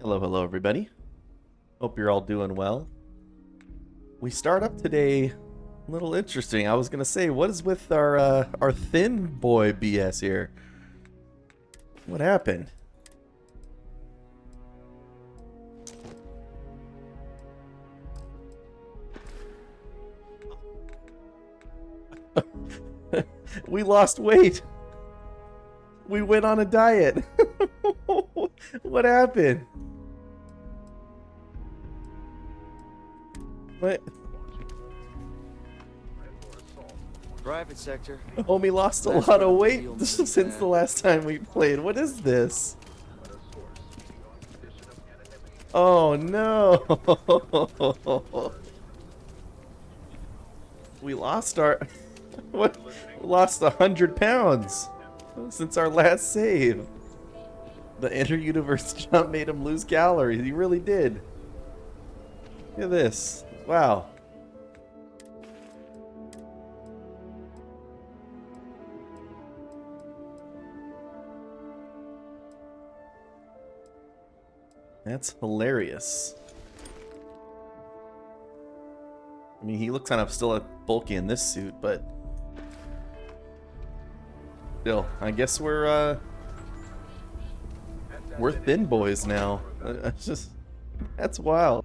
Hello, hello, everybody. Hope you're all doing well. We start up today a little interesting. I was gonna say, what is with our thin boy BS here? What happened? We lost weight. We went on a diet. What happened? What? Private sector. Homie lost a lot of weight since the last time we played. What is this? Oh no! We lost our... What? We lost 100 pounds since our last save. The inter-universe jump made him lose calories. He really did. Look at this. Wow. That's hilarious. I mean, he looks kind of still bulky in this suit, but still, I guess we're thin boys now. It's just, that's wild.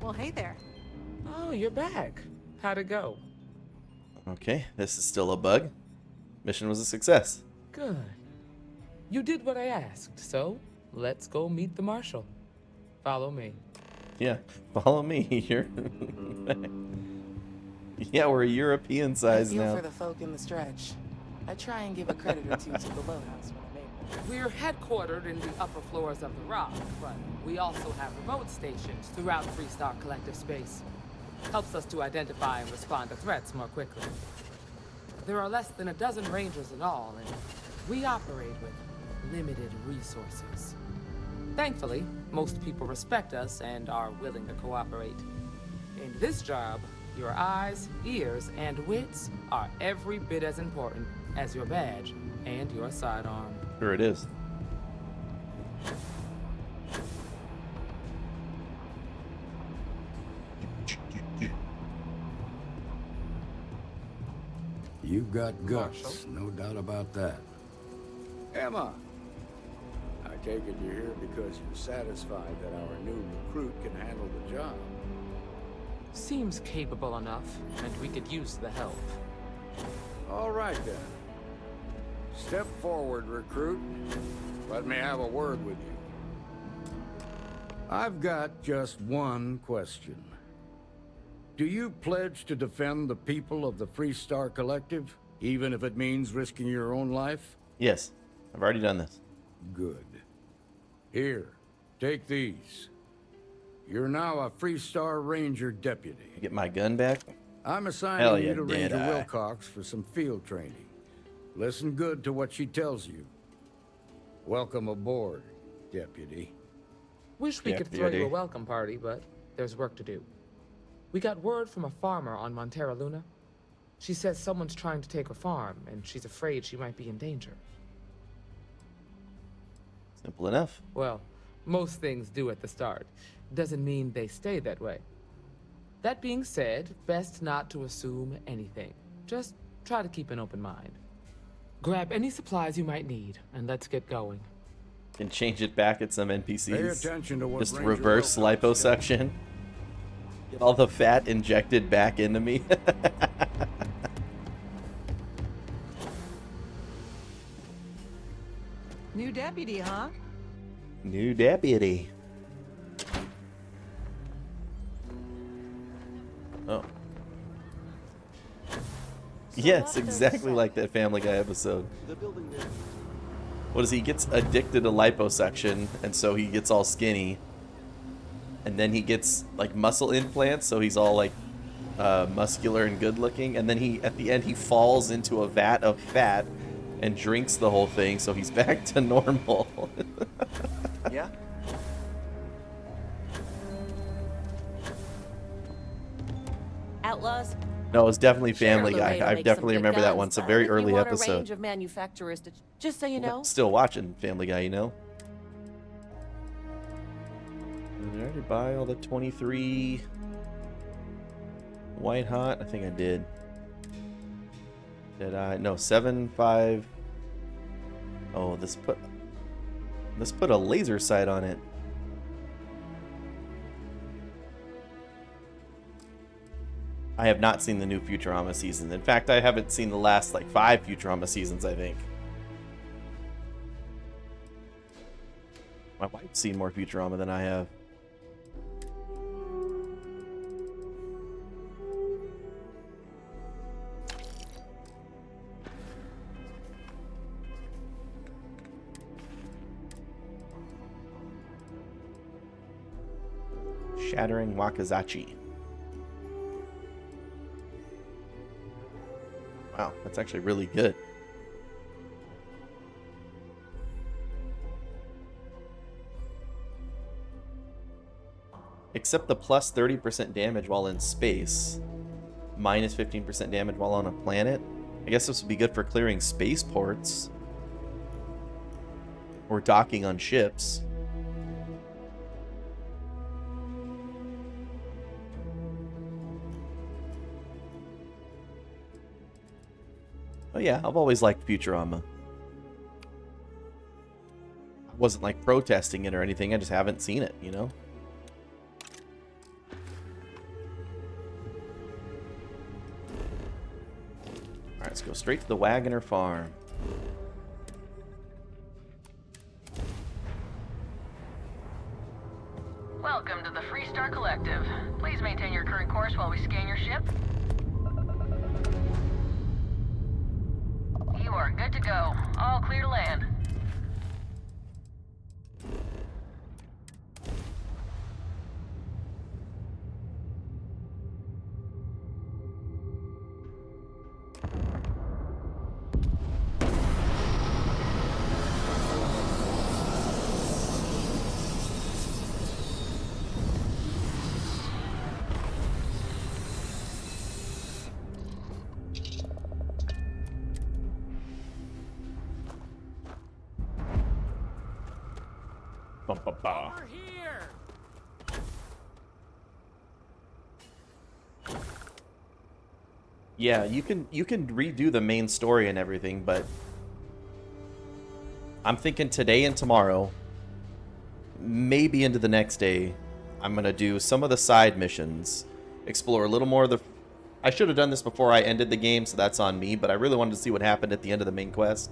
Well, hey there. Oh, you're back. How'd it go? Okay, this is still a bug. Mission was a success. Good. You did what I asked, so let's go meet the marshal. Follow me. Yeah, follow me. You're yeah, we're a European size I feel now. for the folk in the stretch. I try and give a credit or two to the boathouse when I make it. We're headquartered in the upper floors of the Rock, but we also have remote stations throughout Freestar collective space. Helps us to identify and respond to threats more quickly. There are less than a dozen rangers in all, and we operate with limited resources. Thankfully, most people respect us and are willing to cooperate. In this job, your eyes, ears, and wits are every bit as important as your badge and your sidearm. Sure it is. You've got guts, no doubt about that. Emma, I take it you're here because you're satisfied that our new recruit can handle the job. Seems capable enough, and we could use the help. All right then. Step forward, recruit. Let me have a word with you. I've got just one question. Do you pledge to defend the people of the Freestar Collective, even if it means risking your own life? Yes, I've already done this. Good. Here, take these. You're now a Freestar Ranger deputy. Get my gun back. I'm Hell assigning yeah, you to Ranger Deadeye. Wilcox for some field training. Listen good to what she tells you. Welcome aboard, deputy. Wish we could throw you a welcome party, but there's work to do. We got word from a farmer on Montera Luna. She says someone's trying to take her farm, and she's afraid she might be in danger. Simple enough. Well, most things do at the start. Doesn't mean they stay that way. That being said, best not to assume anything. Just try to keep an open mind. Grab any supplies you might need, and let's get going. Can change it back at some NPCs. Pay attention to what Just Ranger reverse Wilcox liposuction. Get all the fat injected back into me. New deputy, huh? New deputy. Oh. Yes, exactly like that Family Guy episode. What is he gets addicted to liposuction, and so he gets all skinny. And then he gets like muscle implants, so he's all like muscular and good looking. And then at the end he falls into a vat of fat and drinks the whole thing, so he's back to normal. Yeah? Outlaws, No, it was definitely Sure, Family Guy. Laredo I makes definitely some good remember that guns, one. It's a but very if you early want a episode. range of manufacturers to, just so you know. Still watching Family Guy, you know? Did I already buy all the 23 White Hot? I think I did. Did I? No, 7, 5. Oh, this put a laser sight on it. I have not seen the new Futurama season. In fact, I haven't seen the last like 5 Futurama seasons, I think. My wife's seen more Futurama than I have. Shattering Wakazachi. Wow, that's actually really good. Except the plus 30% damage while in space, minus 15% damage while on a planet. I guess this would be good for clearing spaceports or docking on ships. Oh yeah, I've always liked Futurama. I wasn't like protesting it or anything, I just haven't seen it, you know? Alright, let's go straight to the Wagoner farm. Welcome to the Freestar Collective. Please maintain your current course while we scan your ship. You are good to go. All clear to land. Over here! Yeah, you can redo the main story and everything, but I'm thinking today and tomorrow, maybe into the next day, I'm gonna do some of the side missions, explore a little more of the... I should have done this before I ended the game, so that's on me, but I really wanted to see what happened at the end of the main quest.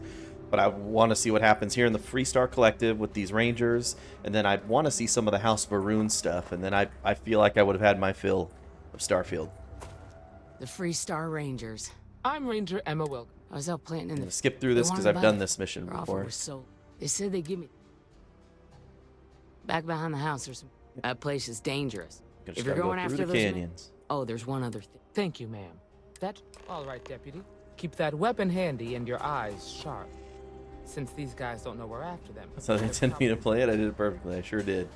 But I want to see what happens here in the Freestar Collective with these Rangers, and then I want to see some of the House of Varun stuff, and then I feel like I would have had my fill of Starfield. The Freestar Rangers. I'm Ranger Emma Wilk. I was out planting in I'm the... gonna skip through this because I've done this mission Their offer before. was sold. They said they'd give me... Back behind the house, there's some... That place is dangerous. Gonna If just you're gotta go going through after the those men- canyons. Oh, there's one other thing. Thank you, ma'am. That... All right, deputy. Keep that weapon handy and your eyes sharp. Since these guys don't know we're after them. That's how they intended me to play it. I did it perfectly. I sure did.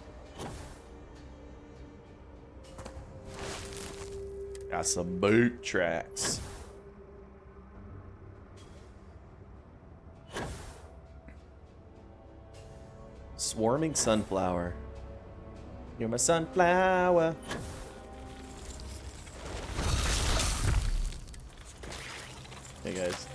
Got some boot tracks. Swarming sunflower. You're my sunflower. Hey guys.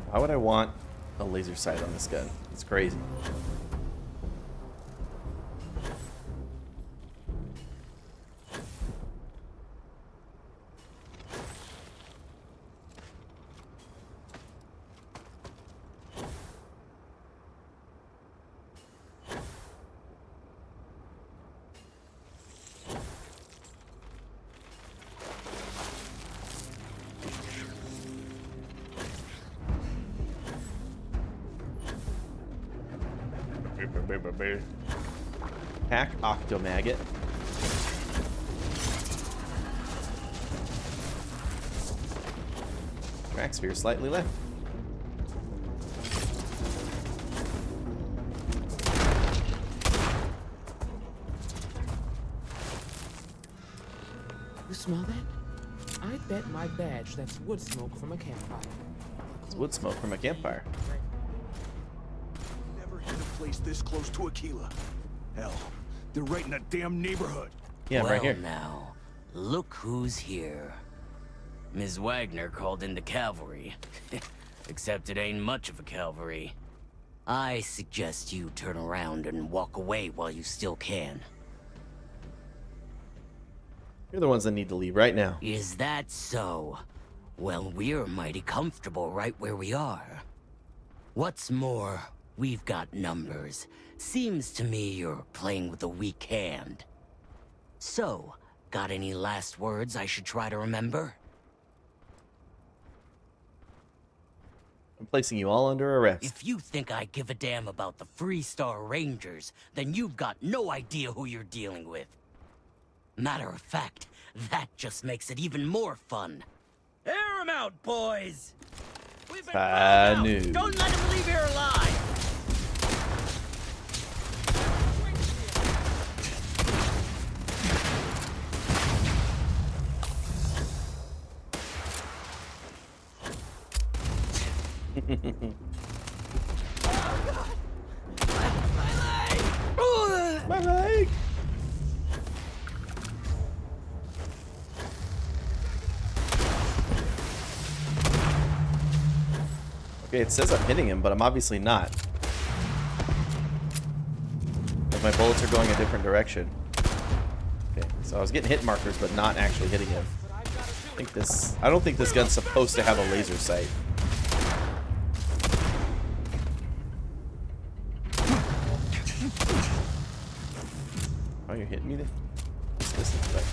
Why would I want a laser sight on this gun? It's crazy. Hack Octomaggot. Track sphere slightly left. You smell that? I bet my badge that's wood smoke from a campfire. It's wood smoke from a campfire. Never hit a place this close to Aquila. Hell, they're right in the damn neighborhood. Yeah, I'm right here. Now, look who's here. Ms. Wagner called in the cavalry. Except it ain't much of a cavalry. I suggest you turn around and walk away while you still can. You're the ones that need to leave right now. Is that so? Well, we're mighty comfortable right where we are. What's more, we've got numbers. Seems to me you're playing with a weak hand. So, got any last words I should try to remember? I'm placing you all under arrest. If you think I give a damn about the Freestar Rangers, then you've got no idea who you're dealing with. Matter of fact, that just makes it even more fun. Air 'em out, boys! We've been I knew. Don't let him leave here alive! My leg! Okay, it says I'm hitting him, but I'm obviously not. Like my bullets are going a different direction. Okay, so I was getting hit markers, but not actually hitting him. I don't think this gun's supposed to have a laser sight. Oh, you're hitting me there? What's this effect?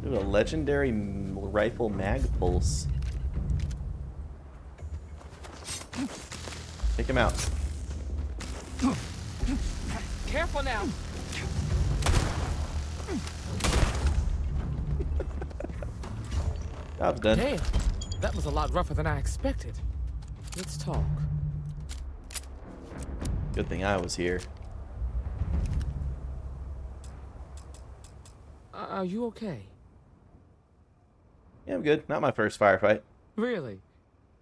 Dude, a legendary rifle mag pulse. Take him out. Careful now. Job's done. Damn, that was a lot rougher than I expected. Let's talk. Good thing I was here. Are you okay? Yeah, I'm good. Not my first firefight. Really?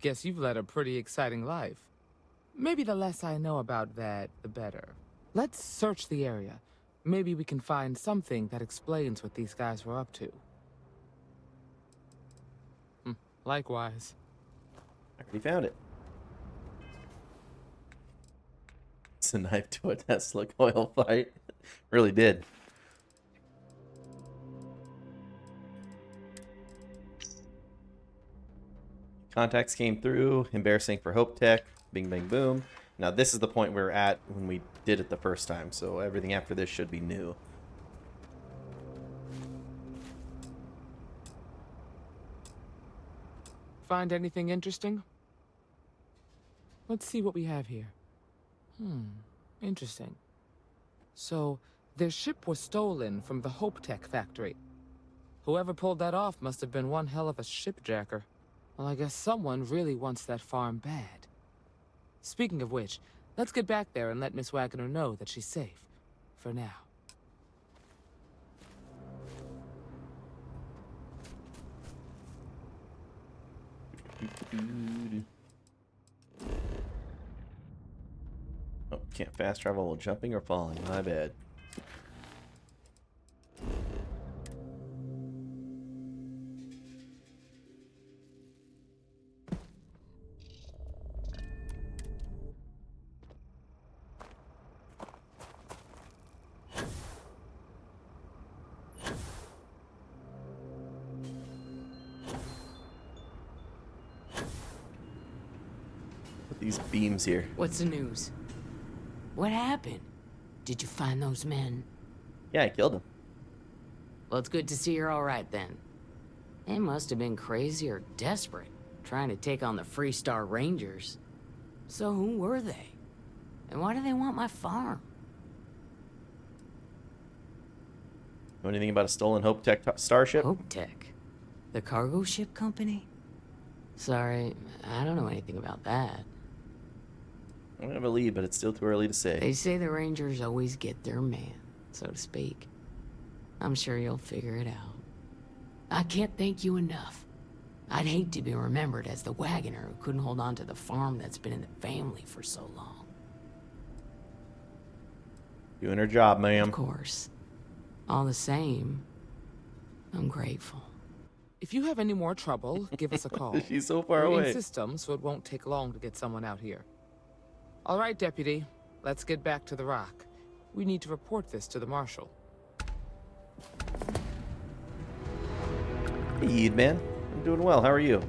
Guess you've led a pretty exciting life. Maybe the less I know about that, the better. Let's search the area. Maybe we can find something that explains what these guys were up to. Likewise. I already found it. It's a knife to a Tesla coil fight. Really did. Contacts came through. Embarrassing for Hope Tech. Bing, bang, boom. Now this is the point we were at when we did it the first time, so everything after this should be new. Find anything interesting? Let's see what we have here. Interesting. So, their ship was stolen from the Hope Tech factory. Whoever pulled that off must have been one hell of a shipjacker. Well, I guess someone really wants that farm bad. Speaking of which, let's get back there and let Miss Wagner know that she's safe. For now. Oh, can't fast travel while jumping or falling. My bad. These beams here. What's the news? What happened? Did you find those men? Yeah, I killed him. Well, it's good to see you're all right then. They must have been crazy or desperate, trying to take on the Freestar Rangers. So who were they? And why do they want my farm? Know anything about a stolen Hope Tech starship? Hope Tech? The cargo ship company? Sorry, I don't know anything about that. I'm gonna believe, but it's still too early to say. They say the Rangers always get their man, so to speak. I'm sure you'll figure it out. I can't thank you enough. I'd hate to be remembered as the wagoner who couldn't hold on to the farm that's been in the family for so long. Doing her job, ma'am. Of course. All the same, I'm grateful. If you have any more trouble, give us a call. She's so far We're away. in system, so it won't take long to get someone out here. All right, Deputy. Let's get back to the rock. We need to report this to the Marshal. Hey, Yeed, man. I'm doing well. How are you?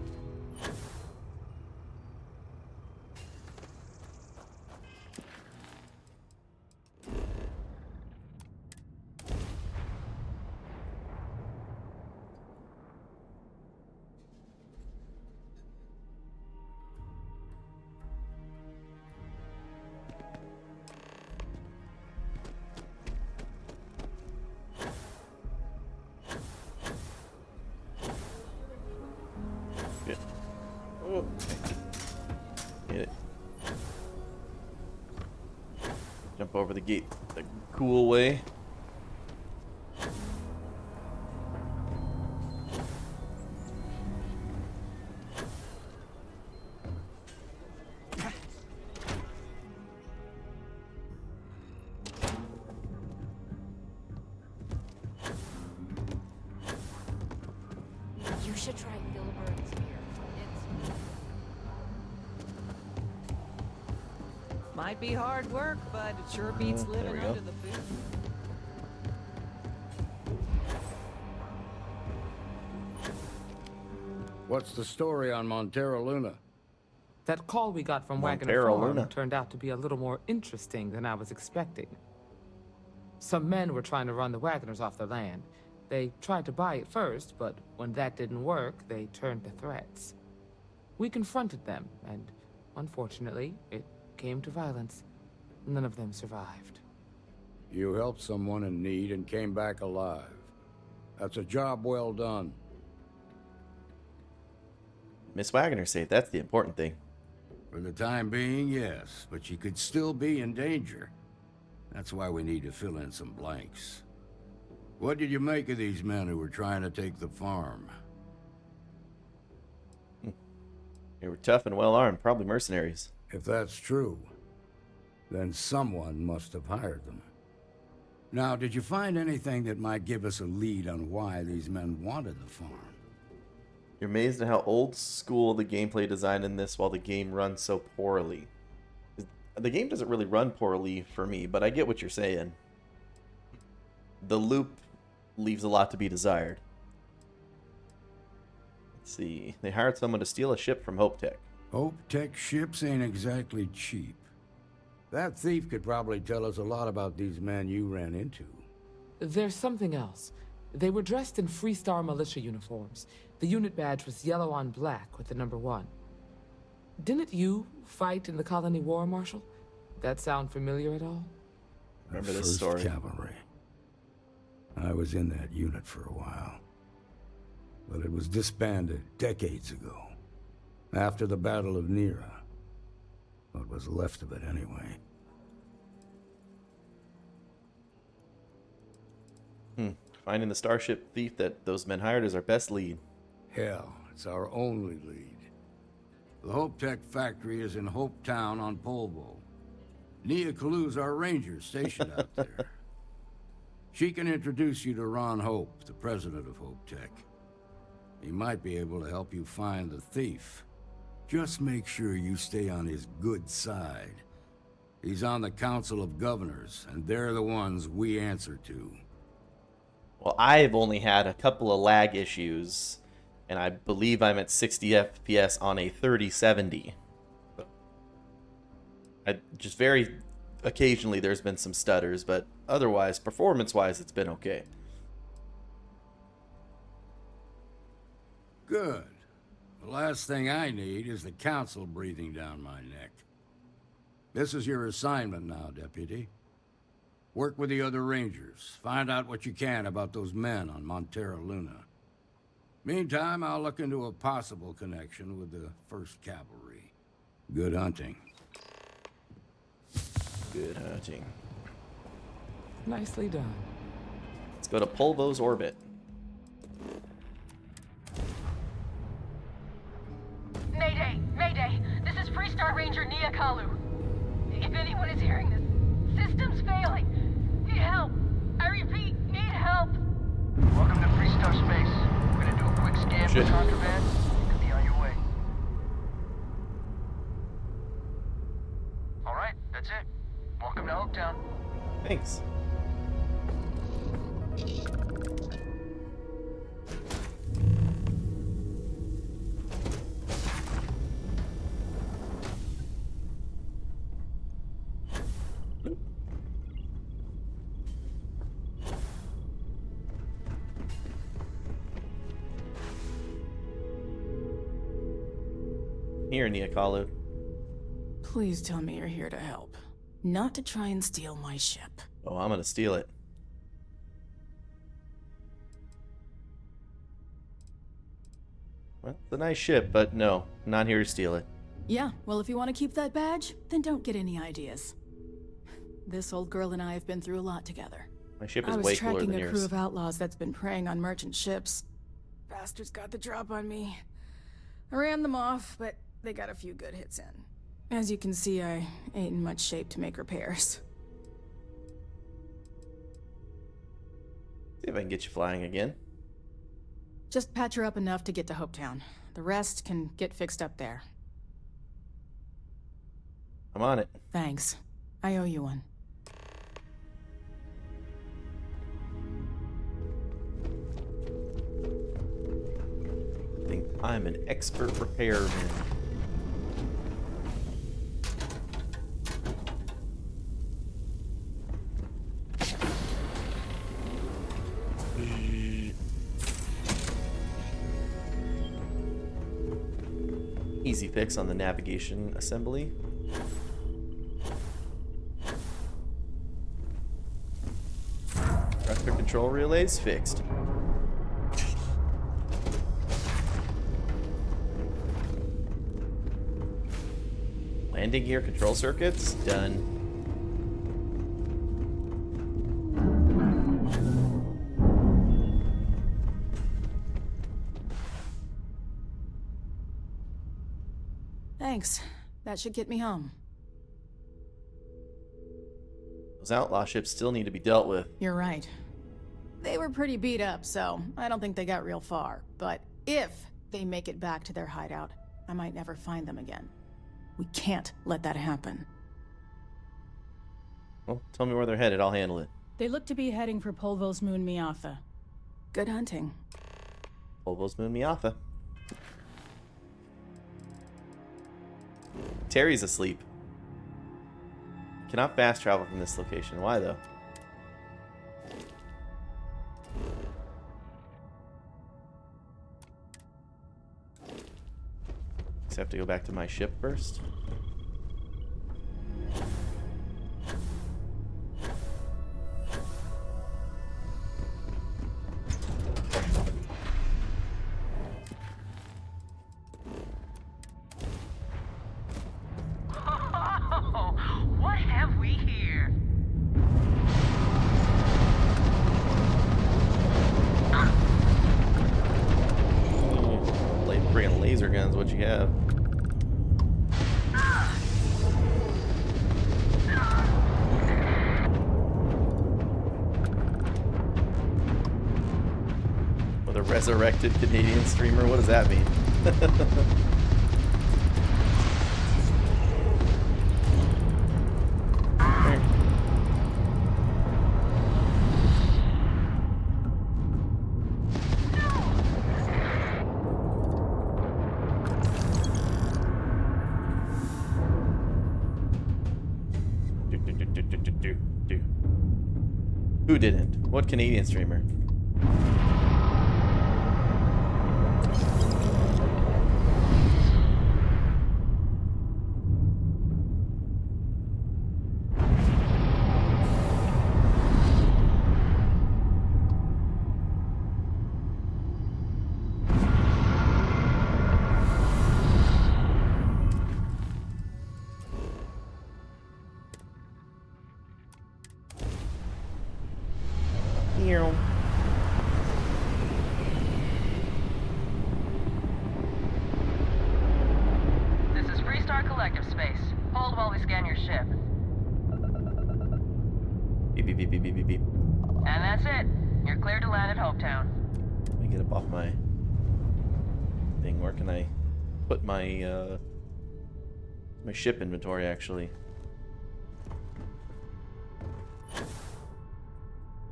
Good. Oh. Get it. Jump over the gate the cool way. You should try Gilbert's here. Might be hard work, but it sure beats There we living go. under the boot. What's the story on Montero Luna? That call we got from Wagoner Montero Farm Luna. turned out to be a little more interesting than I was expecting. Some men were trying to run the Wagoners off their land. They tried to buy it first, but when that didn't work, they turned to threats. We confronted them, and unfortunately, it came to violence. None of them survived. You helped someone in need and came back alive. That's a job well done. Miss Wagner safe. That's the important thing. For the time being, yes, but she could still be in danger. That's why we need to fill in some blanks. What did you make of these men who were trying to take the farm? They were tough and well armed, probably mercenaries. If that's true, then someone must have hired them. Now, did you find anything that might give us a lead on why these men wanted the farm? You're amazed at how old school the gameplay design in this while the game runs so poorly. The game doesn't really run poorly for me, but I get what you're saying. The loop leaves a lot to be desired. Let's see. They hired someone to steal a ship from Hope Tech. Hope Tech ships ain't exactly cheap. That thief could probably tell us a lot about these men you ran into. There's something else. They were dressed in Freestar militia uniforms. The unit badge was yellow on black with the number 1. Didn't you fight in the Colony War, Marshal? That sound familiar at all? Remember this First story. Cavalry. I was in that unit for a while. But it was disbanded decades ago. After the Battle of Nera. What was left of it, anyway. Finding the starship thief that those men hired is our best lead. Hell, it's our only lead. The Hope Tech factory is in Hope Town on Polvo. Nia Kalu's our ranger stationed out there. She can introduce you to Ron Hope, the president of Hope Tech. He might be able to help you find the thief. Just make sure you stay on his good side. He's on the Council of Governors, and they're the ones we answer to. Well, I've only had a couple of lag issues, and I believe I'm at 60 FPS on a 3070. Just very occasionally there's been some stutters, but otherwise, performance-wise, it's been okay. Good. The last thing I need is the council breathing down my neck. This is your assignment now, Deputy. Work with the other Rangers. Find out what you can about those men on Montera Luna. Meantime, I'll look into a possible connection with the 1st Cavalry. Good hunting. Good hunting. Nicely done. Let's go to Polvo's orbit. Mayday! Mayday! This is Freestar Ranger Nia Kalu. If anyone is hearing this, system's failing. Need help. I repeat, need help. Welcome to Freestar Space. We're gonna do a quick scan for contraband. You could be on your way. All right, that's it. Welcome to Hopetown. Thanks. Here, Niakalu. Please tell me you're here to help. Not to try and steal my ship. Oh, I'm gonna steal it. Well, it's a nice ship, but no, not here to steal it. Yeah, well, if you want to keep that badge, then don't get any ideas. This old girl and I have been through a lot together. My ship is I way was cooler tracking than a crew yours. of outlaws that's been preying on merchant ships. Bastards got the drop on me. I ran them off, but they got a few good hits in. As you can see, I ain't in much shape to make repairs. See if I can get you flying again. Just patch her up enough to get to Hopetown. The rest can get fixed up there. I'm on it. Thanks. I owe you one. I think I'm an expert repairman. Easy fix on the navigation assembly. Thruster control relays fixed. Landing gear control circuits done. Thanks. That should get me home. Those outlaw ships still need to be dealt with. You're right. They were pretty beat up, so I don't think they got real far. But if they make it back to their hideout, I might never find them again. We can't let that happen. Well, tell me where they're headed. I'll handle it. They look to be heading for Polvo's moon Miatha. Good hunting. Polvo's moon Miatha. Terry's asleep. Cannot fast travel from this location. Why though? Just have to go back to my ship first. What have we here? Bringing laser guns, what you have? With a resurrected Canadian streamer, what does that mean? Who didn't? What Canadian streamer? Freestar Collective Space. Hold while we scan your ship. Beep, beep, beep, beep, beep, beep, beep. And that's it. You're cleared to land at Hopetown. Let me get up off my thing. Where can I put my my ship inventory, actually?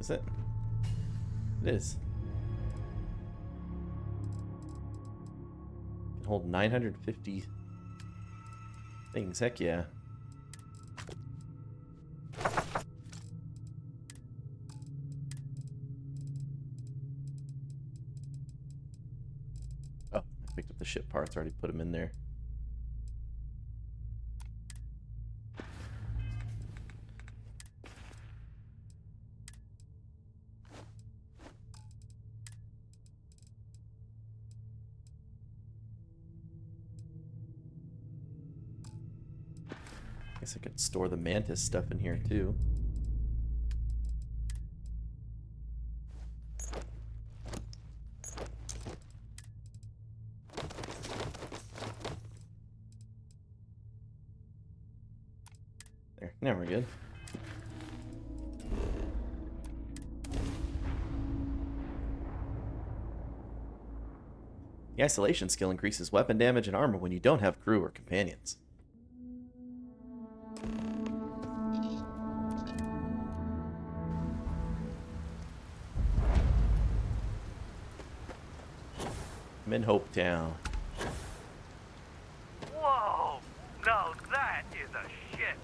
Is it? It is. Can hold 950 things. Heck yeah. Oh, I picked up the ship parts. Already put them in there. Guess I could store the Mantis stuff in here too. There, now we're good. The isolation skill increases weapon damage and armor when you don't have crew or companions. I'm in Hopetown. Whoa! No, that is a shit.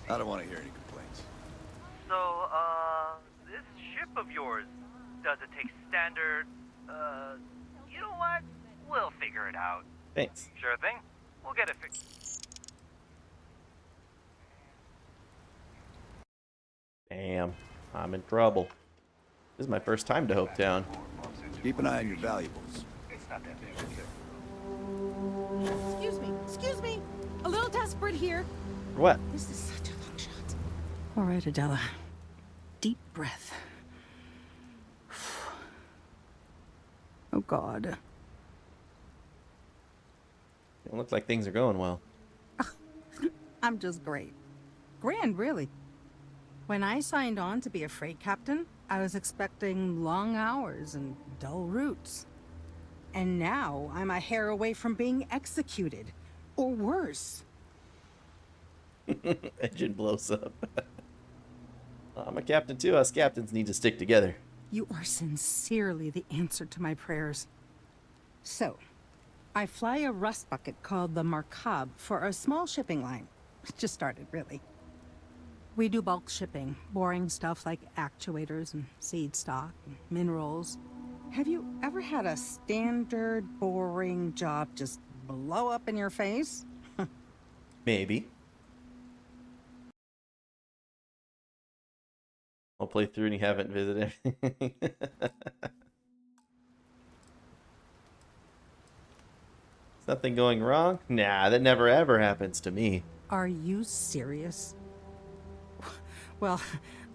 I don't want to hear any complaints. So, this ship of yours, does it take standard, you know what? We'll figure it out. Thanks. Sure thing. We'll get it fixed. Damn, I'm in trouble. This is my first time to Hopetown. Keep an eye on your valuables. Excuse me. A little desperate here. For what? This is such a long shot. All right, Adela. Deep breath. Oh, God. Don't look like things are going well. I'm just great. Grand, really. When I signed on to be a freight captain, I was expecting long hours and dull routes. And now I'm a hair away from being executed. Or worse. Engine blows up. I'm a captain too. Us captains need to stick together. You are sincerely the answer to my prayers. So, I fly a rust bucket called the Markab for a small shipping line. Just started, really. We do bulk shipping, boring stuff like actuators and seed stock and minerals. Have you ever had a standard, boring job just blow up in your face? Maybe. I'll play through and you haven't visited everything. Is something going wrong? Nah, that never ever happens to me. Are you serious? Well,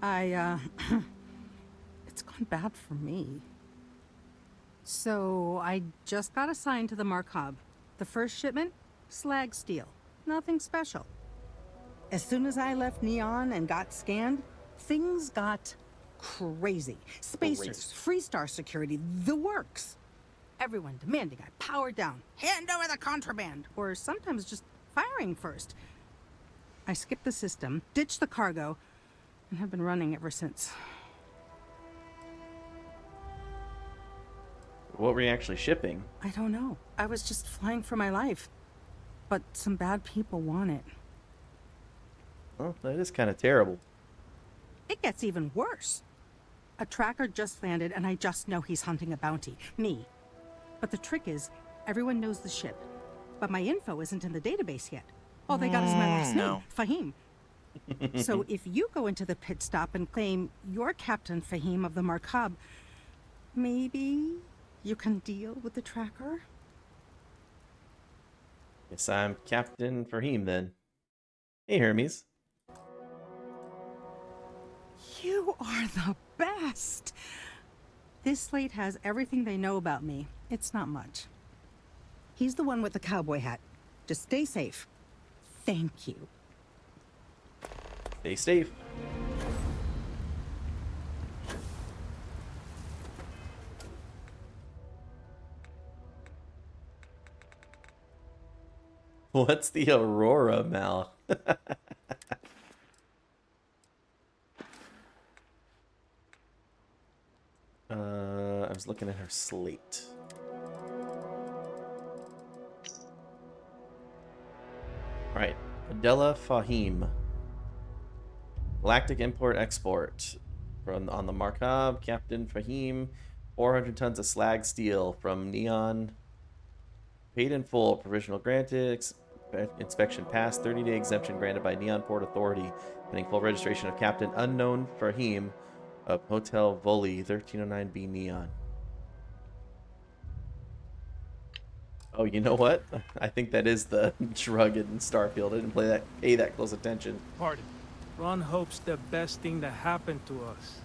it's gone bad for me. So, I just got assigned to the Markab. The first shipment? Slag steel. Nothing special. As soon as I left Neon and got scanned, things got crazy. Spacers, Freestar security, the works. Everyone demanding I power down, hand over the contraband, or sometimes just firing first. I skipped the system, ditched the cargo, and have been running ever since. What were you actually shipping? I don't know. I was just flying for my life. But some bad people want it. Well, that is kind of terrible. It gets even worse. A tracker just landed and I just know he's hunting a bounty. Me. But the trick is, everyone knows the ship. But my info isn't in the database yet. All they got is my last name, Fahim. So if you go into the pit stop and claim you're Captain Fahim of the Markab, maybe you can deal with the tracker? Guess I'm Captain Fahim then. Hey, Hermes. You are the best! This slate has everything they know about me. It's not much. He's the one with the cowboy hat. Just stay safe. Thank you. Stay safe. What's the Aurora mouth? I was looking at her slate. Alright, Adela Fahim. Galactic Import-Export. On the Markab, Captain Fahim. 400 tons of slag steel from Neon. Paid in full. Provisional granted. Inspection passed. 30-day exemption granted by Neon Port Authority. Pending full registration of Captain Unknown Fahim of Hotel Voli, 1309B Neon. Oh, you know what? I think that is the drug in Starfield. I didn't pay that close attention. Pardon. Ron hopes the best thing that happened to us.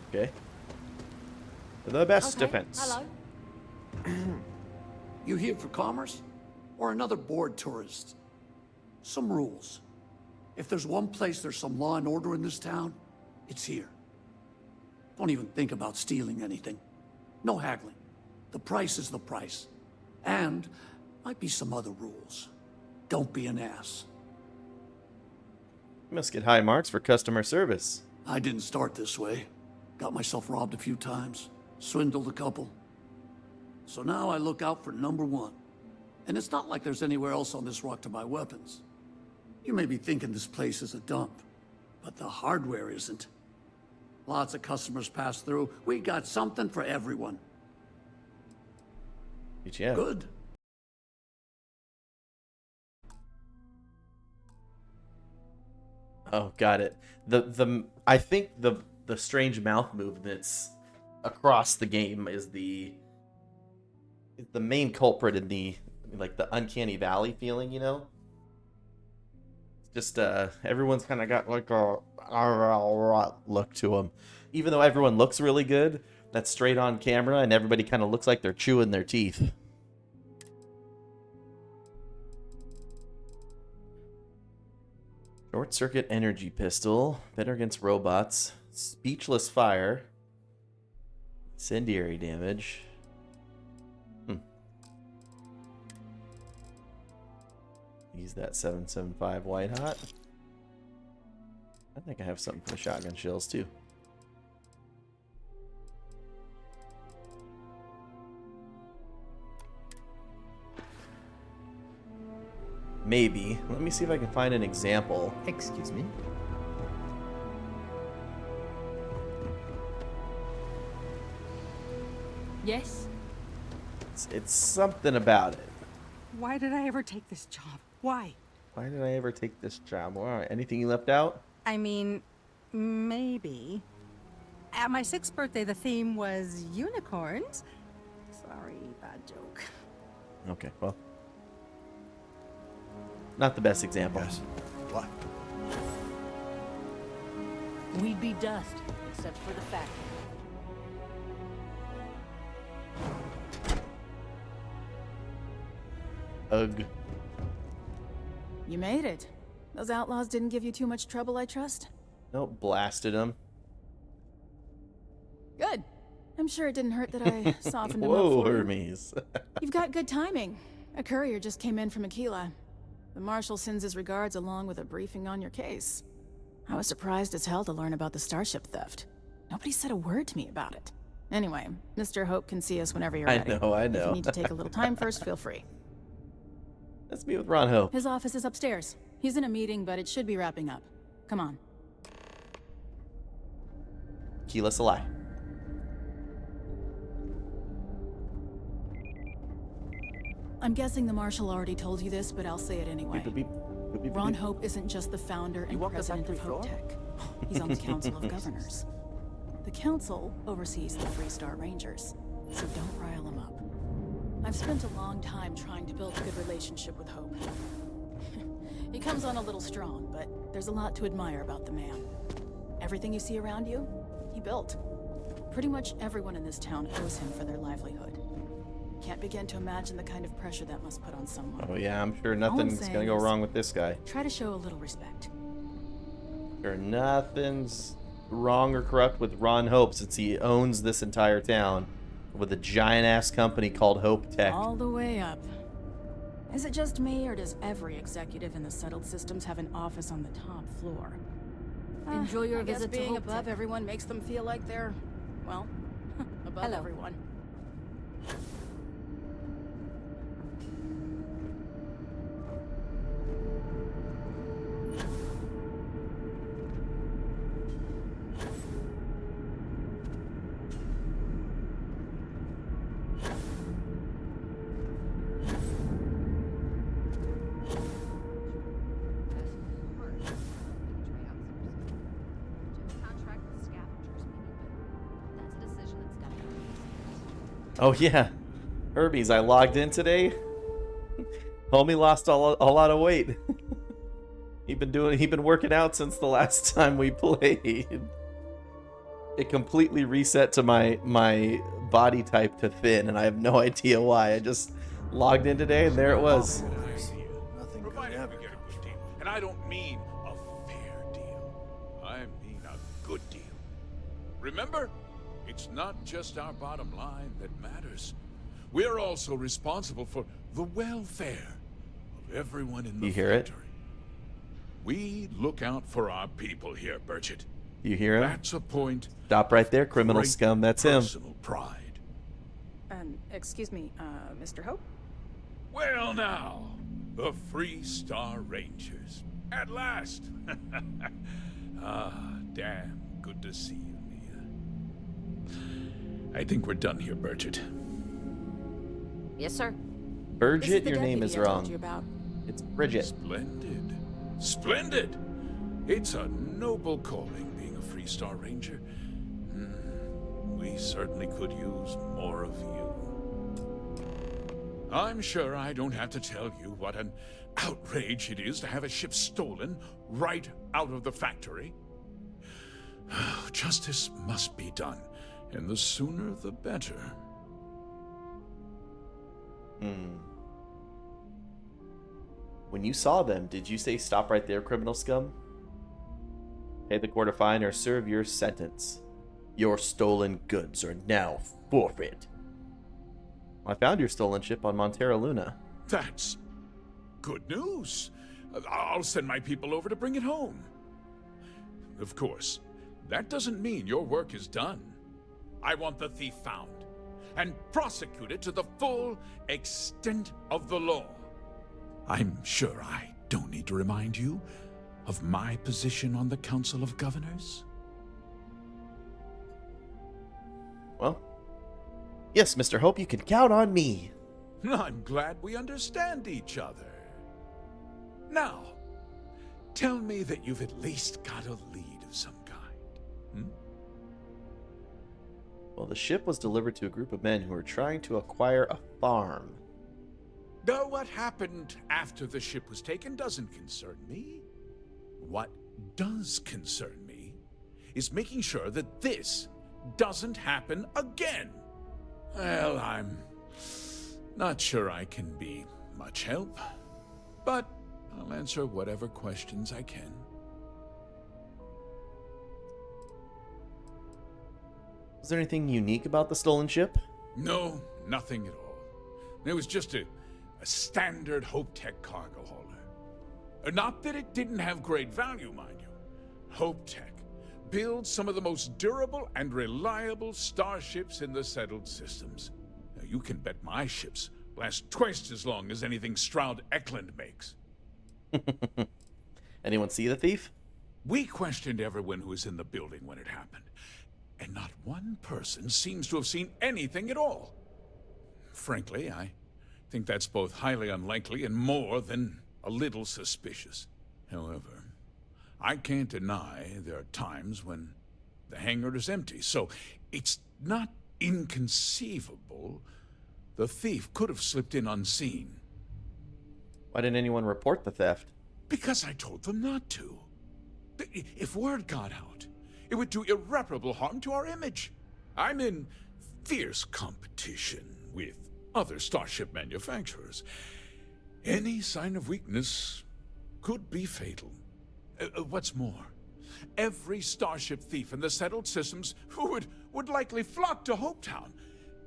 Okay. The best Okay, defense. hello. You here for commerce? Or another bored tourist? Some rules. If there's one place there's some law and order in this town, it's here. Don't even think about stealing anything. No haggling. The price is the price. And might be some other rules. Don't be an ass. You must get high marks for customer service. I didn't start this way. Got myself robbed a few times. Swindled a couple. So now I look out for number one. And it's not like there's anywhere else on this rock to buy weapons. You may be thinking this place is a dump, but the hardware isn't. Lots of customers pass through. We got something for everyone. Yeah. Good. Oh, got it. I think the strange mouth movements across the game is the main culprit in the uncanny valley feeling, you know? It's just everyone's kind of got like a look to them. Even though everyone looks really good, that's straight on camera and everybody kind of looks like they're chewing their teeth. Short circuit energy pistol, better against robots, speechless fire, incendiary damage. Use that 775 white hot. I think I have something for the shotgun shells too. Maybe. Let me see if I can find an example. Excuse me. Yes? It's something about it. Why did I ever take this job? Why? Why did I ever take this job? Why? Anything you left out? I mean, maybe. At my 6th birthday, the theme was unicorns. Sorry, bad joke. Okay, well. Not the best example. Yes. What? We'd be dust, except for the factory. Ugh. You made it. Those outlaws didn't give you too much trouble, I trust? Nope, blasted him. Good. I'm sure it didn't hurt that I softened him up Whoa, for you. Hermes. You've got good timing. A courier just came in from Aquila. The Marshal sends his regards along with a briefing on your case. I was surprised as hell to learn about the starship theft. Nobody said a word to me about it. Anyway, Mr. Hope can see us whenever you're ready. I know. If you need to take a little time first, feel free. Let's meet with Ron Hope. His office is upstairs. He's in a meeting, but it should be wrapping up. Come on. Keyless Ally. I'm guessing the Marshal already told you this, but I'll say it anyway. Beep, beep, beep, beep, Ron beep. Hope isn't just the founder and walk the president of factory Hope floor? Tech. He's on the Council of Governors. The Council oversees the Freestar Rangers, so don't rile him up. I've spent a long time trying to build a good relationship with Hope. He comes on a little strong, but there's a lot to admire about the man. Everything you see around you, he built. Pretty much everyone in this town owes him for their livelihood. can't begin to imagine the kind of pressure that must put on someone. Oh yeah, I'm sure All I'm nothing's saying gonna go is, wrong with this guy. Try to show a little respect. Sure, nothing's wrong or corrupt with Ron Hope since he owns this entire town with a giant-ass company called Hope Tech. All the way up. Is it just me, or does every executive in the settled systems have an office on the top floor? Enjoy your I guess visit to being Hope above Tech. everyone makes them feel like they're, well, above Hello. everyone. Oh yeah, Herbies, I logged in today. Homie lost a lot of weight. He been working out since the last time we played. It completely reset to my body type to thin, and I have no idea why. I just logged in today, and there it was. Nothing good ever. And I don't mean a fair deal. I mean a good deal. Remember, it's not just our bottom line that matters. We're also responsible for the welfare of everyone in the You hear it? factory. We look out for our people here, Burchett. You hear him? That's a point. Stop right there, criminal Great scum. That's him. Personal pride. Excuse me, Mr. Hope? Well now, the Freestar Rangers. At last. Damn good to see you, Mia. I think we're done here, Burchett. Yes, sir. Burgett, your name is I told wrong. you about. It's Bridget. Splendid. Splendid. It's a noble calling being a Freestar Ranger. We certainly could use more of you. I'm sure I don't have to tell you what an outrage it is to have a ship stolen right out of the factory. Justice must be done, and the sooner the better. When you saw them, did you say stop right there, criminal scum? Pay the court a fine or serve your sentence. Your stolen goods are now forfeit. I found your stolen ship on Montera Luna. That's good news. I'll send my people over to bring it home. Of course, that doesn't mean your work is done. I want the thief found and prosecuted to the full extent of the law. I'm sure I don't need to remind you of my position on the Council of Governors. Well, yes, Mr. Hope, you can count on me. I'm glad we understand each other. Now, tell me that you've at least got a lead of some kind. Well, the ship was delivered to a group of men who were trying to acquire a farm. Though what happened after the ship was taken doesn't concern me. What does concern me is making sure that this doesn't happen again. Well, I'm not sure I can be much help, but I'll answer whatever questions I can. Was there anything unique about the stolen ship? No, nothing at all. It was just a standard Hope Tech cargo hauler. Not that it didn't have great value, mind you. Hope Tech builds some of the most durable and reliable starships in the settled systems. Now, you can bet my ships last twice as long as anything Stroud Eklund makes. Anyone see the thief? We questioned everyone who was in the building when it happened, and not one person seems to have seen anything at all. Frankly, I think that's both highly unlikely and more than a little suspicious. However, I can't deny there are times when the hangar is empty, so it's not inconceivable the thief could have slipped in unseen. Why didn't anyone report the theft? Because I told them not to. If word got out, it would do irreparable harm to our image. I'm in fierce competition with other starship manufacturers. Any sign of weakness could be fatal. What's more, every starship thief in the settled systems would likely flock to Hopetown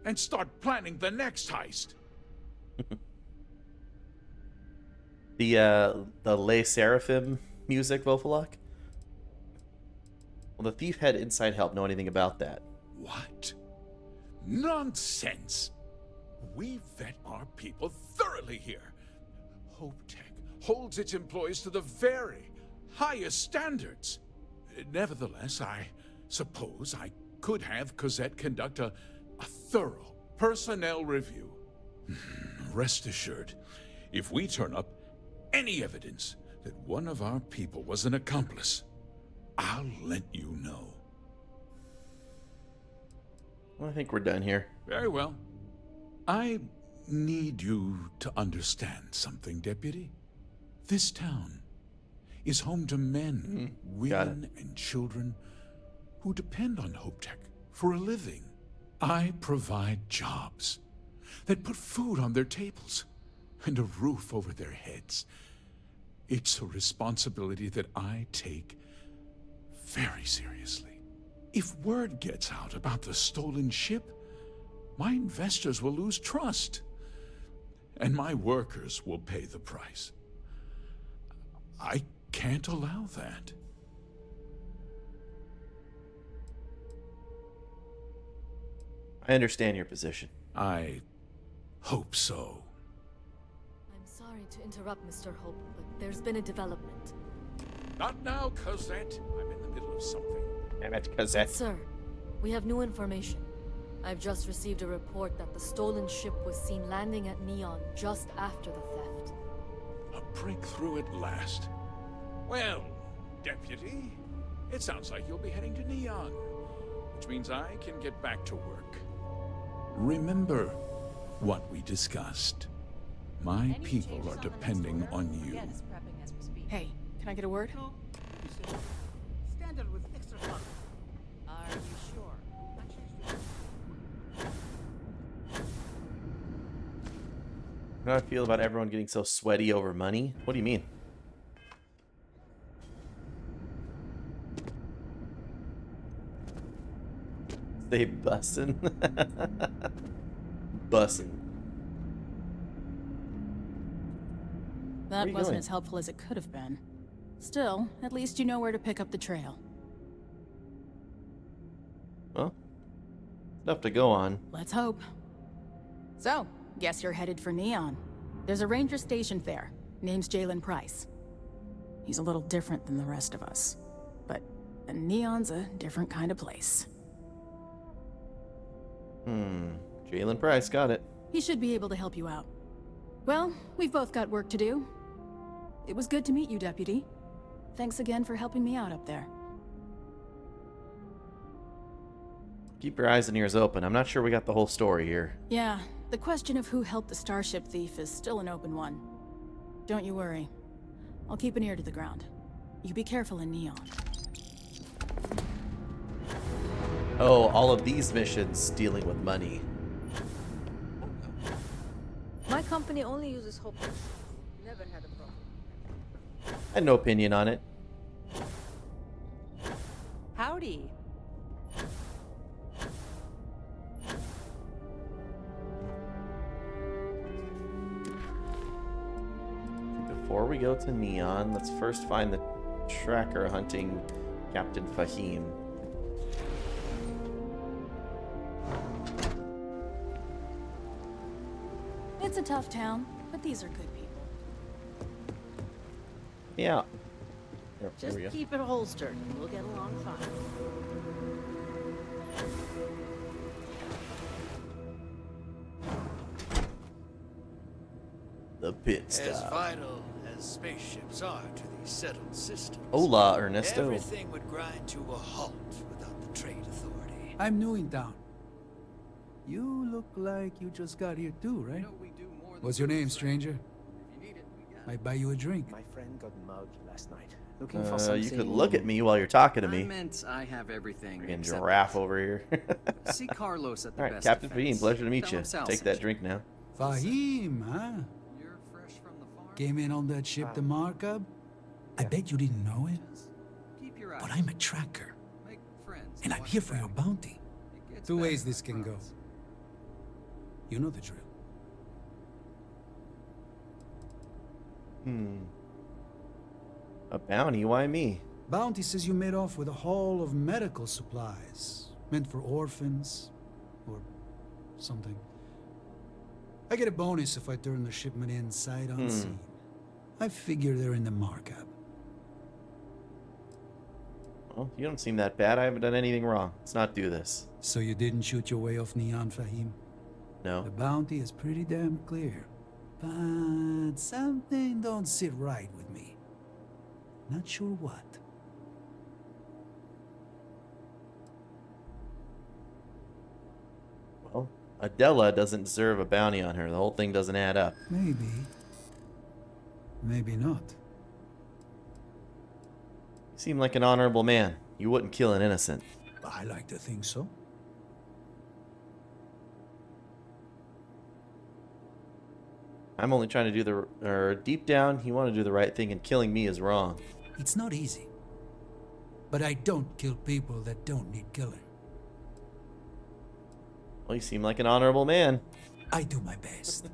and start planning the next heist. The Les Seraphim music, Vofelok? Well, the thief had inside help. Know anything about that? What? Nonsense! We vet our people thoroughly here. HopeTech holds its employees to the very highest standards. Nevertheless, I suppose I could have Cosette conduct a thorough personnel review. Rest assured, if we turn up any evidence that one of our people was an accomplice, I'll let you know. Well, I think we're done here. Very well. I need you to understand something, Deputy. This town is home to men, women, and children who depend on HopeTech for a living. I provide jobs that put food on their tables and a roof over their heads. It's a responsibility that I take very seriously. If word gets out about the stolen ship, my investors will lose trust, and my workers will pay the price. I can't allow that. I understand your position. I hope so. I'm sorry to interrupt, Mr. Hope, but there's been a development. Not now, Cosette. I'm in the middle of something. Damn it, Cosette. Sir, we have new information. I've just received a report that the stolen ship was seen landing at Neon just after the theft. A breakthrough at last. Well, Deputy, it sounds like you'll be heading to Neon, which means I can get back to work. Remember what we discussed. My people are depending on you. Hey, can I get a word? Standard with extra fun. Are you sure? How do I feel about everyone getting so sweaty over money? What do you mean? Stay bussin'. Bussin'. That you wasn't doing? as helpful as it could have been. Still, at least you know where to pick up the trail. Well, enough to go on. Let's hope. So, guess you're headed for Neon. There's a ranger stationed there. Name's Jalen Price. He's a little different than the rest of us. But Neon's a different kind of place. Jalen Price, got it. He should be able to help you out. Well, we've both got work to do. It was good to meet you, Deputy. Thanks again for helping me out up there. Keep your eyes and ears open. I'm not sure we got the whole story here. Yeah, the question of who helped the Starship thief is still an open one. Don't you worry. I'll keep an ear to the ground. You be careful in Neon. Oh, all of these missions dealing with money. My company only uses Hope. Never had a problem. I had no opinion on it. Howdy. Before we go to Neon, let's first find the tracker hunting Captain Fahim. It's a tough town, but these are good people. Yeah. There Just we go. keep it holstered and we'll get along fine. The pit As stop. vital as spaceships are to these settled systems, Hola, Ernesto. everything would grind to a halt without the Trade Authority. I'm new in town. You look like you just got here too, right? What's your name, stranger? Might buy you a drink. My friend got mugged last night. Looking for something. You could look at me while you're talking to me. I meant I have everything. Freaking except giraffe over here. See Carlos at the All right, best Captain defense. Fahim, pleasure to meet Tell you. him Sal Take sent that you. drink now. Fahim, huh? You're fresh from the farm. Came in on that ship, the Markup? I bet you didn't know it. Keep your eyes But I'm a tracker, Make friends. and I'm here for your bounty. Two ways this can go. You know the drill. A bounty? Why me? Bounty says you made off with a haul of medical supplies, meant for orphans, or something. I get a bonus if I turn the shipment in sight unseen. I figure they're in the Markup. Well, you don't seem that bad. I haven't done anything wrong. Let's not do this. So you didn't shoot your way off Neon, Fahim? No. The bounty is pretty damn clear. But something don't sit right with me. Not sure what. Well, Adela doesn't deserve a bounty on her. The whole thing doesn't add up. Maybe. Maybe not. You seem like an honorable man. You wouldn't kill an innocent. I like to think so. I'm only trying to do deep down, you want to do the right thing, and killing me is wrong. It's not easy. But I don't kill people that don't need killing. Well, you seem like an honorable man. I do my best.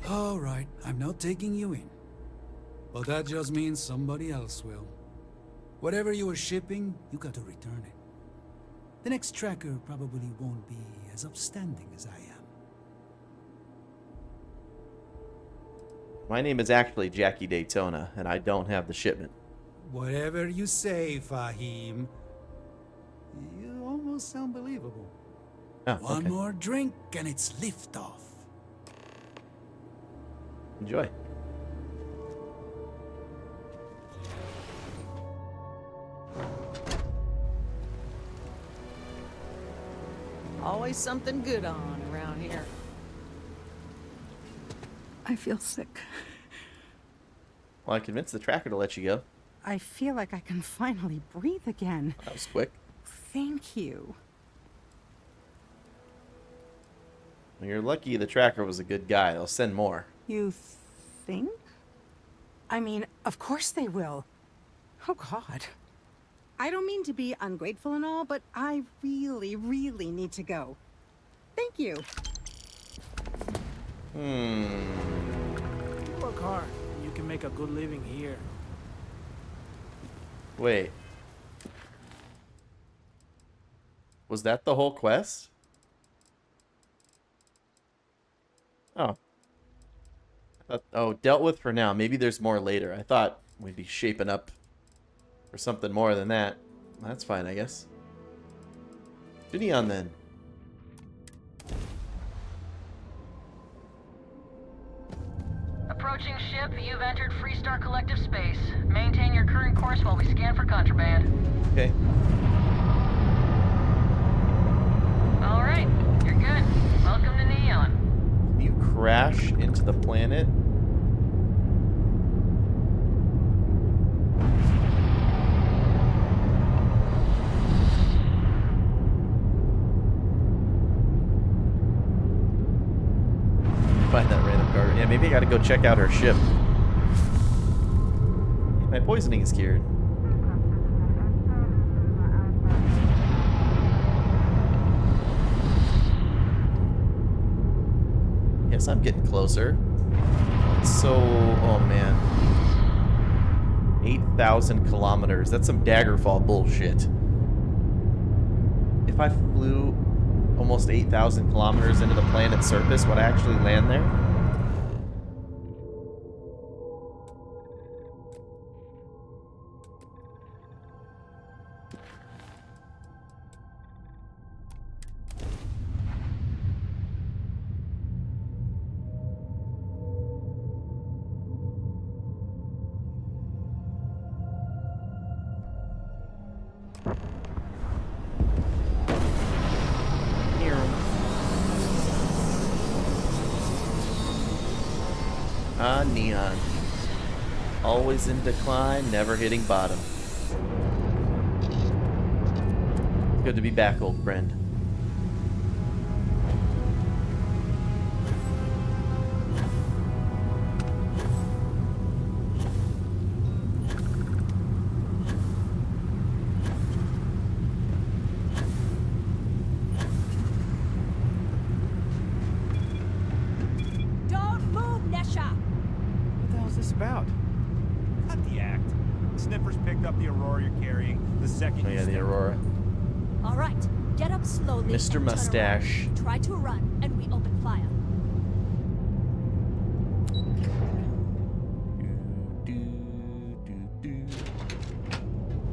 All right, I'm not taking you in. But that just means somebody else will. Whatever you were shipping, you got to return it. The next tracker probably won't be as upstanding as I am. My name is actually Jackie Daytona, and I don't have the shipment. Whatever you say, Fahim. You almost sound believable. Oh, One okay. more drink and it's liftoff. Enjoy. Always something good on around here. I feel sick. Well, I convinced the tracker to let you go. I feel like I can finally breathe again. That was quick. Thank you. Well, you're lucky the tracker was a good guy. They'll send more. You think? I mean, of course they will. Oh, God. I don't mean to be ungrateful and all, but I really, really need to go. Thank you. You work hard. You can make a good living here. Wait. Was that the whole quest? Oh. Dealt with for now. Maybe there's more later. I thought we'd be shaping up for something more than that. That's fine, I guess. To Neon, then. Approaching ship, you've entered Freestar collective space. Maintain your current course while we scan for contraband. Okay. All right, you're good. Welcome to Neon. Can you crash into the planet? Find that random guard. Yeah, maybe I gotta go check out her ship. My poisoning is cured. Yes, I'm getting closer. So, oh man. 8,000 kilometers. That's some Daggerfall bullshit. If I flew almost 8,000 kilometers into the planet's surface, would I actually land there? Neon. Always in decline, never hitting bottom. Good to be back, old friend. shop. What the hell is this about? Cut the act. Sniffers picked up the Aurora you're carrying the second Oh you yeah, the stepped. Aurora. All right, get up slowly. Mr. and turn Mustache. around. Try to run, and we open fire.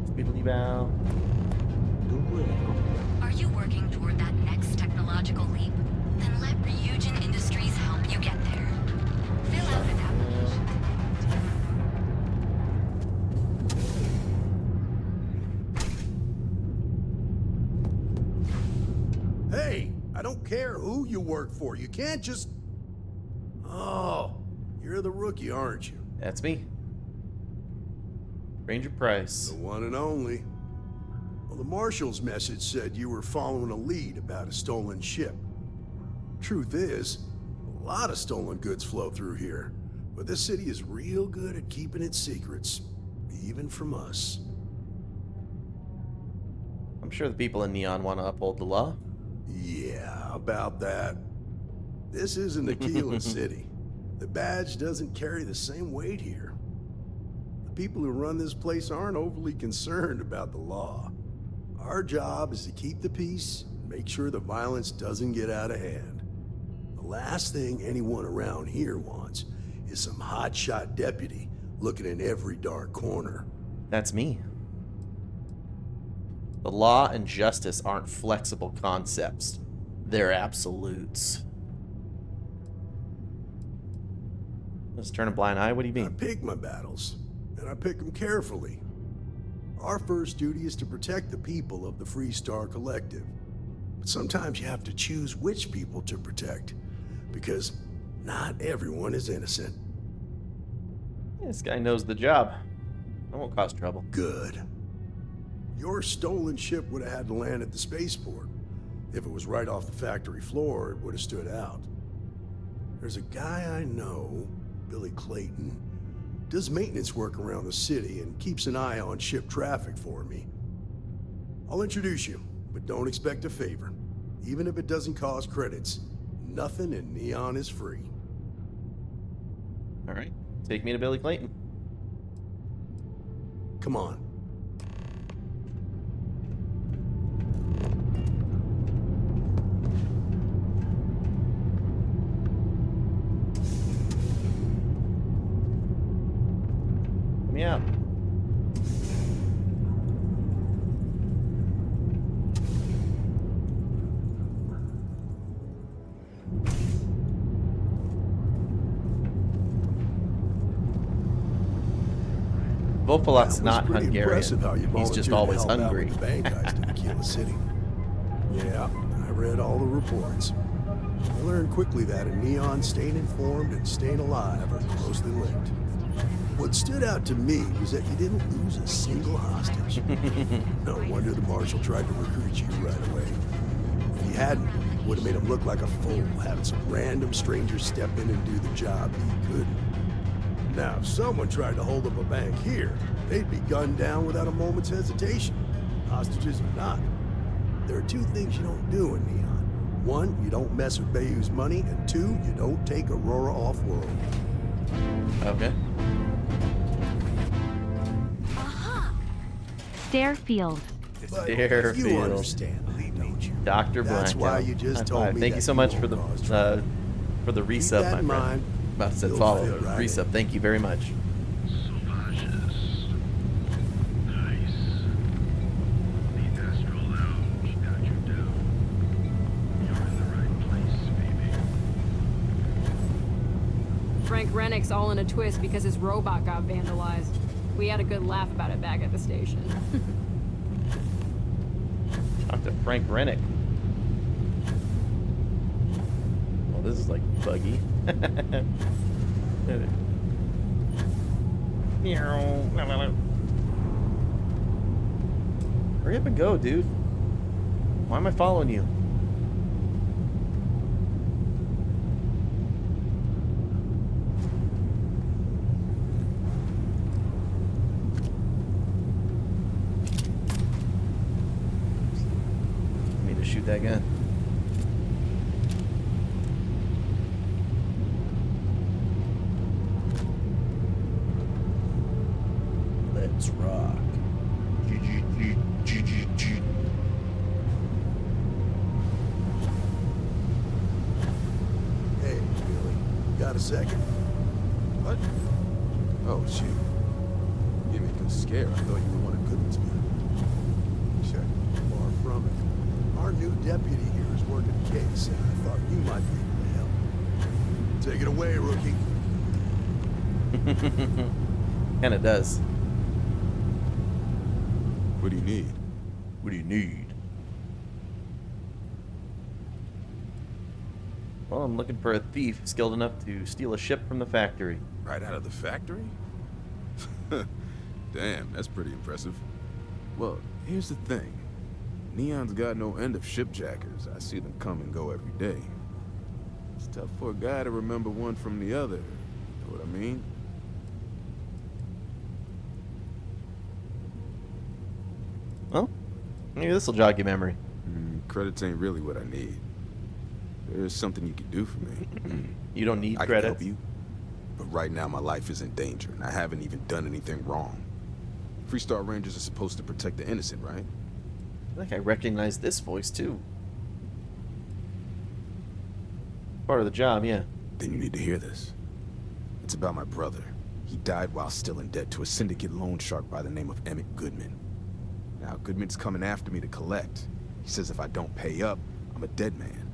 Spiddly bow. Are you working toward that next technological leap? Then let Ryujin Industries help you get there. Fill out an application. Hey, I don't care who you work for. You can't just... Oh, you're the rookie, aren't you? That's me. Ranger Price. The one and only. Well, the marshal's message said you were following a lead about a stolen ship. Truth is, a lot of stolen goods flow through here, but this city is real good at keeping its secrets, even from us. I'm sure the people in Neon want to uphold the law. Yeah, about that. This isn't Aquila City. The badge doesn't carry the same weight here. The people who run this place aren't overly concerned about the law. Our job is to keep the peace and make sure the violence doesn't get out of hand. The last thing anyone around here wants is some hotshot deputy looking in every dark corner. That's me. The law and justice aren't flexible concepts. They're absolutes. Let's turn a blind eye? What do you mean? I pick my battles, and I pick them carefully. Our first duty is to protect the people of the Freestar Collective. But sometimes you have to choose which people to protect, because not everyone is innocent. This guy knows the job. I won't cause trouble. Good. Your stolen ship would have had to land at the spaceport. If it was right off the factory floor, it would have stood out. There's a guy I know, Billy Clayton, does maintenance work around the city and keeps an eye on ship traffic for me. I'll introduce you, but don't expect a favor. Even if it doesn't cost credits, nothing in Neon is free. All right, take me to Billy Clayton. Come on. Me out. Vopolot's not Hungarian. He's just always hungry. Bank heist in Aquila City. Yeah, I read all the reports. I learned quickly that Neon staying informed and staying alive are closely linked. What stood out to me was that you didn't lose a single hostage. No wonder the marshal tried to recruit you right away. If he hadn't, it would have made him look like a fool, having some random stranger step in and do the job he couldn't. Now, if someone tried to hold up a bank here, they'd be gunned down without a moment's hesitation. Hostages or not. There are two things you don't do in Neon. One, you don't mess with Bayou's money, and two, you don't take Aurora off-world. Okay. Starfield. Starfield. You understand that, don't you? Dr. Blanco. That's why you just told me. Thank you so much for the resub, my friend. About to say follow. Right resub. Thank you very much. Frank Rennick's all in a twist because his robot got vandalized. We had a good laugh about it back at the station. Talk to Frank Rennick. Well, this is like buggy. Hurry up and go, dude. Why am I following you? Shoot that gun. Let's rock. Hey, Billy. Got a second? What? Oh, shoot. You made me scared. I thought you were one of Goodman's men. Sure. Far from it. Our new deputy here is working a case, and I thought you might be able to help. Take it away, rookie. Kinda does. What do you need? What do you need? Well, I'm looking for a thief skilled enough to steal a ship from the factory. Right out of the factory? Damn, that's pretty impressive. Well, here's the thing. Neon's got no end of shipjackers. I see them come and go every day. It's tough for a guy to remember one from the other. Know what I mean? Well, maybe this will jog your memory. Credits ain't really what I need. There's something you can do for me. You don't need I credits. can help you, but right now my life is in danger, and I haven't even done anything wrong. Freestar Rangers are supposed to protect the innocent, right? I think I recognize this voice too. Part of the job, yeah. Then you need to hear this. It's about my brother. He died while still in debt to a syndicate loan shark by the name of Emmett Goodman. Now, Goodman's coming after me to collect. He says if I don't pay up, I'm a dead man.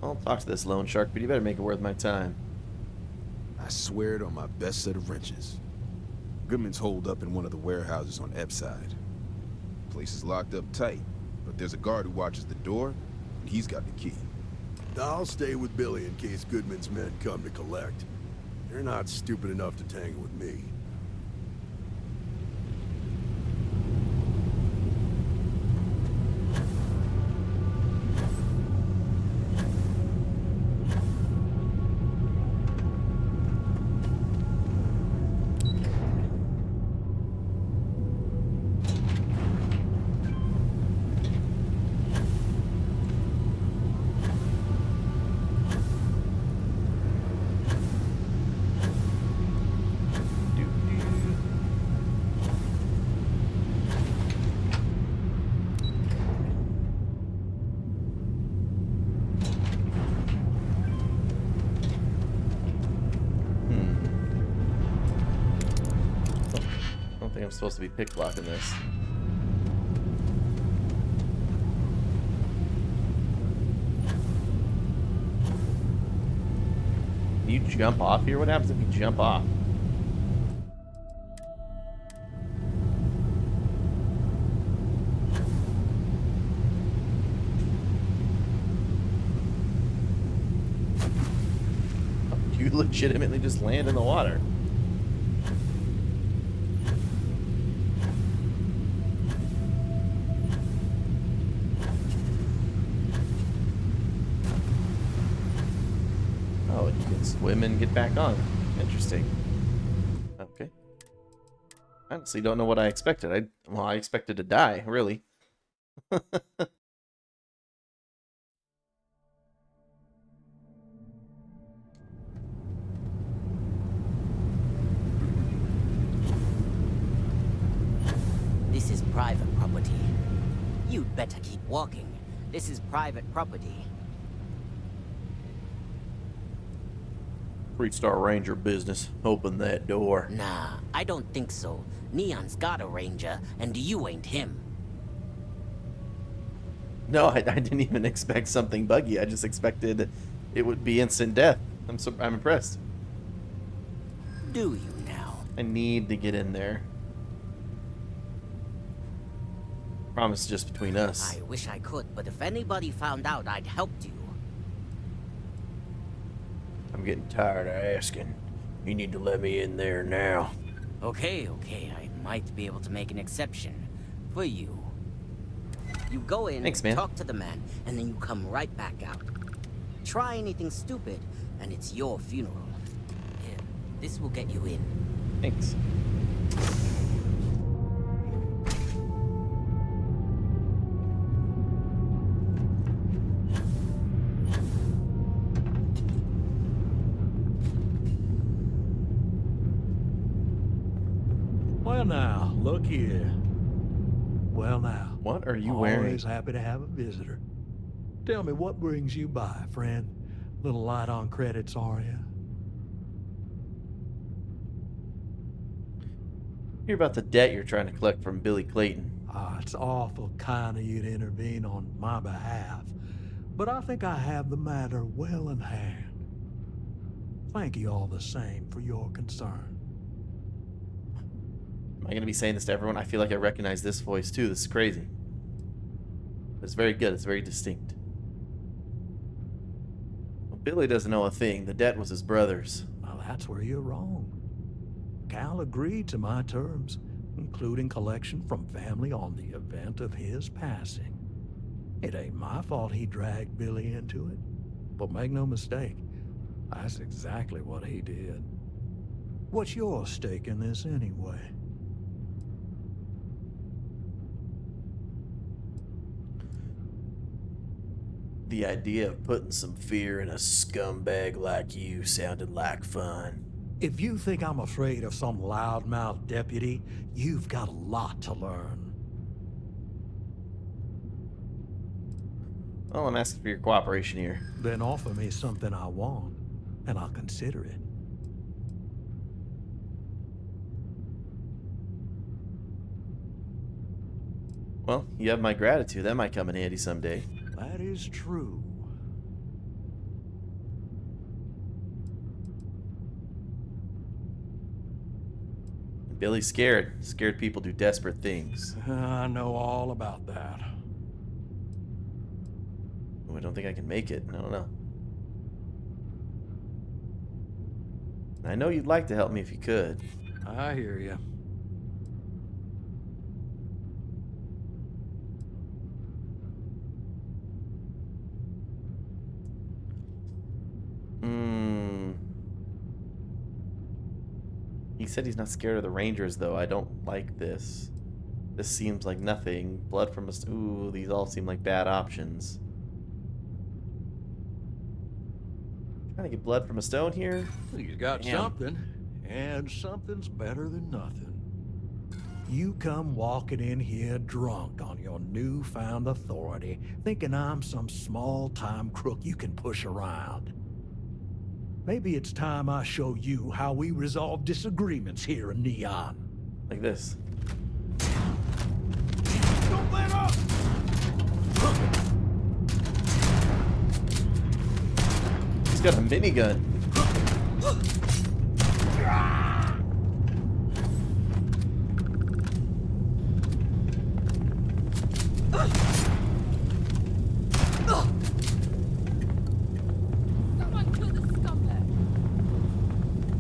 I'll talk to this loan shark, but you better make it worth my time. I swear it on my best set of wrenches. Goodman's holed up in one of the warehouses on Epside. Place is locked up tight, but there's a guard who watches the door, and he's got the key. I'll stay with Billy in case Goodman's men come to collect. They're not stupid enough to tangle with me. I'm supposed to be pick blocking this. Can you jump off here? What happens if you jump off? You legitimately just land in the water. Swim and get back on. Interesting. Okay. Honestly, don't know what I expected. I expected to die, really. This is private property. You'd better keep walking. This is private property. Freestar Ranger business. Open that door. Nah, I don't think so. Neon's got a ranger, and you ain't him. No, I didn't even expect something buggy. I just expected it would be instant death. I'm impressed. Do you now? I need to get in there. Promise just between us. I wish I could, but if anybody found out, I'd helped you. I'm getting tired of asking. You need to let me in there now. Okay, I might be able to make an exception. For you. You go in, thanks, man. Talk to the man, and then you come right back out. Try anything stupid, and it's your funeral. Here, this will get you in. Thanks. now, look here. Well now. What are you wearing? Always happy to have a visitor. Tell me, what brings you by, friend? Little light on credits, are you? Hear about the debt you're trying to collect from Billy Clayton. It's awful kind of you to intervene on my behalf, but I think I have the matter well in hand. Thank you all the same for your concern. Am I going to be saying this to everyone? I feel like I recognize this voice too. This is crazy. But it's very good. It's very distinct. Well, Billy doesn't know a thing. The debt was his brother's. Well, that's where you're wrong. Cal agreed to my terms, including collection from family on the event of his passing. It ain't my fault he dragged Billy into it, but make no mistake, that's exactly what he did. What's your stake in this anyway? The idea of putting some fear in a scumbag like you sounded like fun. If you think I'm afraid of some loudmouth deputy, you've got a lot to learn. Well, I'm asking for your cooperation here. Then offer me something I want, and I'll consider it. Well, you have my gratitude. That might come in handy someday. That is true. Billy's scared. Scared people do desperate things. I know all about that. Oh, I don't think I can make it. I don't know. I know you'd like to help me if you could. I hear you. He said he's not scared of the Rangers, though. I don't like this. This seems like nothing. Blood from a... Ooh, these all seem like bad options. Trying to get blood from a stone here? He's got something, and something's better than nothing. You come walking in here drunk on your newfound authority, thinking I'm some small-time crook you can push around. Maybe it's time I show you how we resolve disagreements here in Neon. Like this. Don't let up! He's got a minigun.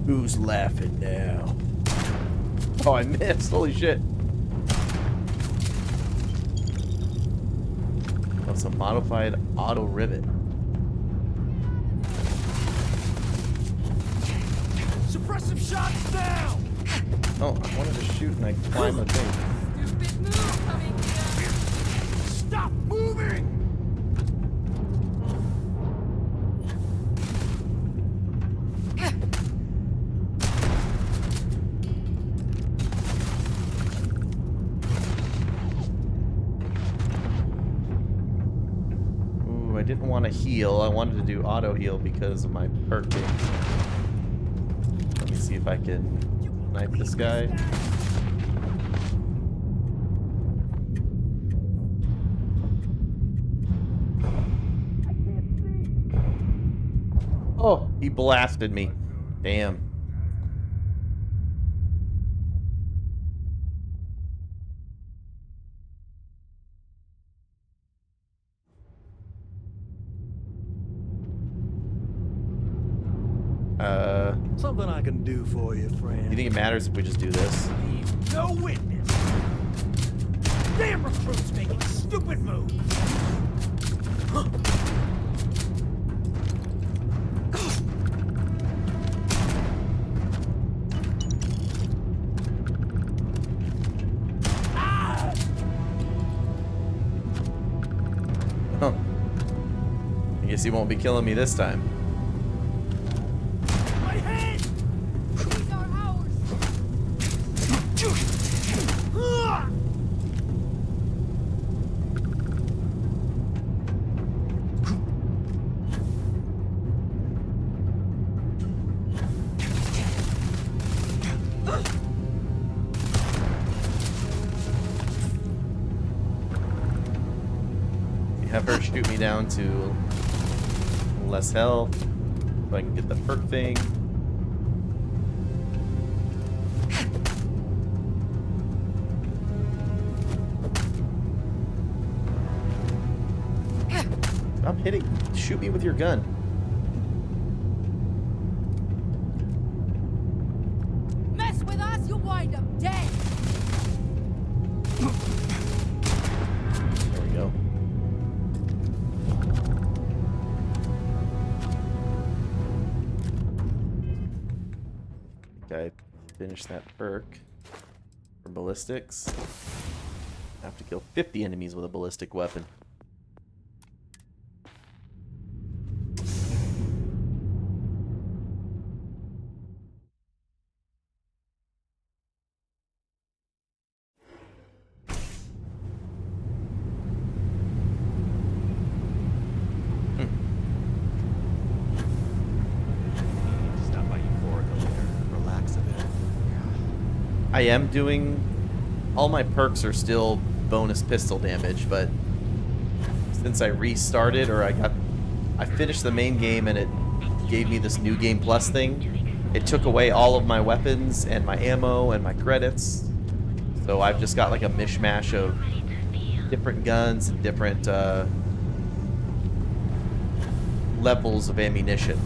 Who's laughing now? Oh, I missed. Holy shit. That's a modified auto rivet. Suppressive shots down! Oh, I wanted to shoot and I climbed the thing. Stupid move coming here. Stop moving! I didn't want to heal. I wanted to do auto heal because of my perk game. Let me see if I can snipe this guy. Oh, he blasted me. Damn. Something I can do for you, friend. You think it matters if we just do this? No witness! Damn recruits making stupid moves! Huh. I guess he won't be killing me this time. down to less health so I can get the perk thing. Stop hitting. Shoot me with your gun. Mess with us, you'll wind up dead. There we go. I finished that perk for ballistics. I have to kill 50 enemies with a ballistic weapon. I am doing... all my perks are still bonus pistol damage, but since I restarted, or I finished the main game and it gave me this new game plus thing, it took away all of my weapons and my ammo and my credits. So I've just got like a mishmash of different guns and different levels of ammunition.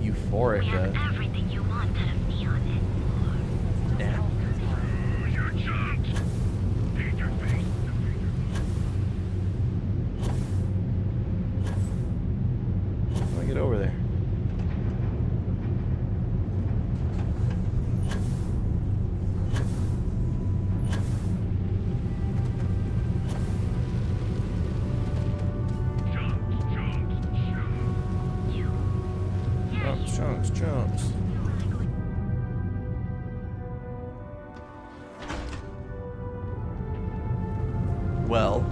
Euphorica. Everything you want out of Neon and more. Now. How do I get over there? Chunks. Well,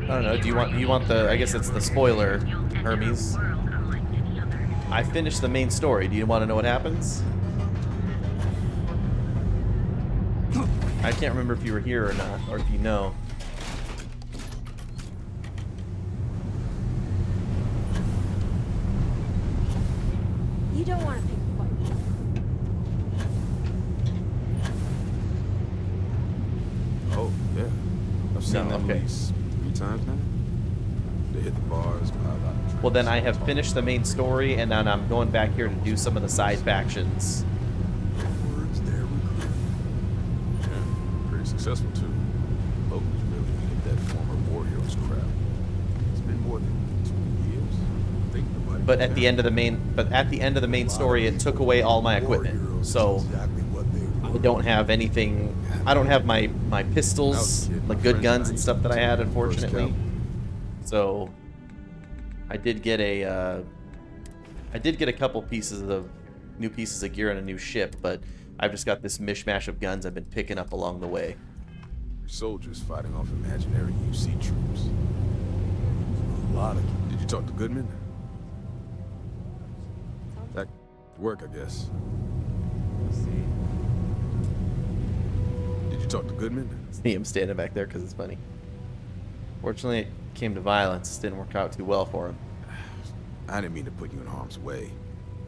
I don't know. Do you want the? I guess it's the spoiler, Hermes. I finished the main story. Do you want to know what happens? I can't remember if you were here or not, or if you know. You don't want to pick a fight. Oh, yeah. I've seen them at least 3 times now. They hit the bars, pile out. Well, then I have finished the main story, and then I'm going back here to do some of the side factions. Words there, recruit. Yeah, pretty successful too. Locals really needed that former war heroes crap. It's been more than 20 years. I think nobody. But at the end of the main story, it took away all my equipment. So I don't have anything. I don't have my pistols, like good guns and stuff that I had, unfortunately. So I did get a couple pieces of new pieces of gear and a new ship, but I've just got this mishmash of guns I've been picking up along the way. Soldiers fighting off imaginary UC troops. A lot of. Did you talk to Goodman? That work, I guess. Let's see. Did you talk to Goodman? See him standing back there because it's funny. Fortunately, it came to violence. Didn't work out too well for him. I didn't mean to put you in harm's way.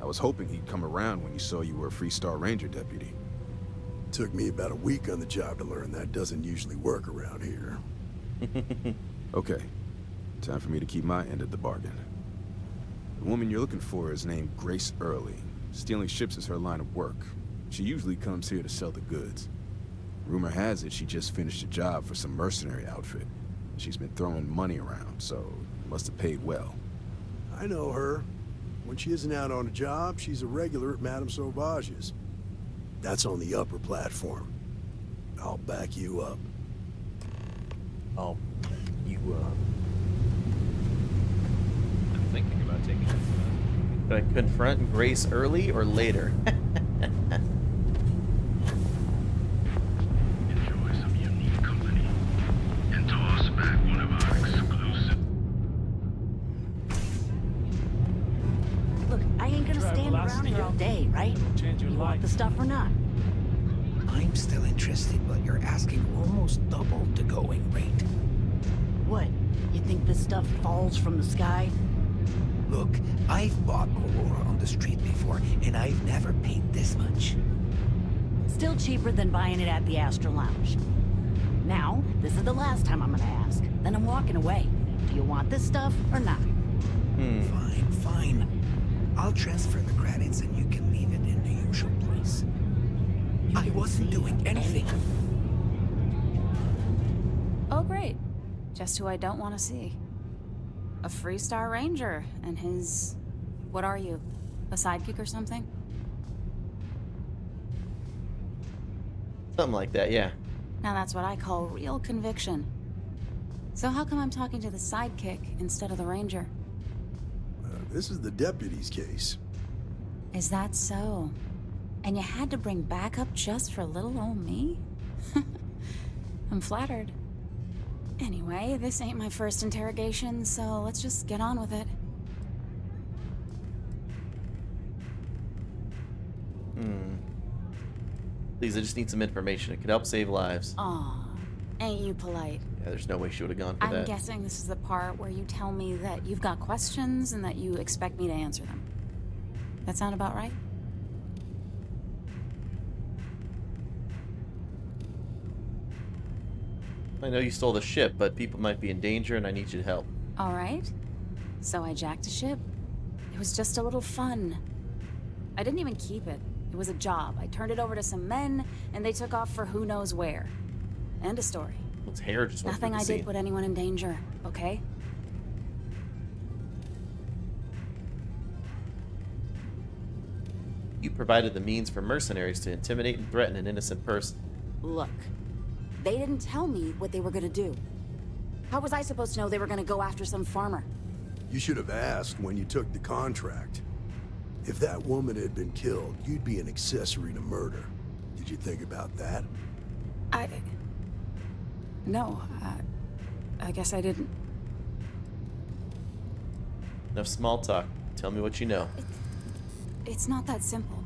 I was hoping he'd come around when you saw you were a Freestar Ranger deputy. Took me about a week on the job to learn that doesn't usually work around here. Okay, time for me to keep my end of the bargain. The woman you're looking for is named Grace Early. Stealing ships is her line of work. She usually comes here to sell the goods. Rumor has it she just finished a job for some mercenary outfit. She's been throwing money around, so must have paid well. I know her. When she isn't out on a job, she's a regular at Madame Sauvage's. That's on the upper platform. I'll back you up. I'll back you up. I'm thinking about taking this. Should I confront Grace early or later? Enjoy some unique company and toss back one of around here all day, right? Change your You want the stuff or not? I'm still interested, but you're asking almost double the going rate. What? You think this stuff falls from the sky? Look, I've bought Aurora on the street before, and I've never paid this much. Still cheaper than buying it at the Astro Lounge. Now, this is the last time I'm gonna ask. Then I'm walking away. Do you want this stuff or not? Fine, fine. I'll transfer the credits and you can leave it in the usual place. I wasn't doing anything. Oh, great. Just who I don't want to see. A Freestar Ranger and his... What are you? A sidekick or something? Something like that, yeah. Now that's what I call real conviction. So how come I'm talking to the sidekick instead of the Ranger? This is the deputy's case. Is that so? And you had to bring backup just for little old me? I'm flattered. Anyway, this ain't my first interrogation, so let's just get on with it. Please, I just need some information. It could help save lives. Aw, ain't you polite? Yeah, there's no way she would have gone for I'm that. guessing this is the part where you tell me that you've got questions and that you expect me to answer them. That sound about right? I know you stole the ship, but people might be in danger and I need you to help. All right. So I jacked a ship. It was just a little fun. I didn't even keep it. It was a job. I turned it over to some men, and they took off for who knows where. End of story. Its hair just went Nothing through I the sea. did put anyone in danger, okay? You provided the means for mercenaries to intimidate and threaten an innocent person. Look, they didn't tell me what they were gonna do. How was I supposed to know they were gonna go after some farmer? You should have asked when you took the contract. If that woman had been killed, you'd be an accessory to murder. Did you think about that? No, I guess I didn't. Enough small talk. Tell me what you know. It's not that simple.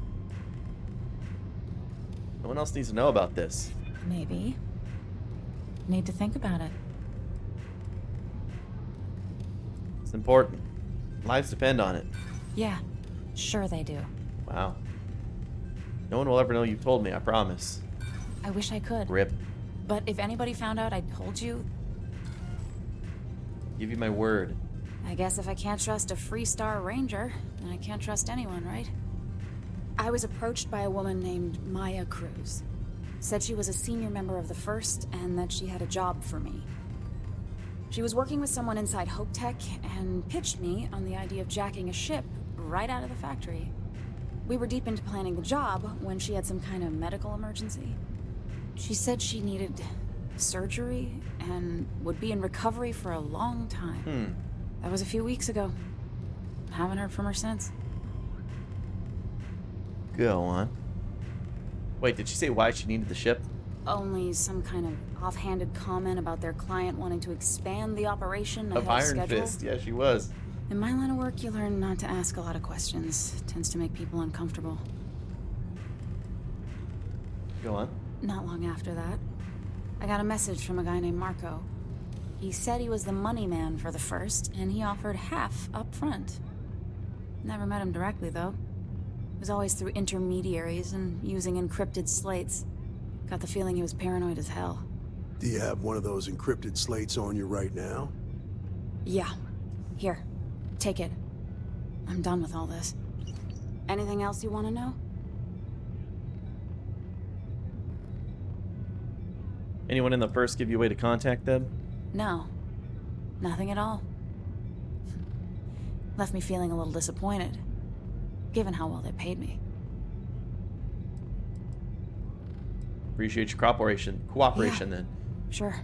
No one else needs to know about this. Maybe. Need to think about it. It's important. Lives depend on it. Yeah, sure they do. Wow. No one will ever know you told me, I promise. I wish I could. Rip. But if anybody found out I told you, Give you my word. I guess if I can't trust a Freestar Ranger, then I can't trust anyone, right? I was approached by a woman named Maya Cruz. Said she was a senior member of the First and that she had a job for me. She was working with someone inside Hope Tech and pitched me on the idea of jacking a ship right out of the factory. We were deep into planning the job when she had some kind of medical emergency. She said she needed surgery and would be in recovery for a long time. That was a few weeks ago. Haven't heard from her since. Go on. Wait, did she say why she needed the ship? Only some kind of offhanded comment about their client wanting to expand the operation ahead Of of Iron schedule. Fist, yeah, she was. In my line of work, you learn not to ask a lot of questions. It tends to make people uncomfortable. Go on. Not long after that, I got a message from a guy named Marco. He said he was the money man for the First, and he offered half up front. Never met him directly, though. It was always through intermediaries and using encrypted slates. Got the feeling he was paranoid as hell. Do you have one of those encrypted slates on you right now? Yeah. Here. Take it. I'm done with all this. Anything else you want to know? Anyone in the First give you a way to contact them? No. Nothing at all. Left me feeling a little disappointed, given how well they paid me. Appreciate your cooperation then. Sure.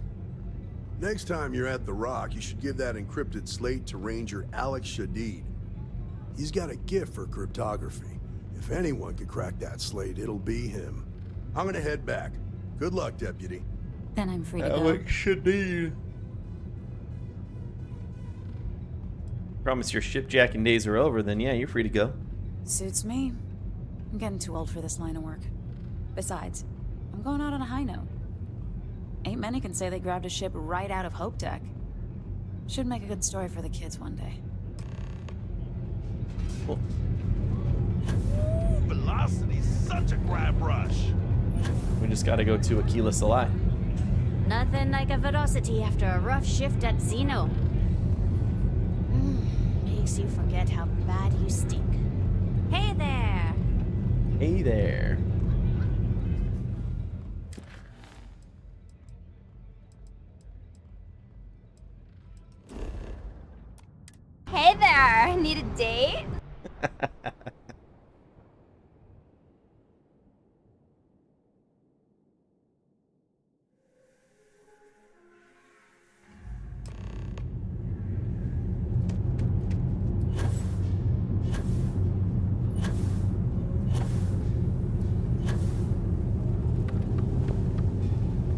Next time you're at the Rock, you should give that encrypted slate to Ranger Alex Shadid. He's got a gift for cryptography. If anyone could crack that slate, it'll be him. I'm gonna head back. Good luck, Deputy. Then I'm free to go. Alex Shadid. Promise your shipjacking days are over, then yeah, you're free to go. Suits me. I'm getting too old for this line of work. Besides, I'm going out on a high note. Ain't many can say they grabbed a ship right out of Hope Tech. Should make a good story for the kids one day. Cool. Velocity's such a grab rush. We just gotta go to Aquila Salai. Nothing like a velocity after a rough shift at Xeno. Makes you forget how bad you stink. Hey there! Hey there. Hey there! Need a date?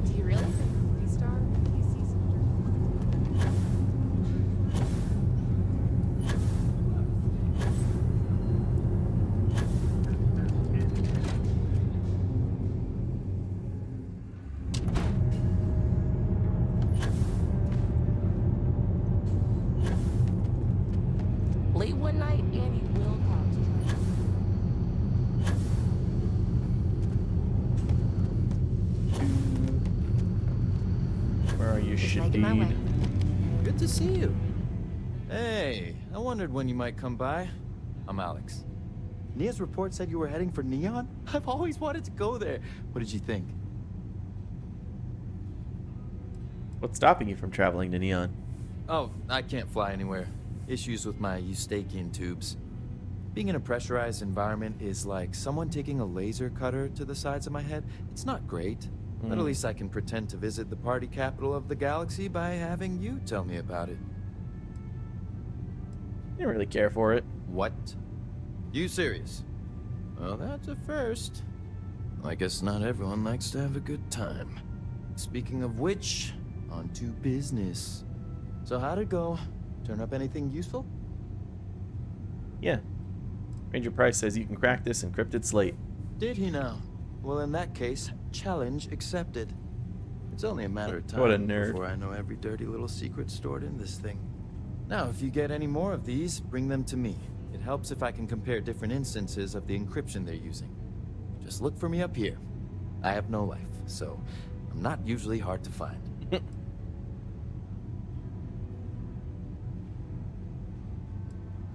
Do you really think Freestar PC's Late one night, and he will concentrate. Where are you, Just making my way. shitty? Good to see you. Hey, I wondered when you might come by. I'm Alex. Nia's report said you were heading for Neon? I've always wanted to go there. What did you think? What's stopping you from traveling to Neon? Oh, I can't fly anywhere. Issues with my Eustachian tubes. Being in a pressurized environment is like someone taking a laser cutter to the sides of my head. It's not great, but at least I can pretend to visit the party capital of the galaxy by having you tell me about it. I didn't really care for it. What? You serious? Well, that's a first. I guess not everyone likes to have a good time. Speaking of which, on to business. So how'd it go? Turn up anything useful? Yeah. Ranger Price says you can crack this encrypted slate. Did he now? Well, in that case, challenge accepted. It's only a matter of time What a nerd. before I know every dirty little secret stored in this thing. Now, if you get any more of these, bring them to me. It helps if I can compare different instances of the encryption they're using. Just look for me up here. I have no life, so I'm not usually hard to find.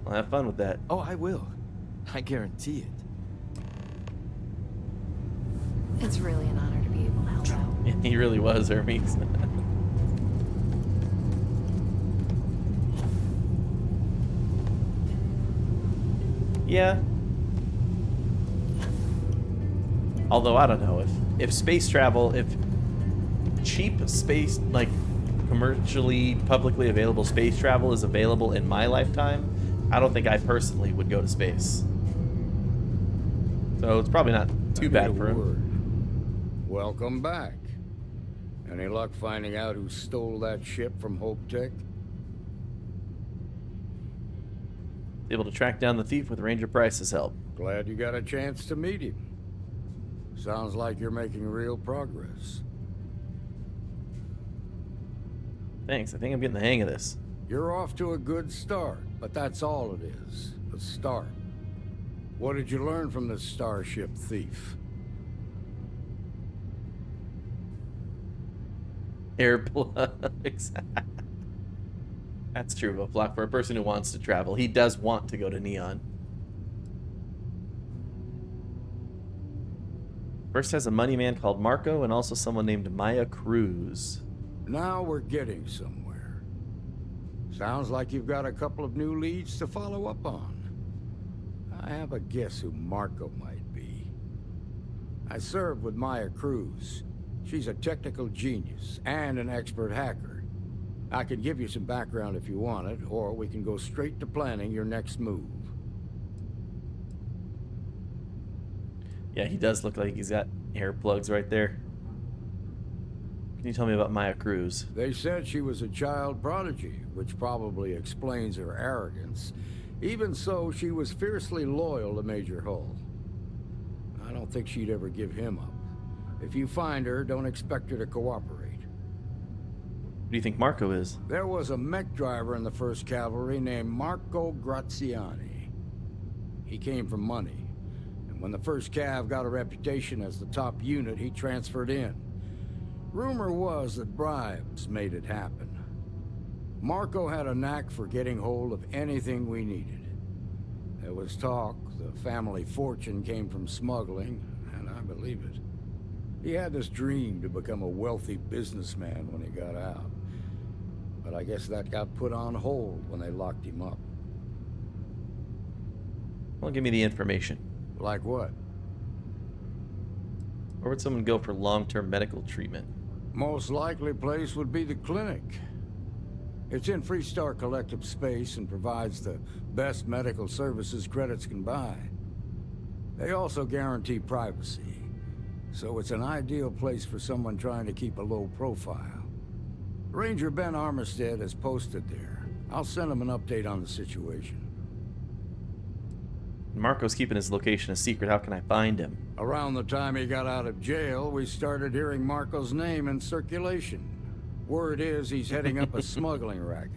Well, have fun with that. Oh, I will. I guarantee it. It's really an honor to be able to help out. He really was, Hermes. Yeah. Although I don't know if space travel, if cheap space, like commercially publicly available space travel is available in my lifetime, I don't think I personally would go to space. So it's probably not too bad for him. Welcome back. Any luck finding out who stole that ship from Hope Tech? Able to track down the thief with Ranger Price's help. Glad you got a chance to meet him. Sounds like you're making real progress. Thanks, I think I'm getting the hang of this. You're off to a good start, but that's all it is. A start. What did you learn from this starship thief? Air plugs. That's true of a flock for a person who wants to travel. He does want to go to Neon. First has a money man called Marco and also someone named Maya Cruz. Now we're getting somewhere. Sounds like you've got a couple of new leads to follow up on. I have a guess who Marco might be. I served with Maya Cruz. She's a technical genius and an expert hacker. I can give you some background if you want it, or we can go straight to planning your next move. Yeah, he does look like he's got hair plugs right there. Can you tell me about Maya Cruz? They said she was a child prodigy, which probably explains her arrogance. Even so, she was fiercely loyal to Major Hull. I don't think she'd ever give him up. If you find her, don't expect her to cooperate. Who do you think Marco is? There was a mech driver in the 1st Cavalry named Marco Graziani. He came from money, and when the 1st Cav got a reputation as the top unit, he transferred in. Rumor was that bribes made it happen. Marco had a knack for getting hold of anything we needed. There was talk the family fortune came from smuggling, and I believe it. He had this dream to become a wealthy businessman when he got out. But I guess that got put on hold when they locked him up. Well, give me the information. Like what? Where would someone go for long-term medical treatment? Most likely place would be the clinic. It's in Freestar Collective space and provides the best medical services credits can buy. They also guarantee privacy, so it's an ideal place for someone trying to keep a low profile. Ranger Ben Armistead is posted there. I'll send him an update on the situation. Marco's keeping his location a secret. How can I find him? Around the time he got out of jail, we started hearing Marco's name in circulation. Word is he's heading up a smuggling racket.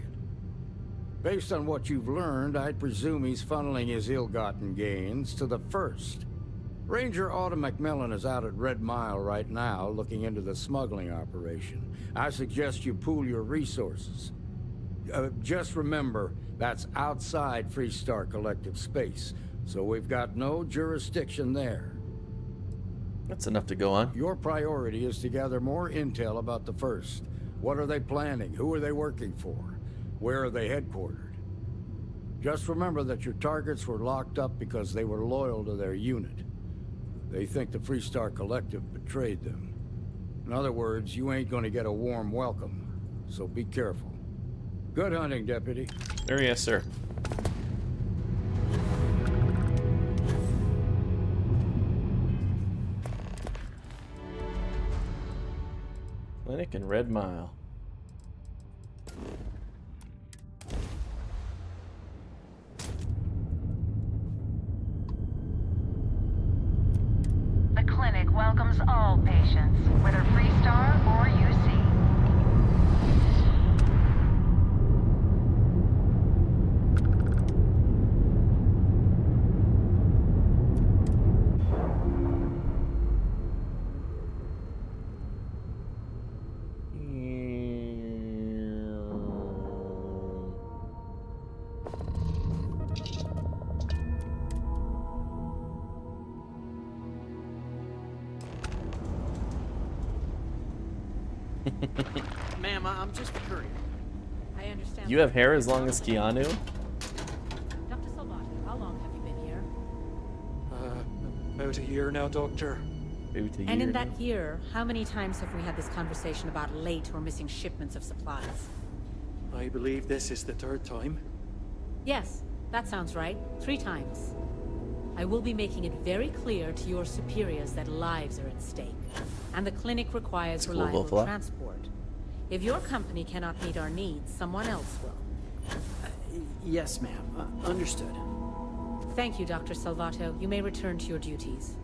Based on what you've learned, I'd presume he's funneling his ill-gotten gains to the 1st. Ranger Autumn McMillan is out at Red Mile right now, looking into the smuggling operation. I suggest you pool your resources. Just remember, that's outside Freestar Collective space, so we've got no jurisdiction there. That's enough to go on. Your priority is to gather more intel about the 1st. What are they planning? Who are they working for? Where are they headquartered? Just remember that your targets were locked up because they were loyal to their unit. They think the Freestar Collective betrayed them. In other words, you ain't gonna get a warm welcome, so be careful. Good hunting, Deputy. There, yes, sir. Clinic and Red Mile. The clinic welcomes all patients, whether Freestar or UC. Ma'am, I'm just a courier. I understand. You have hair as long as Keanu? Dr. Salvato, how long have you been here? About a year now, Doctor. And in that year, how many times have we had this conversation about late or missing shipments of supplies? I believe this is the 3rd time. Yes, that sounds right. 3 times. I will be making it very clear to your superiors that lives are at stake, and the clinic requires reliable transport. If your company cannot meet our needs, someone else will. Yes, ma'am. Understood. Thank you, Dr. Salvato. You may return to your duties.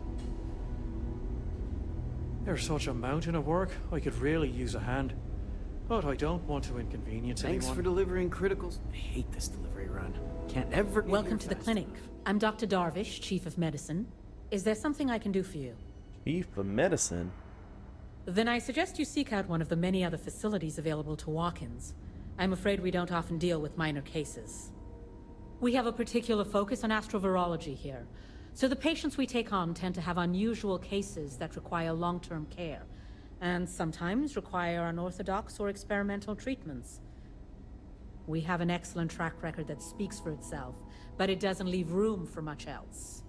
There's such a mountain of work, I could really use a hand. But I don't want to inconvenience anyone. Thanks for delivering criticals. I hate this delivery run. Can't ever get Welcome here to the fast clinic. enough. I'm Dr. Darvish, Chief of Medicine. Is there something I can do for you? Chief of Medicine? Then I suggest you seek out one of the many other facilities available to walk-ins. I'm afraid we don't often deal with minor cases. We have a particular focus on astrovirology here, so the patients we take on tend to have unusual cases that require long-term care, and sometimes require unorthodox or experimental treatments. We have an excellent track record that speaks for itself, but it doesn't leave room for much else.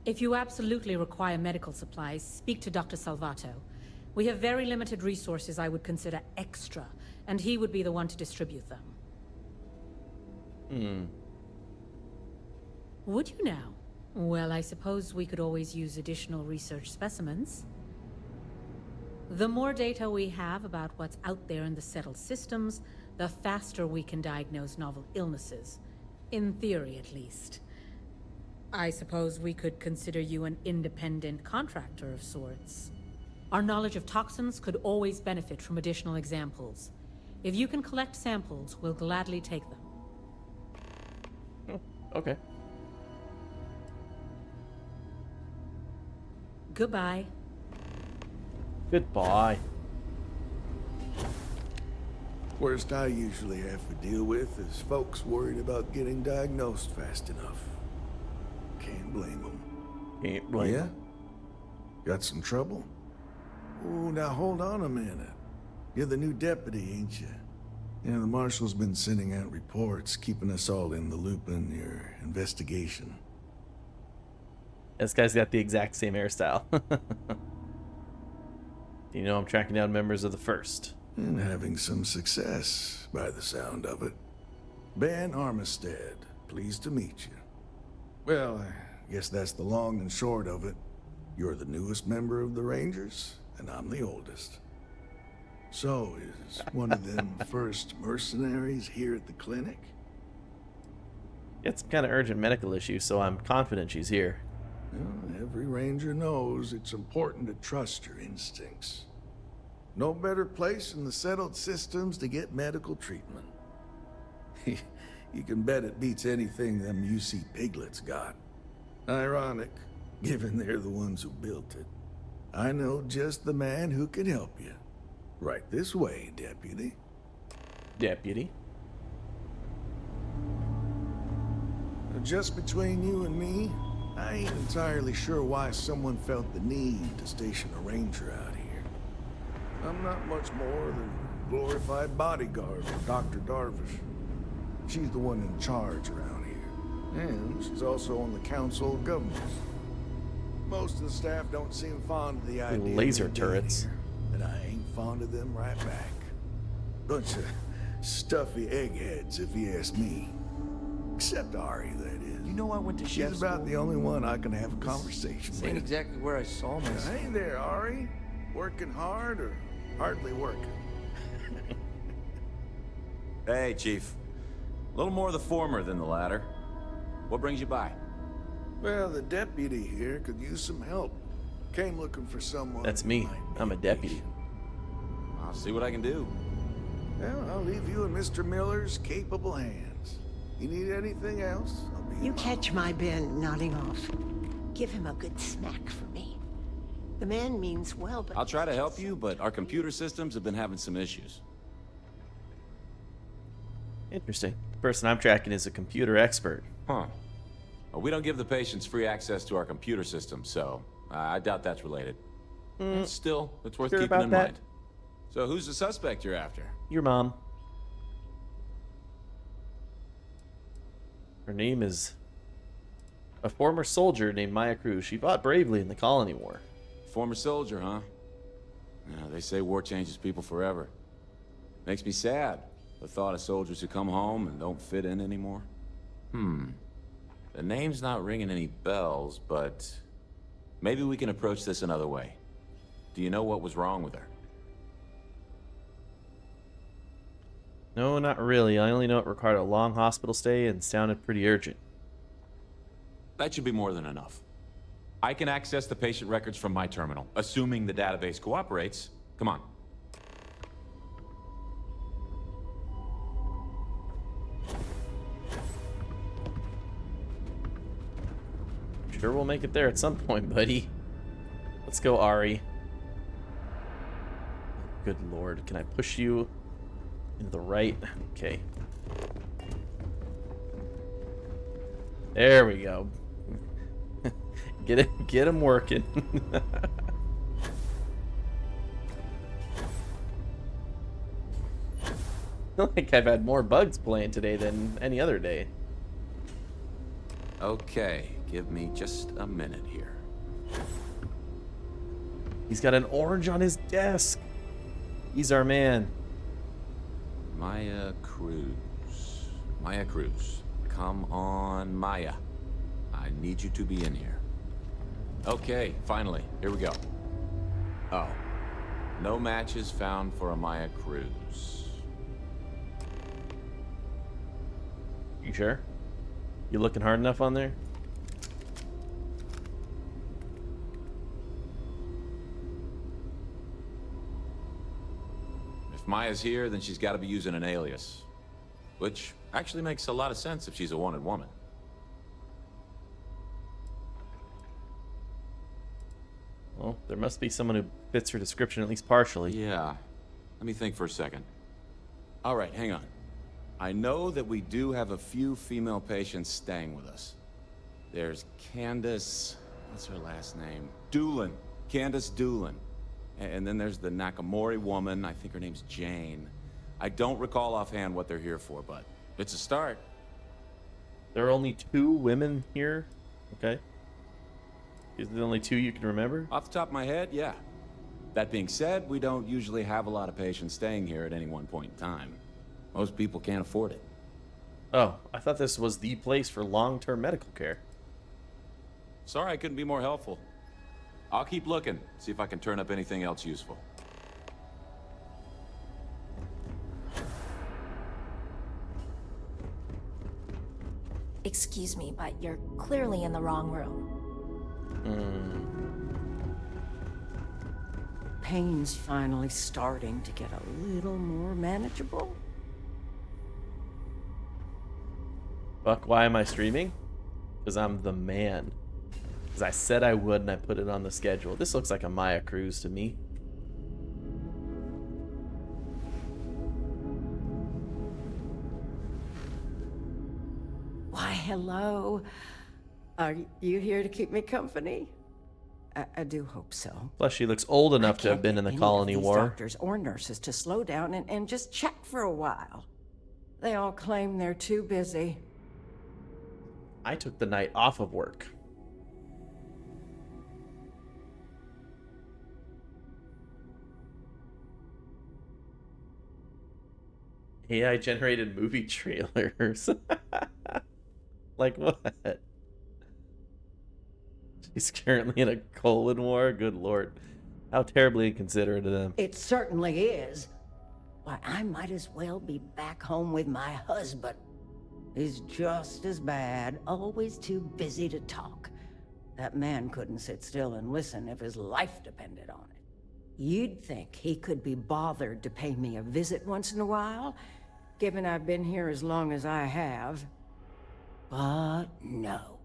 If you absolutely require medical supplies, speak to Dr. Salvato. We have very limited resources I would consider extra, and he would be the one to distribute them. Would you now? Well, I suppose we could always use additional research specimens. The more data we have about what's out there in the settled systems, the faster we can diagnose novel illnesses. In theory, at least. I suppose we could consider you an independent contractor of sorts. Our knowledge of toxins could always benefit from additional examples. If you can collect samples, we'll gladly take them. Oh, okay. Goodbye. Goodbye. Worst I usually have to deal with is folks worried about getting diagnosed fast enough. Can't blame them. Can't blame Yeah? Got some trouble? Oh, now hold on a minute. You're the new deputy, ain't you? Yeah, the marshal's been sending out reports, keeping us all in the loop in your investigation. This guy's got the exact same hairstyle. You know I'm tracking down members of the First. And having some success, by the sound of it. Ben Armistead, pleased to meet you. Well, I guess that's the long and short of it. You're the newest member of the Rangers, and I'm the oldest. So, is one of them first mercenaries here at the clinic? It's some kind of urgent medical issue, so I'm confident she's here. Well, every Ranger knows it's important to trust your instincts. No better place in the settled systems to get medical treatment. You can bet it beats anything them UC piglets got. Ironic, given they're the ones who built it. I know just the man who can help you. Right this way, Deputy. Deputy? Just between you and me, I ain't entirely sure why someone felt the need to station a ranger out here. I'm not much more than a glorified bodyguard for Dr. Darvish. She's the one in charge around here. And she's also on the Council of Governors. Most of the staff don't seem fond of the idea Laser of being turrets. here, and I ain't fond of them right back. Bunch of stuffy eggheads, if you ask me. Except Ari, that is. You know I went to chef She's about school. the only one I can have a conversation This ain't with. exactly where I saw myself. Hey there, Ari. Working hard or hardly working? Hey, Chief. A little more the former than the latter. What brings you by? Well, the deputy here could use some help. Came looking for someone. That's me. I'm a deputy. I'll see what I can do. Well, I'll leave you in Mr. Miller's capable hands. You need anything else? I'll be You catch my Ben nodding off. Give him a good smack for me. The man means well, but... I'll try to help you, but our computer systems have been having some issues. Interesting. The person I'm tracking is a computer expert. Huh. Well, we don't give the patients free access to our computer system, so I doubt that's related. Still, it's worth Sure keeping about in that? mind. So who's the suspect you're after? Your mom. Her name is a former soldier named Maya Cruz. She fought bravely in the Colony War. Former soldier, huh? Yeah, they say war changes people forever. Makes me sad, the thought of soldiers who come home and don't fit in anymore. The name's not ringing any bells, but maybe we can approach this another way. Do you know what was wrong with her? No, not really. I only know it required a long hospital stay and sounded pretty urgent. That should be more than enough. I can access the patient records from my terminal, assuming the database cooperates. Come on. Sure we'll make it there at some point, buddy. Let's go, Ari. Good lord, can I push you into the right? Okay. There we go. Get him working. I feel like I've had more bugs playing today than any other day. Okay, give me just a minute here. He's got an orange on his desk. He's our man. Maya Cruz. Maya Cruz. Come on, Maya. I need you to be in here. Okay, finally. Here we go. Oh. No matches found for a Maya Cruz. You sure? You looking hard enough on there? If Maya's here, then she's got to be using an alias. Which actually makes a lot of sense if she's a wanted woman. Well, there must be someone who fits her description at least partially. Yeah. Let me think for a second. All right, hang on. I know that we do have a few female patients staying with us. There's Candace... what's her last name? Doolin. Candace Doolin. And then there's the Nakamori woman. I think her name's Jane. I don't recall offhand what they're here for, but it's a start. There are only 2 women here? Okay. Is there only 2 you can remember? Off the top of my head, yeah. That being said, we don't usually have a lot of patients staying here at any one point in time. Most people can't afford it. Oh, I thought this was the place for long-term medical care. Sorry I couldn't be more helpful. I'll keep looking, see if I can turn up anything else useful. Excuse me, but you're clearly in the wrong room. Pain's finally starting to get a little more manageable. Fuck, why am I streaming? Because I'm the man. Because I said I would and I put it on the schedule. This looks like a Maya cruise to me. Why, hello. Are you here to keep me company? I do hope so. Plus, she looks old enough to have been in the Colony War. Doctors or nurses to slow down and just check for a while. They all claim they're too busy. I took the night off of work. AI-generated movie trailers. Like what? She's currently in a colon war? Good lord. How terribly inconsiderate of them. It certainly is. Why, I might as well be back home with my husband. He's just as bad, always too busy to talk. That man couldn't sit still and listen if his life depended on it. You'd think he could be bothered to pay me a visit once in a while, given I've been here as long as I have. But no.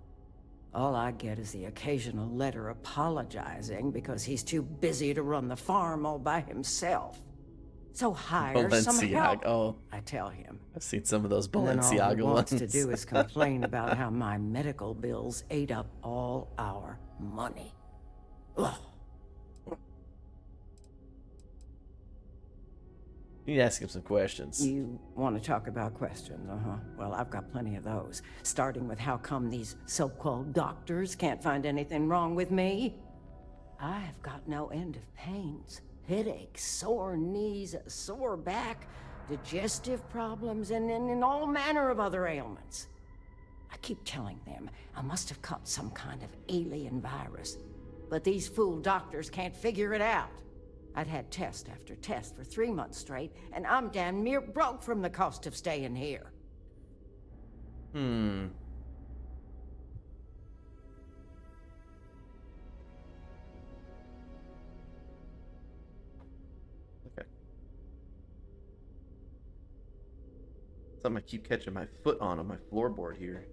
All I get is the occasional letter apologizing because he's too busy to run the farm all by himself. So hire some help, I tell him. I've seen some of those And then all Balenciaga he ones. wants to do is complain about how my medical bills ate up all our money. Ugh. You need to ask him some questions. You want to talk about questions, Well, I've got plenty of those. Starting with how come these so-called doctors can't find anything wrong with me? I've got no end of pains. Headaches, sore knees, a sore back, digestive problems, and all manner of other ailments. I keep telling them I must have caught some kind of alien virus. But these fool doctors can't figure it out. I'd had test after test for 3 months straight, and I'm damn near broke from the cost of staying here. Okay. Something I keep catching my foot on my floorboard here.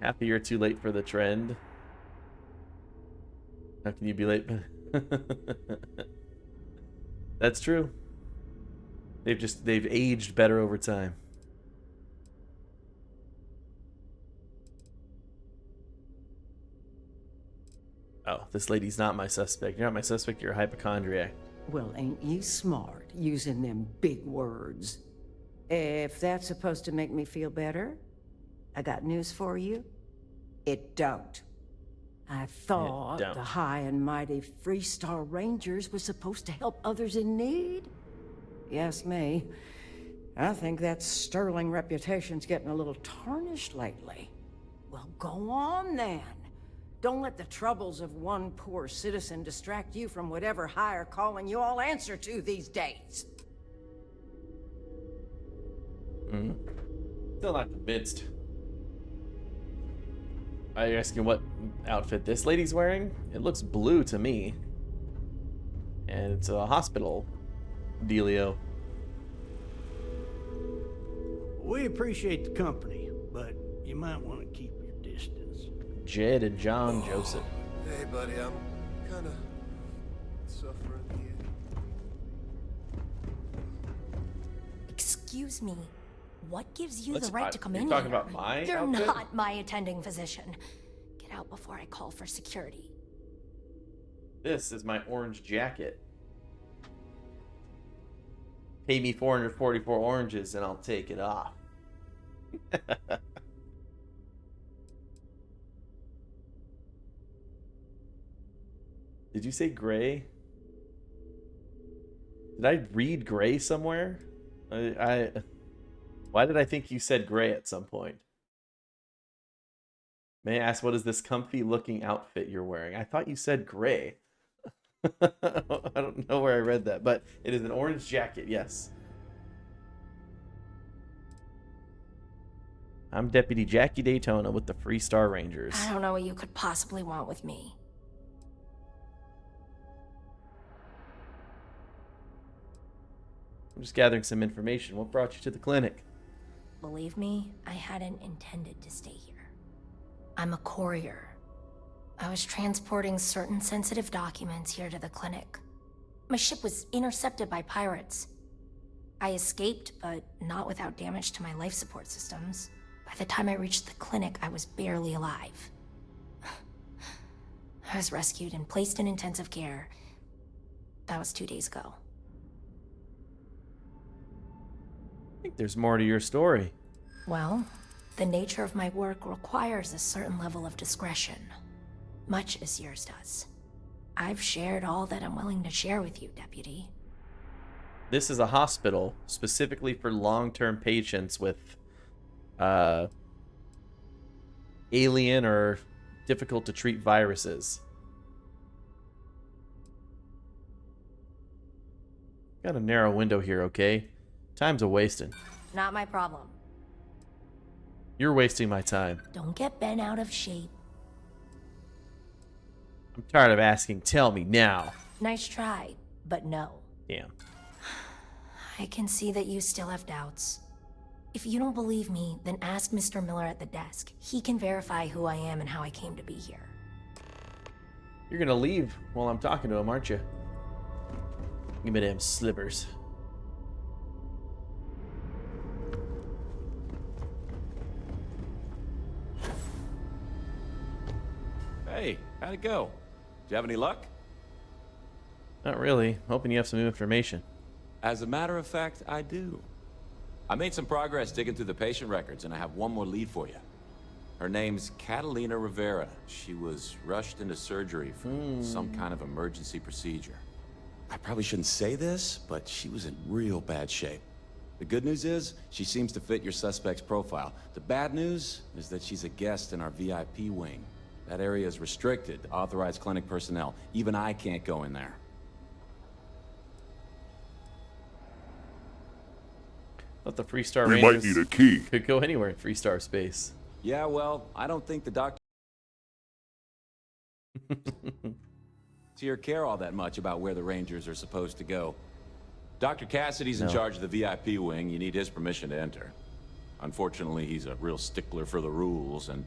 Half a year too late for the trend. How can you be late? That's true. They've aged better over time. Oh, this lady's not my suspect. You're not my suspect, you're a hypochondriac. Well, ain't you smart, using them big words? If that's supposed to make me feel better, I got news for you. It don't. I thought don't. the high and mighty Freestar Rangers were supposed to help others in need. Yes, me. I think that sterling reputation's getting a little tarnished lately. Well, go on then. Don't let the troubles of one poor citizen distract you from whatever higher calling you all answer to these days. Still not convinced. Are you asking what outfit this lady's wearing? It looks blue to me. And it's a hospital dealio. We appreciate the company, but you might want to keep your distance. Jed and John Joseph. Hey, buddy, I'm kind of suffering here. Excuse me. What gives you the right to come in You're talking here? about my You're outfit? not my attending physician. Get out before I call for security. This is my orange jacket. Pay me 444 oranges and I'll take it off. Did you say gray? Did I read gray somewhere? Why did I think you said gray at some point? May I ask, what is this comfy looking outfit you're wearing? I thought you said gray. I don't know where I read that, but it is an orange jacket, yes. I'm Deputy Jackie Daytona with the Freestar Rangers. I don't know what you could possibly want with me. I'm just gathering some information. What brought you to the clinic? Believe me, I hadn't intended to stay here. I'm a courier. I was transporting certain sensitive documents here to the clinic. My ship was intercepted by pirates. I escaped, but not without damage to my life support systems. By the time I reached the clinic, I was barely alive. I was rescued and placed in intensive care. That was 2 days ago. I think there's more to your story. Well, the nature of my work requires a certain level of discretion, much as yours does. I've shared all that I'm willing to share with you, Deputy. This is a hospital specifically for long-term patients with alien or difficult to treat viruses. Got a narrow window here, okay? Time's a wasting. Not my problem. You're wasting my time. Don't get bent out of shape. I'm tired of asking. Tell me now. Nice try, but no. Damn. I can see that you still have doubts. If you don't believe me, then ask Mr. Miller at the desk. He can verify who I am and how I came to be here. You're gonna leave while I'm talking to him, aren't you? Give me them slippers. Hey, how'd it go? Did you have any luck? Not really. Hoping you have some new information. As a matter of fact, I do. I made some progress digging through the patient records, and I have one more lead for you. Her name's Catalina Rivera. She was rushed into surgery for some kind of emergency procedure. I probably shouldn't say this, but she was in real bad shape. The good news is, she seems to fit your suspect's profile. The bad news is that she's a guest in our VIP wing. That area is restricted to authorized clinic personnel. Even I can't go in there. Thought the Freestar We Rangers might need a key. could go anywhere in Freestar space. Yeah, well, I don't think the doctor to your care all that much about where the Rangers are supposed to go. Dr. Cassidy's in charge of the VIP wing. You need his permission to enter. Unfortunately, he's a real stickler for the rules, and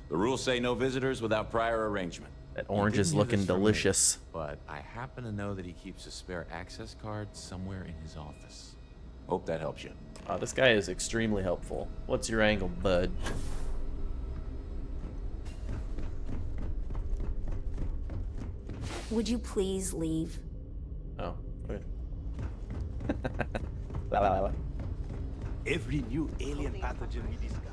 the rules say no visitors without prior arrangement. That orange is looking delicious. But I happen to know that he keeps a spare access card somewhere in his office. Hope that helps you. This guy is extremely helpful. What's your angle, bud? Would you please leave? Oh, okay. Every new alien pathogen we discover.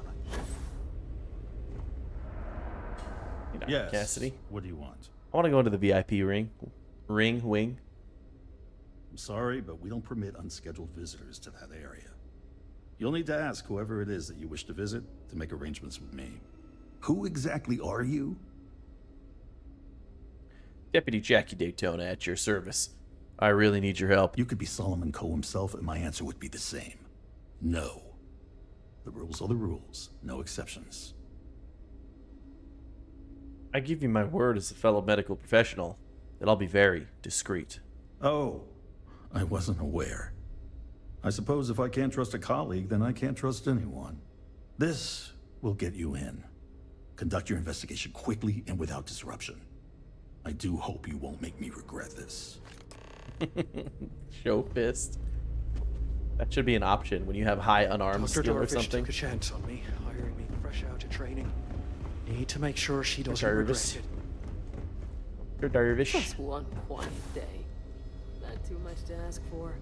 Hey, Dr. Yes. Cassidy. What do you want? I want to go into the VIP wing. I'm sorry, but we don't permit unscheduled visitors to that area. You'll need to ask whoever it is that you wish to visit to make arrangements with me. Who exactly are you? Deputy Jackie Daytona at your service. I really need your help. You could be Solomon Coe himself, and my answer would be the same. No. The rules are the rules. No exceptions. I give you my word as a fellow medical professional that I'll be very discreet. Oh, I wasn't aware. I suppose if I can't trust a colleague, then I can't trust anyone. This will get you in. Conduct your investigation quickly and without disruption. I do hope you won't make me regret this. Show fist. That should be an option when you have high unarmed Dr. skill or Darvish something. took a chance on me, hiring me fresh out of training. Need to make sure she doesn't Darvish. regret it. Dr. Darvish. Just one quiet day. Not too much to ask for.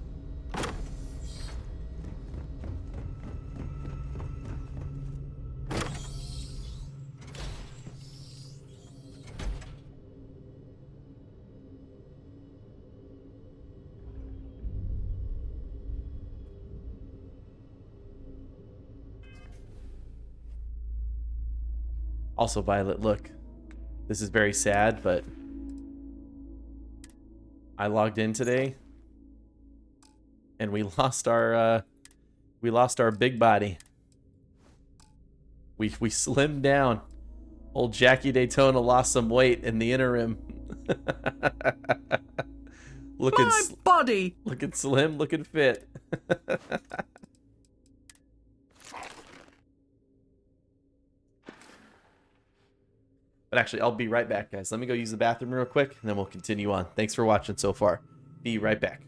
Also, Violet, look. This is very sad, but I logged in today and we lost our big body. We slimmed down. Old Jackie Daytona lost some weight in the interim. Looking My body. Looking slim, looking fit. But actually, I'll be right back, guys. Let me go use the bathroom real quick, and then we'll continue on. Thanks for watching so far. Be right back.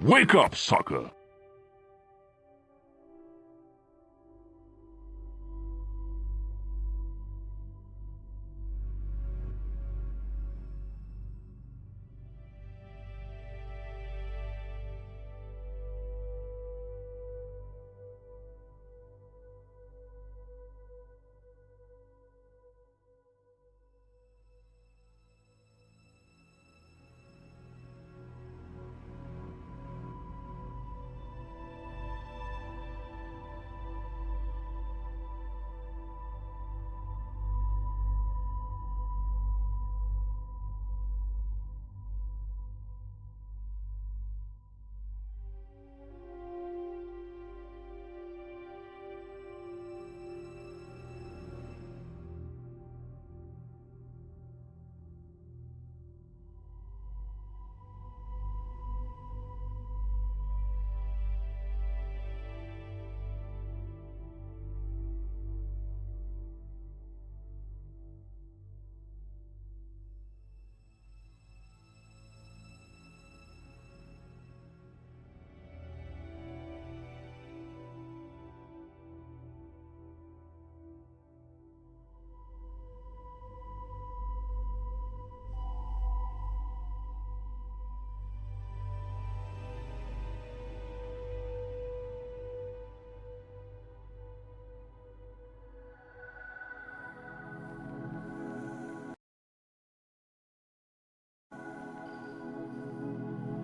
Wake up, sucker!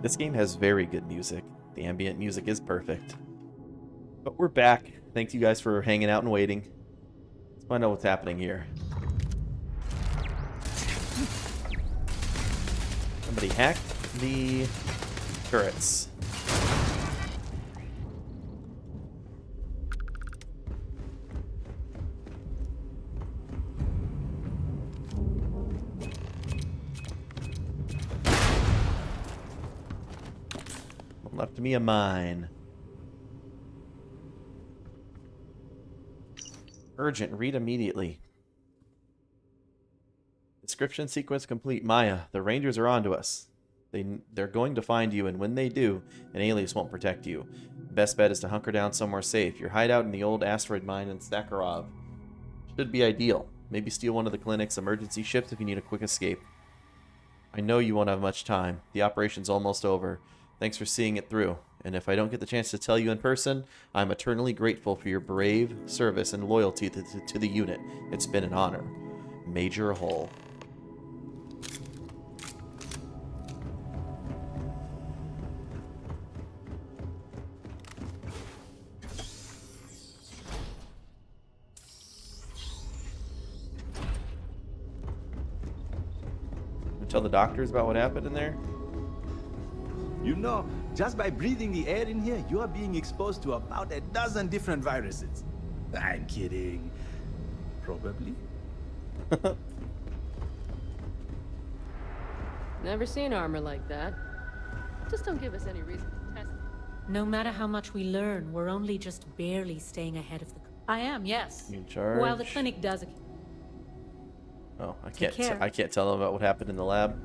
This game has very good music. The ambient music is perfect. But we're back. Thank you guys for hanging out and waiting. Let's find out what's happening here. Somebody hacked the turrets. Left me a mine. Urgent, read immediately. Description sequence complete. Maya, the Rangers are onto us. They're going to find you, and when they do, an alias won't protect you. Best bet is to hunker down somewhere safe. Your hideout in the old asteroid mine in Sakharov should be ideal. Maybe steal one of the clinic's emergency ships if you need a quick escape. I know you won't have much time. The operation's almost over. Thanks for seeing it through. And if I don't get the chance to tell you in person, I'm eternally grateful for your brave service and loyalty to the unit. It's been an honor. Major Hull. Tell the doctors about what happened in there? You know, just by breathing the air in here, you are being exposed to about a dozen different viruses. I'm kidding. Probably. Never seen armor like that. Just don't give us any reason to test it. No matter how much we learn, we're only just barely staying ahead of the... I am, yes. You in charge? While the clinic does... Oh, I can't tell them about what happened in the lab.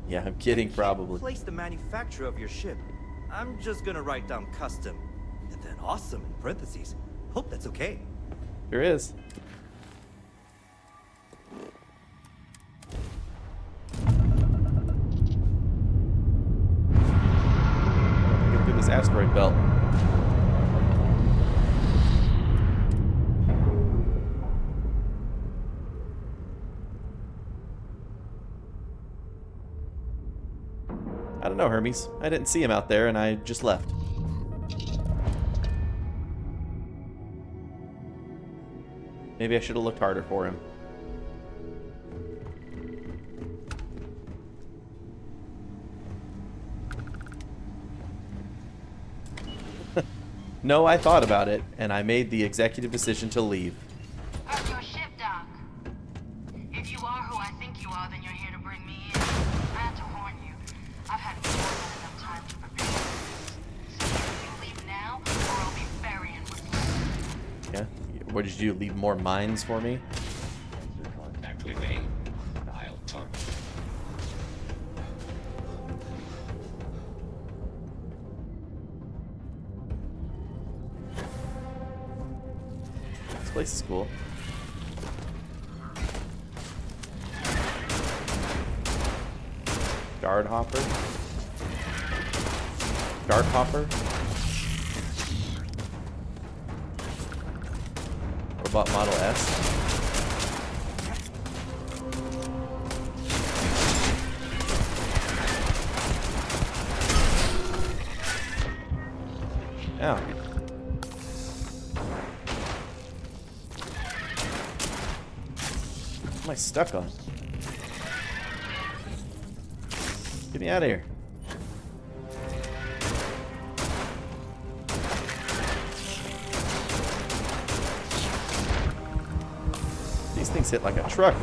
Yeah, I'm kidding, probably. Place the manufacturer of your ship. I'm just gonna write down custom, and then awesome in parentheses. Hope that's okay. Sure is. Get through this asteroid belt. I don't know, Hermes. I didn't see him out there, and I just left. Maybe I should have looked harder for him. No, I thought about it, and I made the executive decision to leave. How's your ship, Doc? If you are who I think you are, then you're here to bring me in. I have to warn you. I've had more than enough time to prepare for this. So either you leave now, or I'll be burying what's left. Yeah? What did you do? Leave more mines for me? place is cool. Dart hopper. Dart hopper. Robot Model S. Yeah. What am I stuck on? Get me out of here. These things hit like a truck.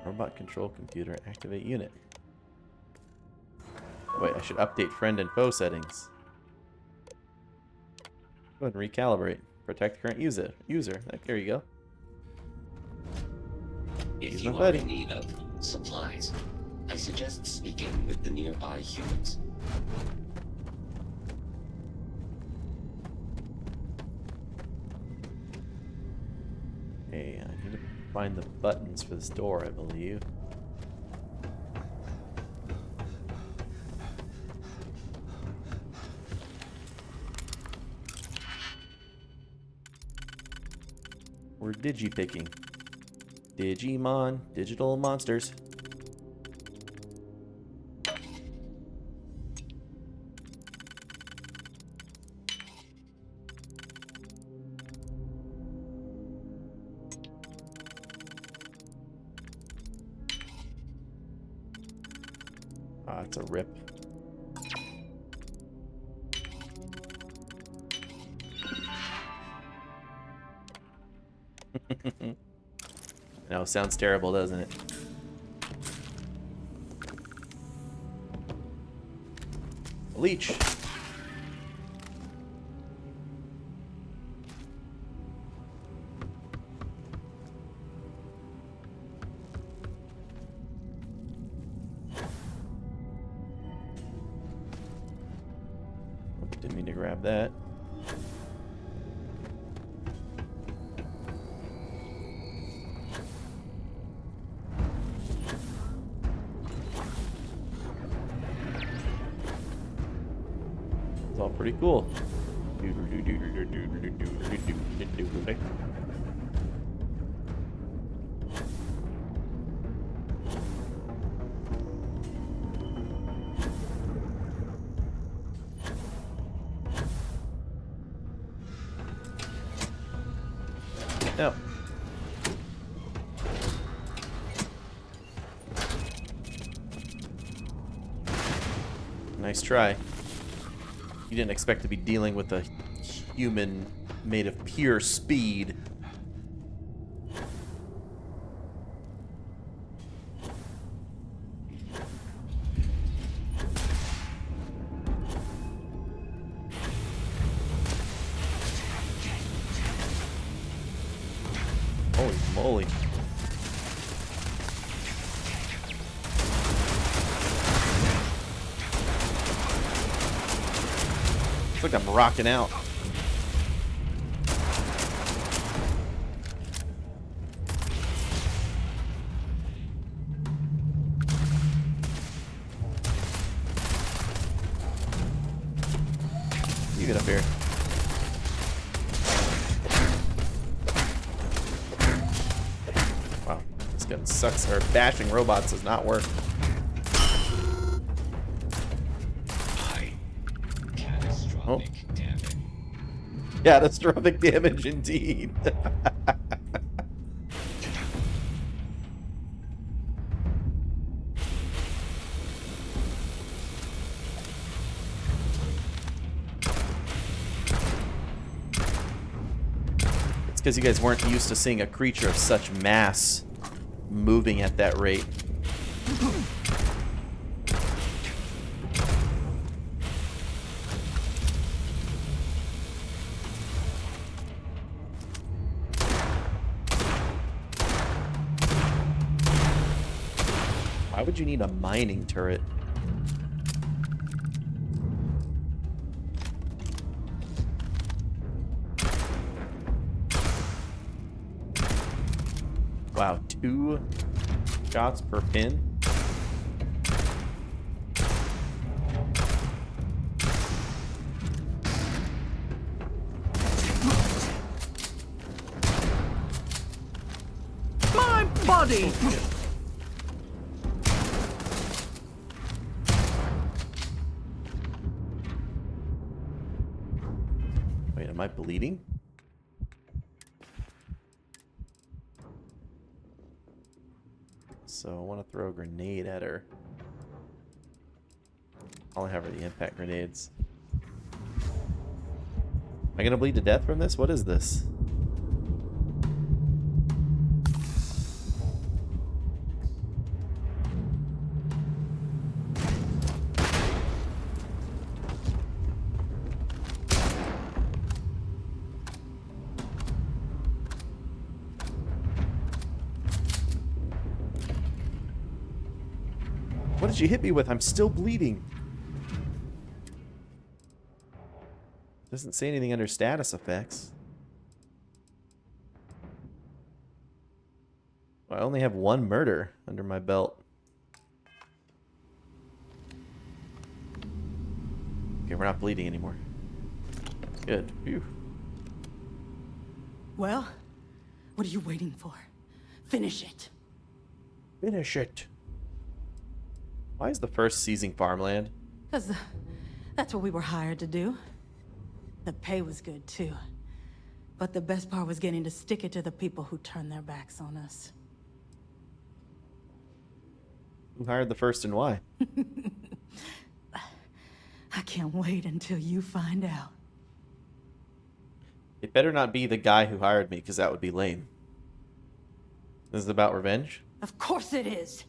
Robot control computer, activate unit. Wait, I should update friend and foe settings. Go ahead and recalibrate. Protect current user. There you go. If you are in need of supplies, I suggest speaking with the nearby humans. Okay, I need to find the buttons for this door, I believe. We're digi-picking. Digimon, digital monsters. Ah, it's a rip. No, sounds terrible, doesn't it? Leech. Didn't mean to grab that. It's all pretty cool. No. Nice try. You didn't expect to be dealing with a human made of pure speed. Holy moly. Looks like I'm rocking out. You get up here. Wow, this gun sucks. Or bashing robots does not work. Oh. Catastrophic damage indeed. because you guys weren't used to seeing a creature of such mass moving at that rate. Why would you need a mining turret? Wow, 2 shots per pin. My body! Wait, am I bleeding? So I want to throw a grenade at her. All I have are the impact grenades. Am I gonna bleed to death from this? What is this? What did you hit me with? I'm still bleeding. Doesn't say anything under status effects. I only have 1 murder under my belt. Okay, we're not bleeding anymore. Good. Phew. Well, what are you waiting for? Finish it. Finish it. Why is the first seizing farmland? Because that's what we were hired to do. The pay was good, too. But the best part was getting to stick it to the people who turned their backs on us. Who hired the first and why? I can't wait until you find out. It better not be the guy who hired me, because that would be lame. This is about revenge? Of course it is!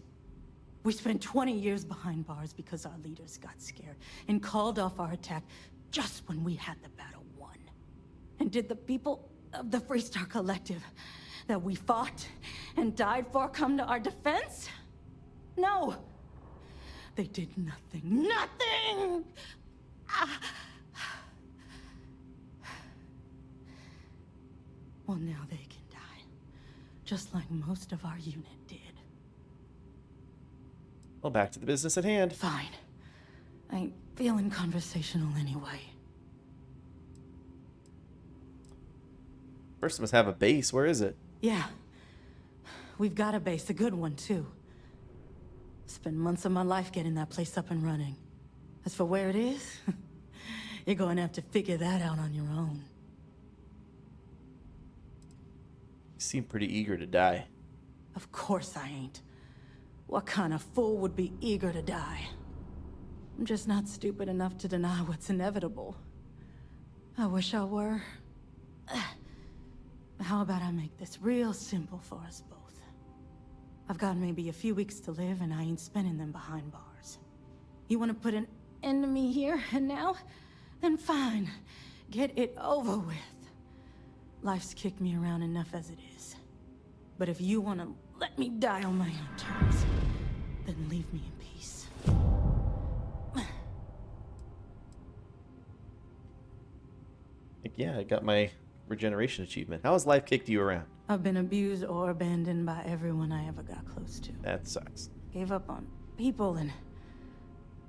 We spent 20 years behind bars because our leaders got scared and called off our attack just when we had the battle won. And did the people of the Freestar Collective that we fought and died for come to our defense? No! They did nothing. Nothing! Ah. Well, now they can die. Just like most of our unit did. Well, back to the business at hand. Fine. I ain't feeling conversational anyway. First must have a base. Where is it? Yeah. We've got a base, a good one, too. Spent months of my life getting that place up and running. As for where it is, you're going to have to figure that out on your own. You seem pretty eager to die. Of course I ain't. What kind of fool would be eager to die? I'm just not stupid enough to deny what's inevitable. I wish I were. How about I make this real simple for us both? I've got maybe a few weeks to live, and I ain't spending them behind bars. You want to put an end to me here and now? Then fine. Get it over with. Life's kicked me around enough as it is. But if you want to let me die on my own terms, then leave me in peace. Yeah, I got my regeneration achievement. How has life kicked you around? I've been abused or abandoned by everyone I ever got close to. That sucks. Gave up on people and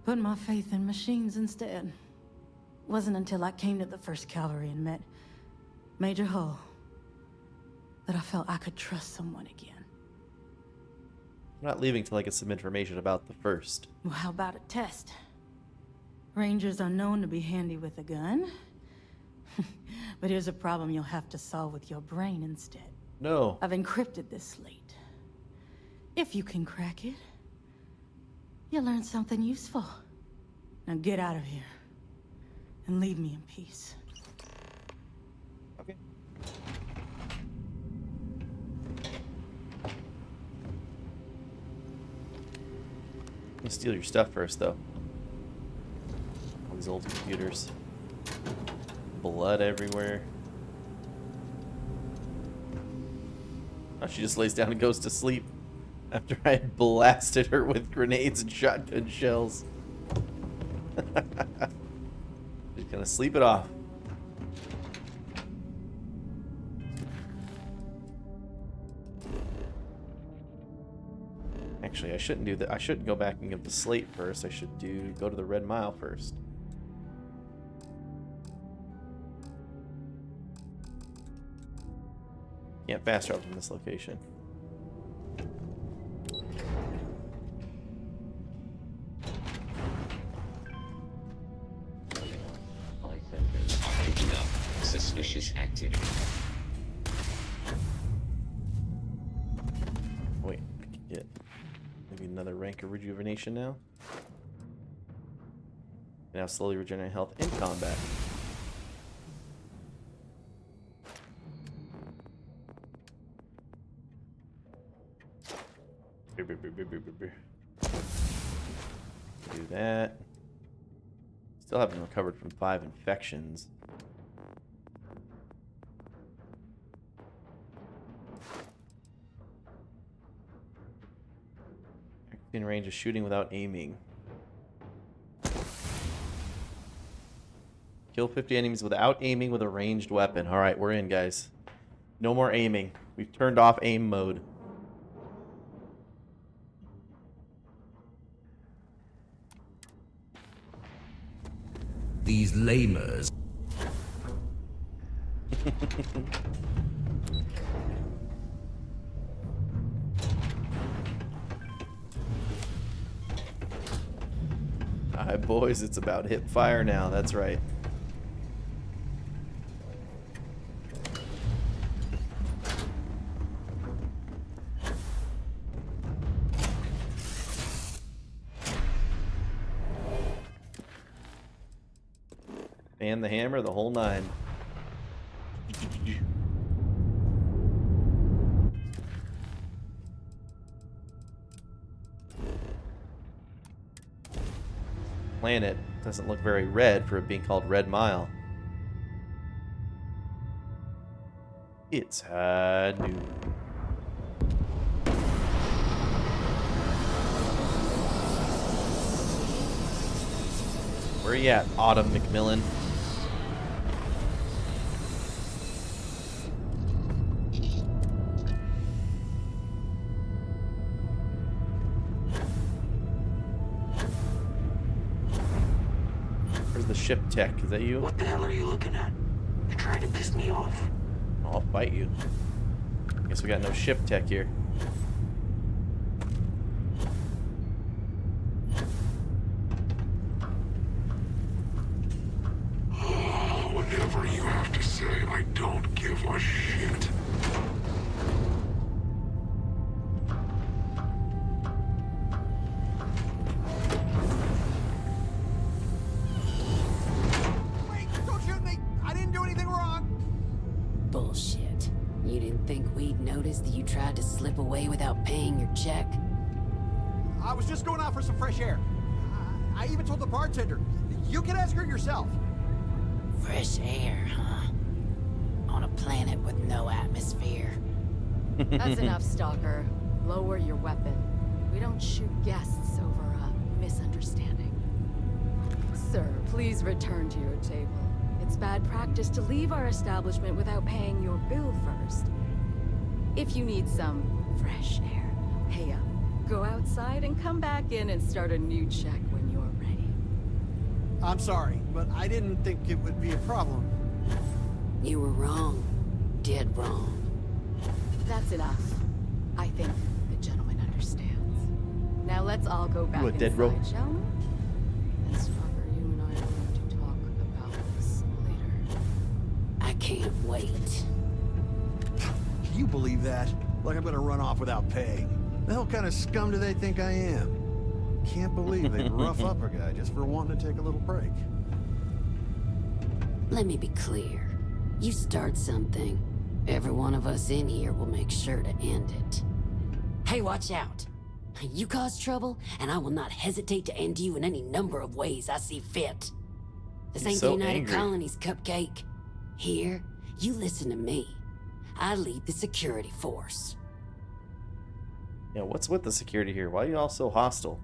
put my faith in machines instead. Wasn't until I came to the 1st Cavalry and met Major Hull that I felt I could trust someone again. I'm not leaving till I get some information about the 1st. Well, how about a test? Rangers are known to be handy with a gun. But here's a problem you'll have to solve with your brain instead. No. I've encrypted this slate. If you can crack it, you'll learn something useful. Now get out of here and leave me in peace. Okay. I'm gonna steal your stuff first, though. All these old computers. Blood everywhere. Oh, she just lays down and goes to sleep after I had blasted her with grenades and shotgun shells. She's gonna sleep it off. Actually, I shouldn't do that. I shouldn't go back and give the slate first. I should go to the Red Mile first. Can't fast travel from this location. Picking up suspicious activity. Wait, I can get maybe another rank of rejuvenation now. Now slowly regenerate health in combat. Do that. Still haven't recovered from 5 infections. In range of shooting without aiming. Kill 50 enemies without aiming with a ranged weapon. Alright, we're in, guys. No more aiming. We've turned off aim mode. These lamers. Alright, boys, it's about hip fire now. That's right. And the hammer, the whole 9. Planet doesn't look very red for it being called Red Mile. It's high noon. Where are you at, Autumn McMillan? Where's the ship tech? Is that you? What the hell are you looking at? You're trying to piss me off. I'll fight you. Guess we got no ship tech here. Whatever you have to say, I don't give a shit. Wait, don't shoot me! I didn't do anything wrong! Bullshit. You didn't think we'd notice that you tried to slip away without paying your check? I was just going out for some fresh air. I even told the bartender. You can ask her yourself. Fresh air, huh? On a planet with no atmosphere. That's enough, Stalker. Lower your weapon. We don't shoot guests over a misunderstanding. Sir, please return to your table. It's bad practice to leave our establishment without paying your bill first. If you need some fresh air, pay up. Go outside and come back in and start a new check when you're ready. I'm sorry, but I didn't think it would be a problem. You were wrong. Dead wrong. That's enough. I think the gentleman understands. Now let's all go back inside, shall we? And Stalker, you and I are going to talk about this later. I can't wait. Can you believe that? Like I'm gonna run off without paying. The hell kind of scum do they think I am? Can't believe they'd rough up a guy just for wanting to take a little break. Let me be clear. You start something, every one of us in here will make sure to end it. Hey, watch out. You cause trouble, and I will not hesitate to end you in any number of ways I see fit. This He's ain't so the United angry. Colonies, Cupcake. Here, you listen to me. I lead the security force. Yeah, what's with the security here? Why are you all so hostile?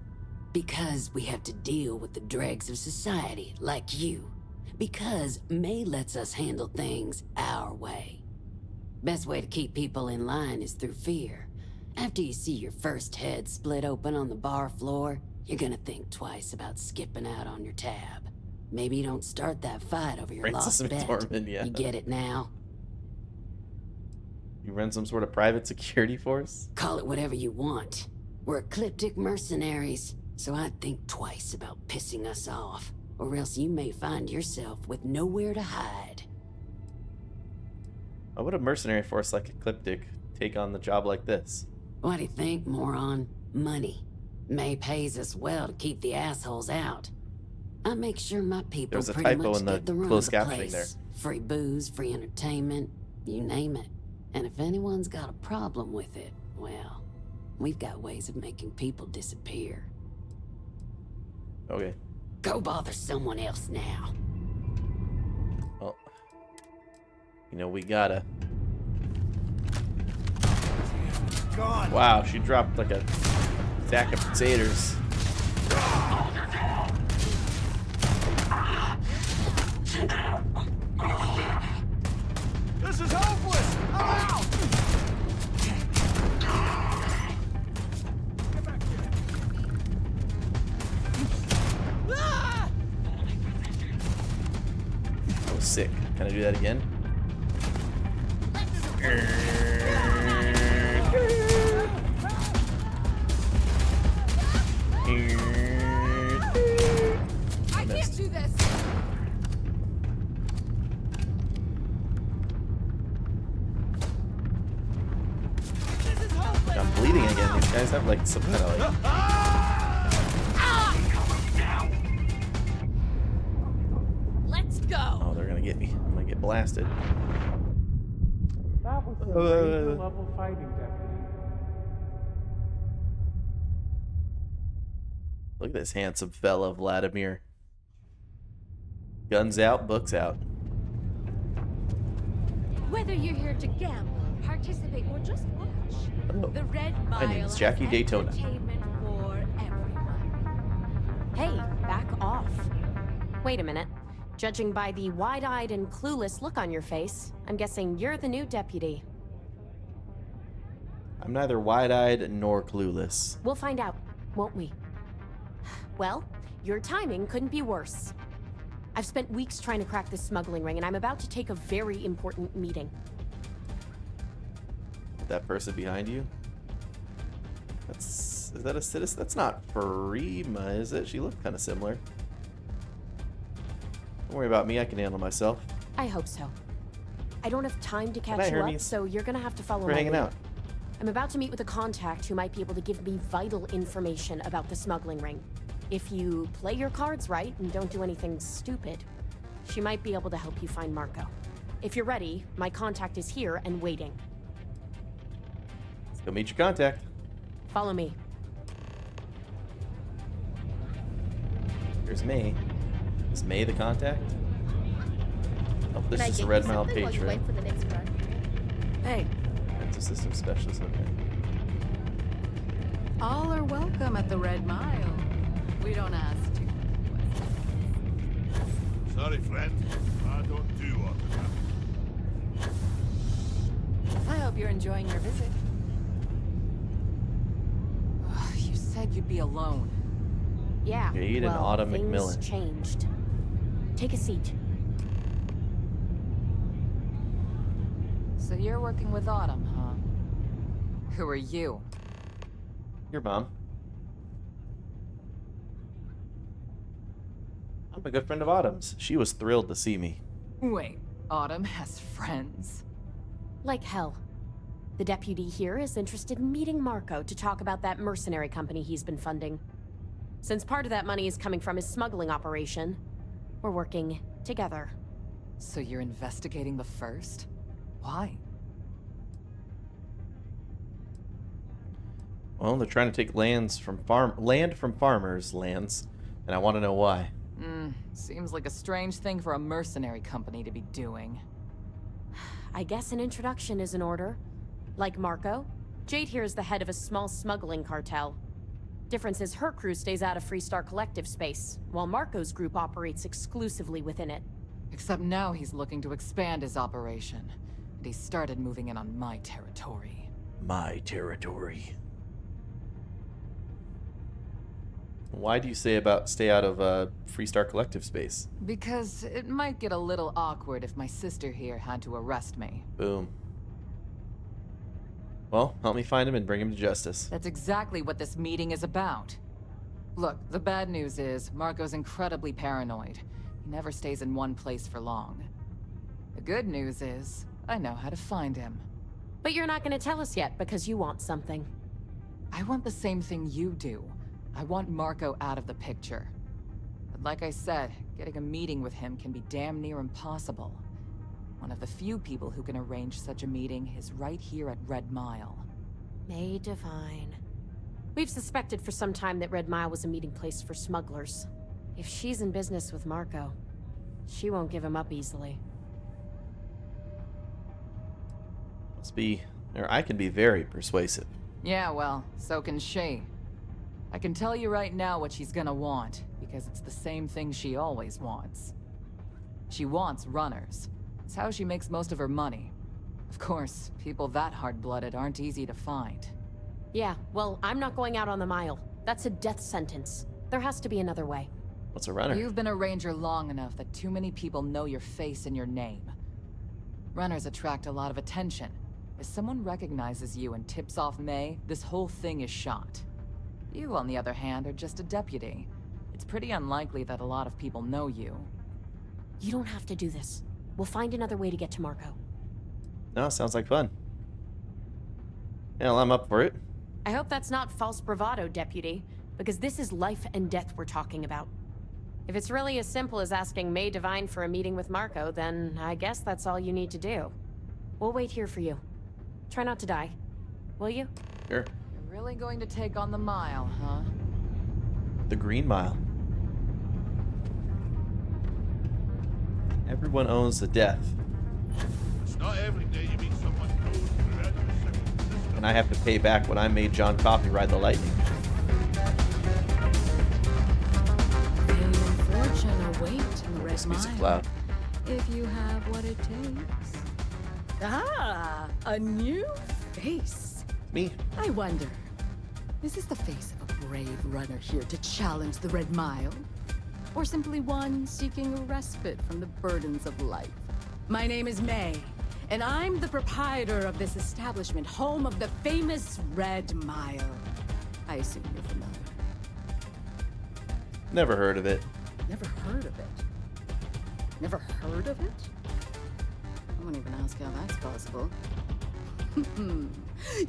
Because we have to deal with the dregs of society, like you. Because May lets us handle things our way. Best way to keep people in line is through fear. After you see your first head split open on the bar floor, you're gonna think twice about skipping out on your tab. Maybe you don't start that fight over your Francis lost bet. McDormand, yeah. You get it now? You run some sort of private security force? Call it whatever you want. We're ecliptic mercenaries, so I'd think twice about pissing us off, or else you may find yourself with nowhere to hide. Why would a mercenary force like Ecliptic take on the job like this? What do you think, moron? Money. May pays us well to keep the assholes out. I make sure my people There was a pretty typo much in the get the run closed of the captioning place. there. Free booze, free entertainment, you name it. And if anyone's got a problem with it, well, we've got ways of making people disappear. Okay. Go bother someone else now. Well, you know, we gotta. God. Wow, she dropped like a sack of potatoes. This is hopeless! I'm out! Ah! That was sick. Can I do that again? I can't do this! I'm bleeding again. These guys have like some kind of like. Let's go! Oh, they're gonna get me. I'm gonna get blasted. That was a level fighting deputy. Look at this handsome fella, Vladimir. Guns out, books out. Whether you're here to gamble, participate, or just watch, Hello. the Red My Mile name is has Jackie Daytona. entertainment for everyone. Hey, back off. Wait a minute. Judging by the wide-eyed and clueless look on your face, I'm guessing you're the new deputy. I'm neither wide-eyed nor clueless. We'll find out, won't we? Well, your timing couldn't be worse. I've spent weeks trying to crack this smuggling ring, and I'm about to take a very important meeting. That person behind you? Is that a citizen? That's not Prima, is it? She looked kind of similar. Don't worry about me, I can handle myself. I hope so. I don't have time to catch night, you up, Hermes. so you're gonna have to follow We're my hanging lead. out. I'm about to meet with a contact who might be able to give me vital information about the smuggling ring. If you play your cards right and don't do anything stupid, she might be able to help you find Marco. If you're ready, my contact is here and waiting. Let's go meet your contact. Follow me. Here's May. Is May the contact? Oh, this is a Red Mile page, right? Hey, That's a system specialist, okay. All are welcome at the Red Mile. We don't ask too many questions. Sorry, friend. I don't do all that. I hope you're enjoying your visit. Ugh, you said you'd be alone. Yeah, Jade and well, Autumn things McMillan. changed. Take a seat. So you're working with Autumn, huh? Who are you? Your mom. I'm a good friend of Autumn's. She was thrilled to see me. Wait, Autumn has friends? Like hell. The deputy here is interested in meeting Marco to talk about that mercenary company he's been funding. Since part of that money is coming from his smuggling operation, we're working together. So you're investigating the first? Why? Well, they're trying to take land from farmers' lands, and I want to know why. Seems like a strange thing for a mercenary company to be doing. I guess an introduction is in order. Like Marco, Jade here is the head of a small smuggling cartel. Difference is her crew stays out of Freestar collective space, while Marco's group operates exclusively within it. Except now he's looking to expand his operation, and he started moving in on my territory. My territory. Why do you say about stay out of Freestar collective space? Because it might get a little awkward if my sister here had to arrest me. Boom. Well, help me find him and bring him to justice. That's exactly what this meeting is about. Look, the bad news is Marco's incredibly paranoid. He never stays in one place for long. The good news is I know how to find him. But you're not going to tell us yet because you want something. I want the same thing you do. I want Marco out of the picture. But like I said, getting a meeting with him can be damn near impossible. One of the few people who can arrange such a meeting is right here at Red Mile. May Divine. We've suspected for some time that Red Mile was a meeting place for smugglers. If she's in business with Marco, she won't give him up easily. I can be very persuasive. Yeah, well, so can she. I can tell you right now what she's gonna want, because it's the same thing she always wants. She wants runners. It's how she makes most of her money. Of course, people that hard-blooded aren't easy to find. Yeah, well, I'm not going out on the mile. That's a death sentence. There has to be another way. What's a runner? You've been a ranger long enough that too many people know your face and your name. Runners attract a lot of attention. If someone recognizes you and tips off May, this whole thing is shot. You, on the other hand, are just a deputy. It's pretty unlikely that a lot of people know you. You don't have to do this. We'll find another way to get to Marco. No, sounds like fun. Hell, I'm up for it. I hope that's not false bravado, Deputy, because this is life and death we're talking about. If it's really as simple as asking May Divine for a meeting with Marco, then I guess that's all you need to do. We'll wait here for you. Try not to die. Will you? Sure. You're really going to take on the mile, huh? The Green Mile. Everyone owns the death. It's not every day you meet someone who And I have to pay back when I made John Coffey ride the Lightning. Fame and fortune await in the Red Music Mile. cloud. If you have what it takes. Ah, a new face. Me. I wonder, is this the face of a brave runner here to challenge the Red Mile? Or simply one seeking a respite from the burdens of life? My name is May, and I'm the proprietor of this establishment, home of the famous Red Mile. I assume you're familiar. Never heard of it. Never heard of it? Never heard of it? I won't even ask how that's possible.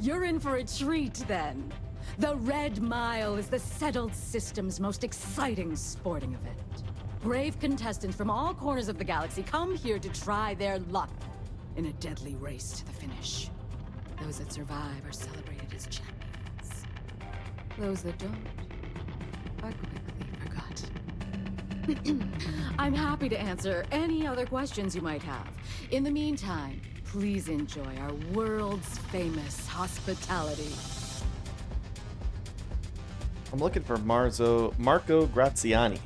You're in for a treat, then. The Red Mile is the settled system's most exciting sporting event. Brave contestants from all corners of the galaxy come here to try their luck in a deadly race to the finish. Those that survive are celebrated as champions. Those that don't are quickly forgotten. I'm happy to answer any other questions you might have. In the meantime, please enjoy our world's famous hospitality. I'm looking for Marco Graziani.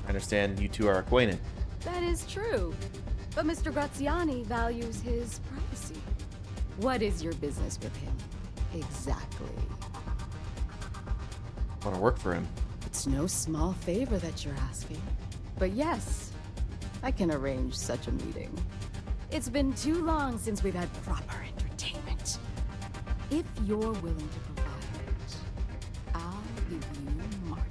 I understand you two are acquainted. That is true. But Mr. Graziani values his privacy. What is your business with him? Exactly. I want to work for him. It's no small favor that you're asking. But yes, I can arrange such a meeting. It's been too long since we've had proper entertainment. If you're willing to provide it, I'll give you Marco.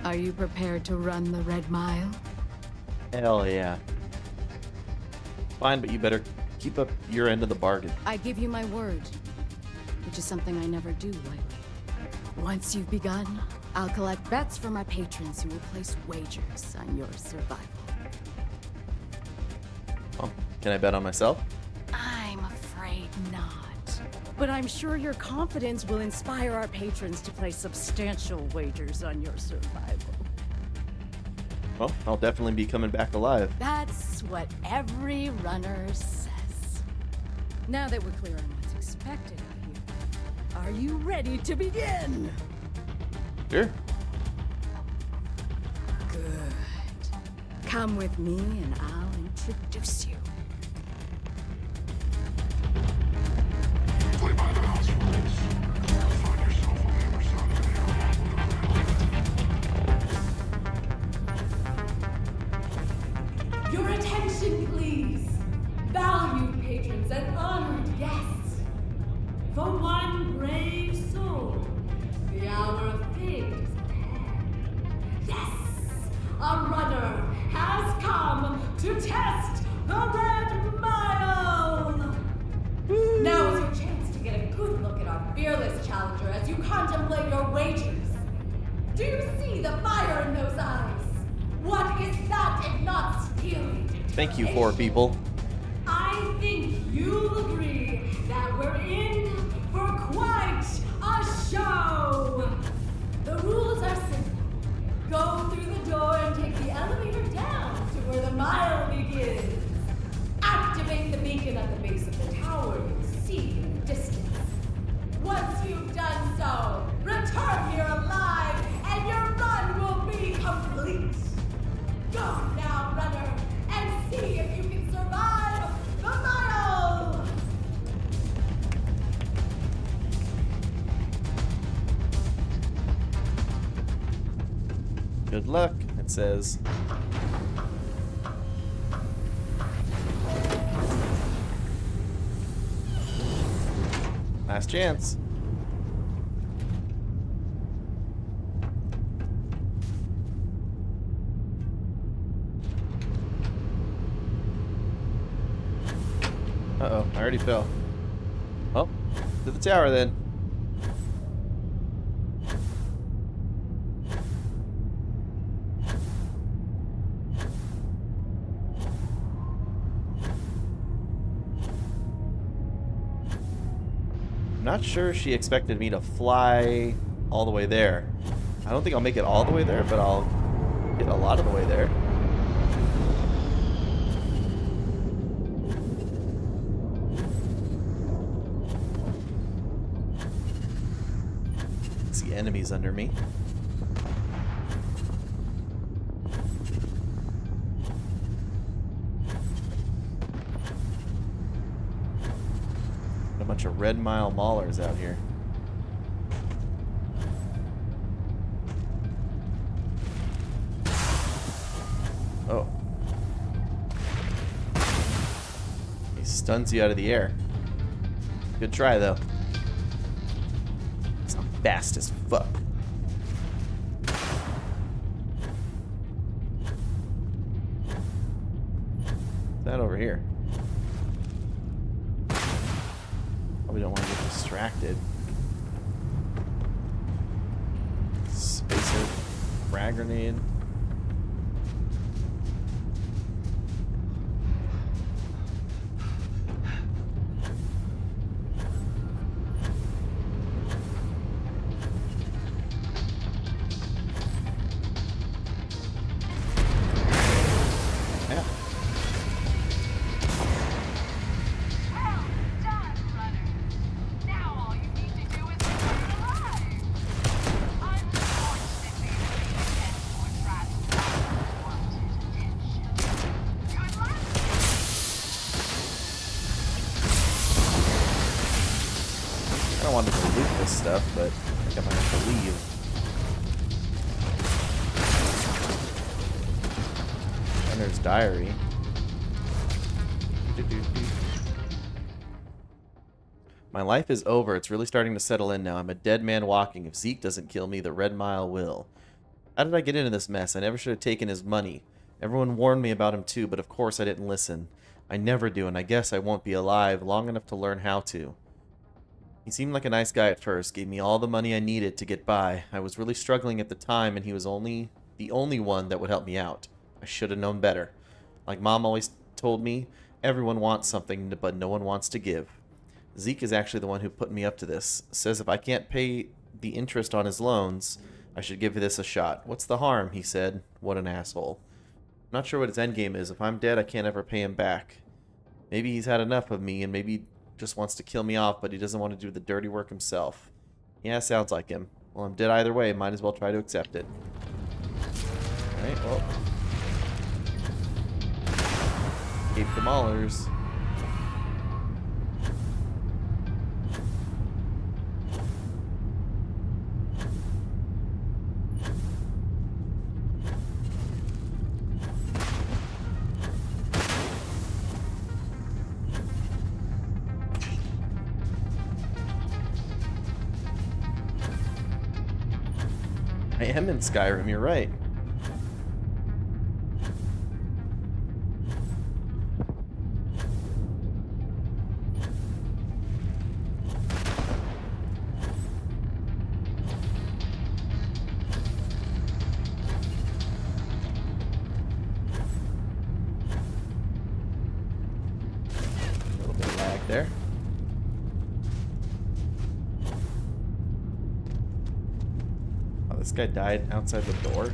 Are you prepared to run the Red Mile? Hell yeah. Fine, but you better keep up your end of the bargain. I give you my word, which is something I never do lightly. Once you've begun, I'll collect bets from my patrons who will place wagers on your survival. Oh, can I bet on myself? I'm afraid not. but I'm sure your confidence will inspire our patrons to place substantial wagers on your survival. Well, I'll definitely be coming back alive. That's what every runner says. Now that we're clear on what's expected of you, are you ready to begin? Sure. Good. Come with me and I'll introduce you. Play by the house rules. You'll find yourself on the other side of the Your attention, please. Valued patrons and honored guests. For one brave soul, the hour of fate is at hand. Yes, a runner has come to test the Red Mile. Now is your chance to get a good look at our fearless challenger as you contemplate your wagers. Do you see the fire in those eyes? What is that if not steely determination? Thank you, 4 people. I think you'll agree that we're in for quite a show. The rules are simple. Go through the door and take the elevator down to where the mile begins. Activate the beacon at the base of the tower you see in the distance. Once you've done so, return here alive and your run will be complete. Go now, runner, and see if you can survive the mile! Good luck, it says. Last chance. Uh-oh, I already fell. Oh, to the tower then. I'm not sure she expected me to fly all the way there. I don't think I'll make it all the way there, but I'll get a lot of the way there. See enemies under me. A bunch of Red Mile maulers out here. Oh. He stuns you out of the air. Good try, though. It's fast as fuck. What's that over here? We don't want to get distracted. Spacer, frag grenade. Yeah. I don't want to loot this stuff, but I think I might have to leave. Runner's diary. My life is over. It's really starting to settle in now. I'm a dead man walking. If Zeke doesn't kill me, the Red Mile will. How did I get into this mess? I never should have taken his money. Everyone warned me about him too, but of course I didn't listen. I never do, and I guess I won't be alive long enough to learn how to. He seemed like a nice guy at first, gave me all the money I needed to get by. I was really struggling at the time, and he was the only one that would help me out. I should have known better. Like Mom always told me, everyone wants something, but no one wants to give. Zeke is actually the one who put me up to this. Says if I can't pay the interest on his loans, I should give this a shot. What's the harm? He said. What an asshole. Not sure what his endgame is. If I'm dead, I can't ever pay him back. Maybe he's had enough of me, and maybe he just wants to kill me off, but he doesn't want to do the dirty work himself. Yeah, sounds like him. Well, I'm dead either way. Might as well try to accept it. Alright, well. Escape the Maulers. I am in Skyrim, you're right. A little bit of lag there. This guy died outside the door.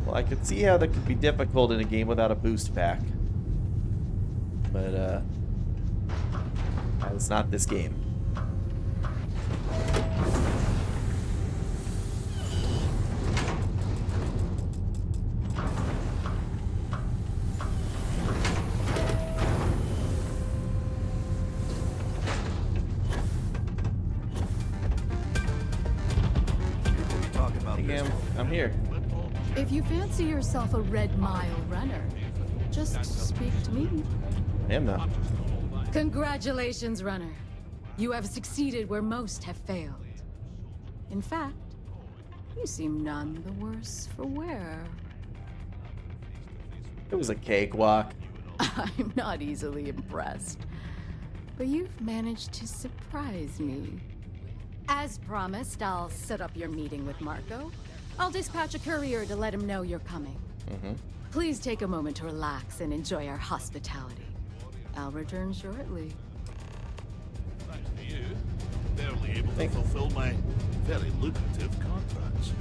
Well, I could see how that could be difficult in a game without a boost pack. But, it's not this game. Hey, I'm here. If you fancy yourself a Red Mile runner, just speak to me. I am now. Congratulations, runner. You have succeeded where most have failed. In fact, you seem none the worse for wear. It was a cakewalk. I'm not easily impressed, but you've managed to surprise me. As promised, I'll set up your meeting with Marco. I'll dispatch a courier to let him know you're coming. Please take a moment to relax and enjoy our hospitality. I'll return shortly. Thanks to you, barely able to fulfill my very lucrative contracts.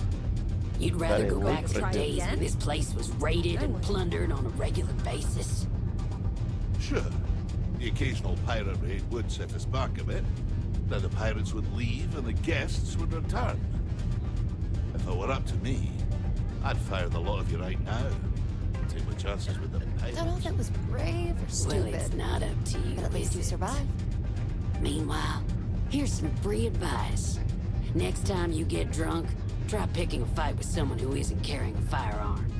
You'd rather Very go back to the lucrative. days when this place was raided and plundered on a regular basis? Sure, the occasional pirate raid would set us back a bit. Then the pirates would leave and the guests would return. If it were up to me, I'd fire the lot of you right now. Take my chances with the pirates. I don't know if that was brave or stupid. Well, it's not up to you, But at least you is it? survived. Meanwhile, here's some free advice. Next time you get drunk, try picking a fight with someone who isn't carrying a firearm.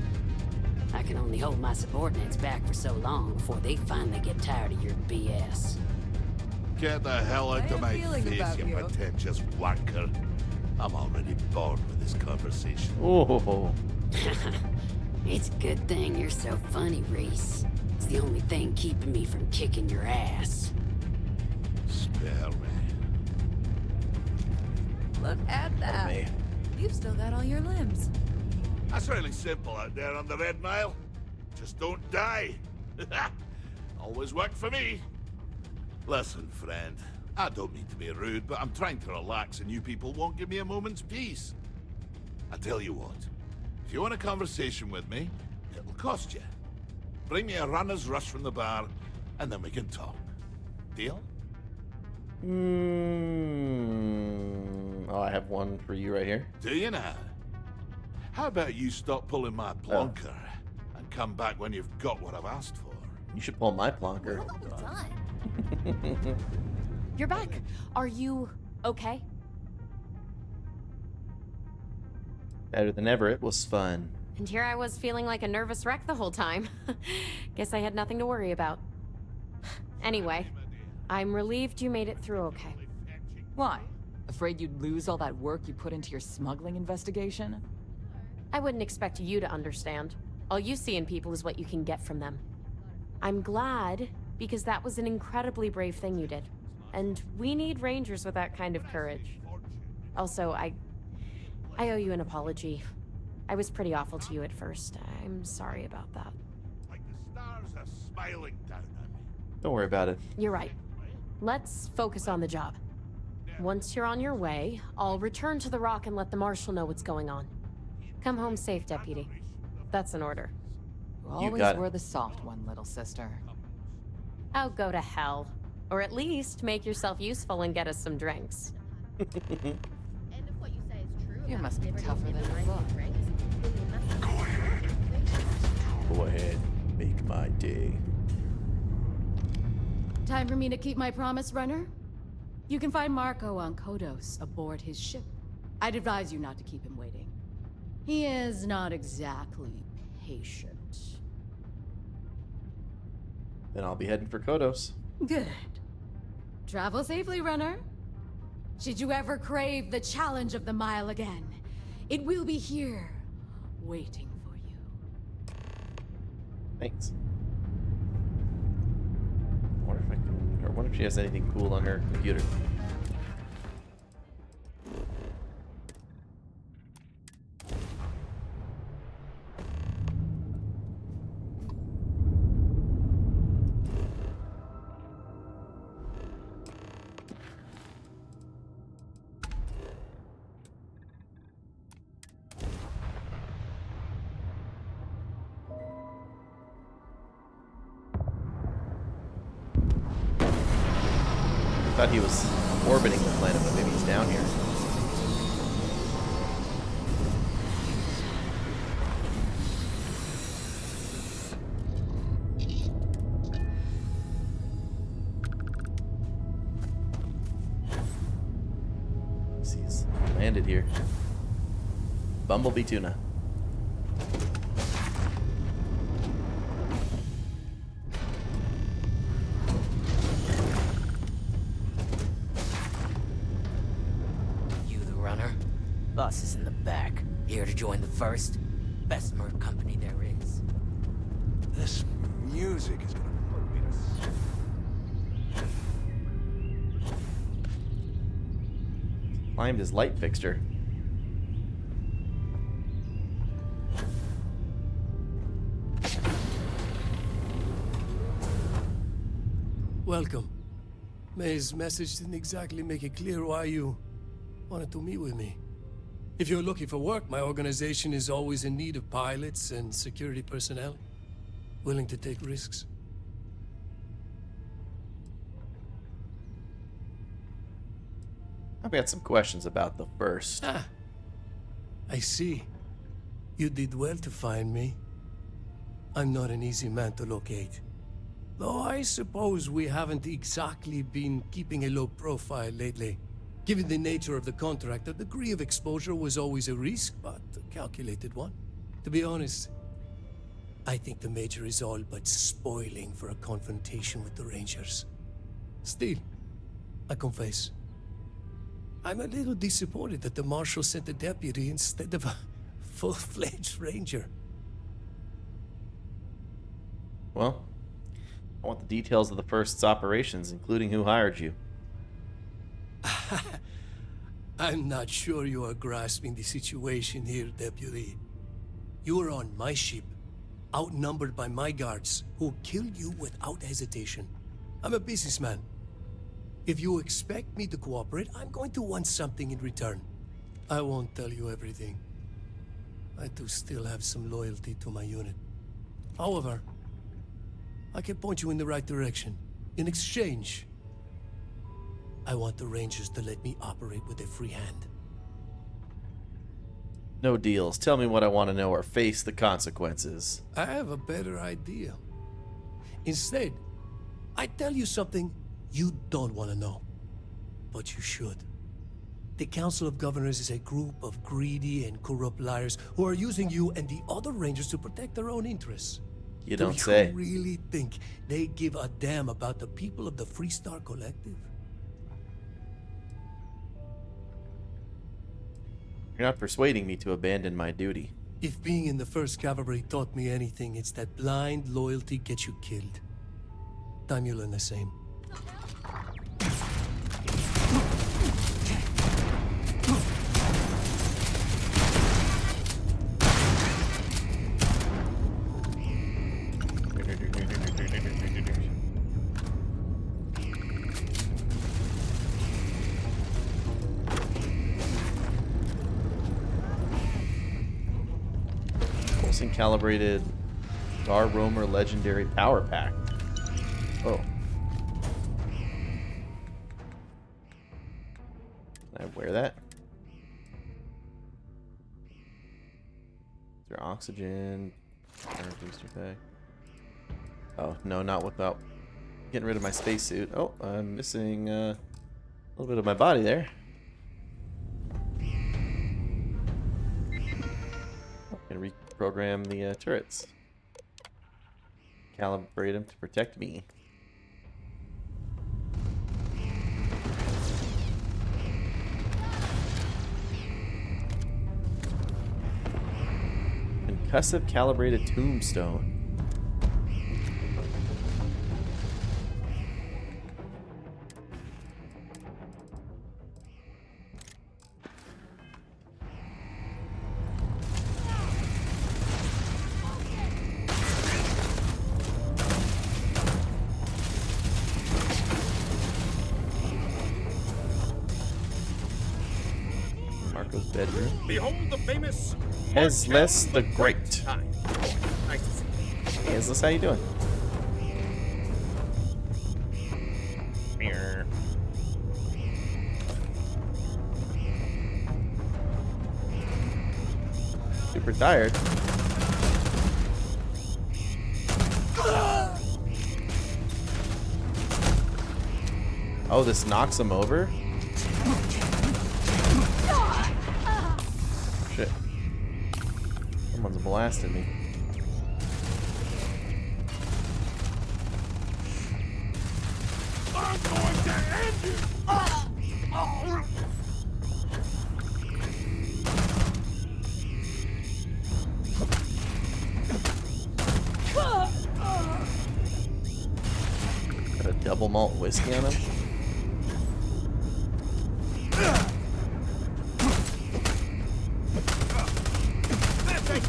I can only hold my subordinates back for so long before they finally get tired of your BS. Get the hell out of my face, you pretentious wanker. I'm already bored with this conversation. Oh. It's a good thing you're so funny, Reese. It's the only thing keeping me from kicking your ass. Spare me. Look at that. You've still got all your limbs. That's really simple out there on the Red Mile. Just don't die. Always worked for me. Listen, friend. I don't mean to be rude, but I'm trying to relax and you people won't give me a moment's peace. I tell you what. If you want a conversation with me, it'll cost you. Bring me a runner's rush from the bar, and then we can talk. Deal? Oh, I have one for you right here. Do you now? How about you stop pulling my plonker and come back when you've got what I've asked for? You should pull my plonker. You're back. Are you okay? Better than ever. It was fun. And here I was feeling like a nervous wreck the whole time. Guess I had nothing to worry about. Anyway, I'm relieved you made it through okay. Why? Afraid you'd lose all that work you put into your smuggling investigation? I wouldn't expect you to understand. All you see in people is what you can get from them. I'm glad, because that was an incredibly brave thing you did. And we need rangers with that kind of courage. Also, I owe you an apology. I was pretty awful to you at first. I'm sorry about that. Like the stars are smiling down at me. Don't worry about it. You're right. Let's focus on the job. Once you're on your way, I'll return to the Rock and let the Marshal know what's going on. Come home safe, Deputy. That's an order. You always were the soft one, little sister. Oh, go to hell. Or at least make yourself useful and get us some drinks. You must be tougher than you look. Go ahead, make my day. Time for me to keep my promise, runner? You can find Marco on Kodos aboard his ship. I'd advise you not to keep him waiting. He is not exactly patient. Then I'll be heading for Kodos. Good. Travel safely, runner. Should you ever crave the challenge of the mile again, it will be here, waiting for you. Thanks. I wonder if I can, or wonder if she has anything cool on her computer. I thought he was orbiting the planet, but maybe he's down here. He's landed here. Bumblebee tuna. Boss is in the back. Here to join the first. Best merc company there is. This music is gonna put me to... Climbed his light fixture. Welcome. May's message didn't exactly make it clear why you wanted to meet with me. If you're looking for work, my organization is always in need of pilots and security personnel, willing to take risks. I've got some questions about the first. I see. You did well to find me. I'm not an easy man to locate. Though I suppose we haven't exactly been keeping a low profile lately. Given the nature of the contract, a degree of exposure was always a risk, but a calculated one. To be honest, I think the Major is all but spoiling for a confrontation with the Rangers. Still, I confess, I'm a little disappointed that the Marshal sent a deputy instead of a full-fledged Ranger. Well, I want the details of the first's operations, including who hired you. I'm not sure you are grasping the situation here, Deputy. You were on my ship, outnumbered by my guards, who killed you without hesitation. I'm a businessman. If you expect me to cooperate, I'm going to want something in return. I won't tell you everything. I do still have some loyalty to my unit. However, I can point you in the right direction. In exchange, I want the Rangers to let me operate with a free hand. No deals. Tell me what I want to know or face the consequences. I have a better idea. Instead, I tell you something you don't want to know. But you should. The Council of Governors is a group of greedy and corrupt liars who are using you and the other Rangers to protect their own interests. You don't say. Do you really think they give a damn about the people of the Freestar Collective? You're not persuading me to abandon my duty. If being in the 1st Cavalry taught me anything, it's that blind loyalty gets you killed. Time you learn the same. Pulsing calibrated Dar Roamer Legendary Power Pack. Oh. Can I wear that? Is there oxygen? Iron booster pack. Oh, no, not without getting rid of my spacesuit. Oh, I'm missing a little bit of my body there. I'm gonna reprogram the turrets. Calibrate them to protect me. Concussive calibrated tombstone. Bedroom. Behold the famous Hezles the Great. Nice to see you. Hey, Hezles, how you doing? Mirror. Super tired. Oh, this knocks him over? Shit. Someone's blasting me. I'm going to end you! Got a double malt whiskey on him?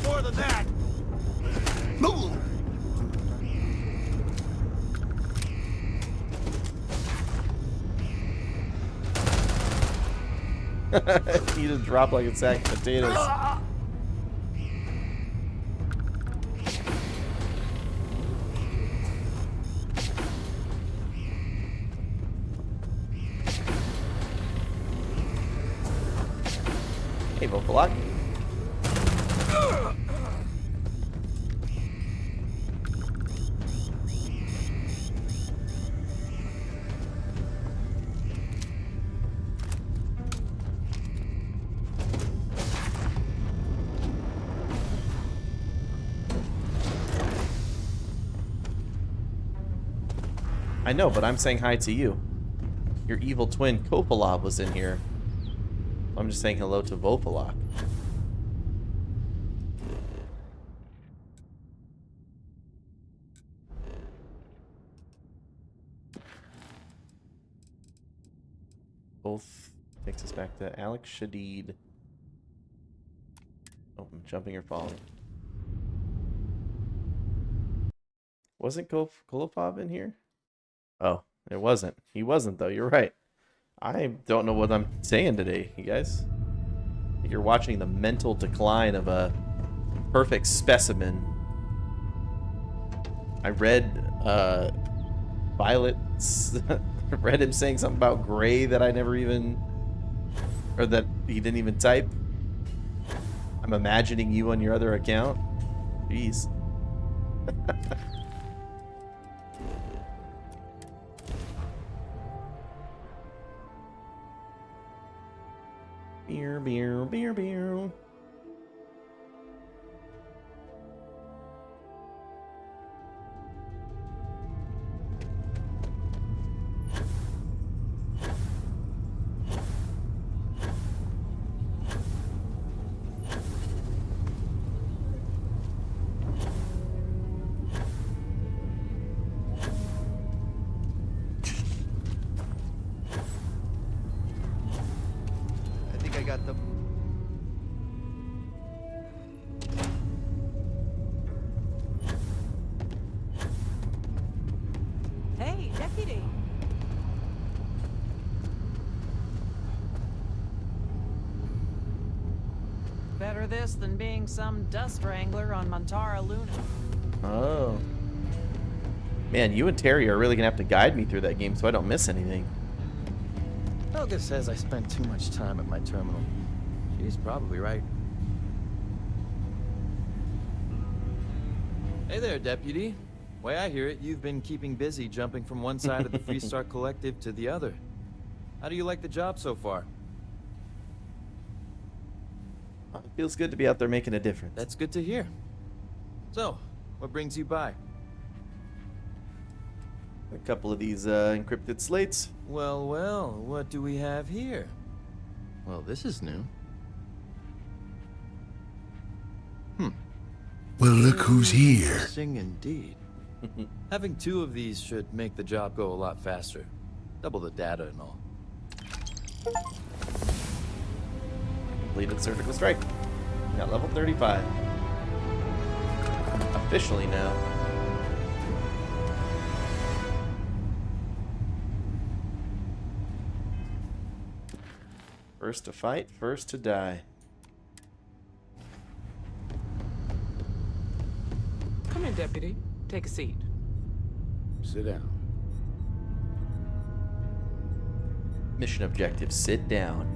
More than that. He just dropped like a sack of potatoes. Hey, Vocalock. I know, but I'm saying hi to you. Your evil twin Kopalov was in here. I'm just saying hello to Vopalok. Both takes us back to Alex Shadid. Oh, I'm jumping or falling. Wasn't Kolopov in here? Oh, it wasn't. He wasn't, though. You're right. I don't know what I'm saying today, you guys. You're watching the mental decline of a perfect specimen. I read Violet's... I read him saying something about gray that I never even... Or that he didn't even type. I'm imagining you on your other account. Jeez. Beer, beer, beer, beer. Better this than being some dust wrangler on Montara Luna. Oh. Man, you and Terry are really gonna have to guide me through that game so I don't miss anything. Helga says I spend too much time at my terminal. She's probably right. Hey there, Deputy. Way I hear it, you've been keeping busy jumping from one side of the Freestar Collective to the other. How do you like the job so far? It feels good to be out there making a difference. That's good to hear. So, what brings you by? A couple of these encrypted slates. Well, what do we have here? Well, this is new. Well, look who's here. Interesting indeed. Having 2 of these should make the job go a lot faster. Double the data and all. Completed surgical strike. Got level 35. Officially now. First to fight, first to die. Come in, Deputy. Take a seat. Sit down. Mission objective, sit down.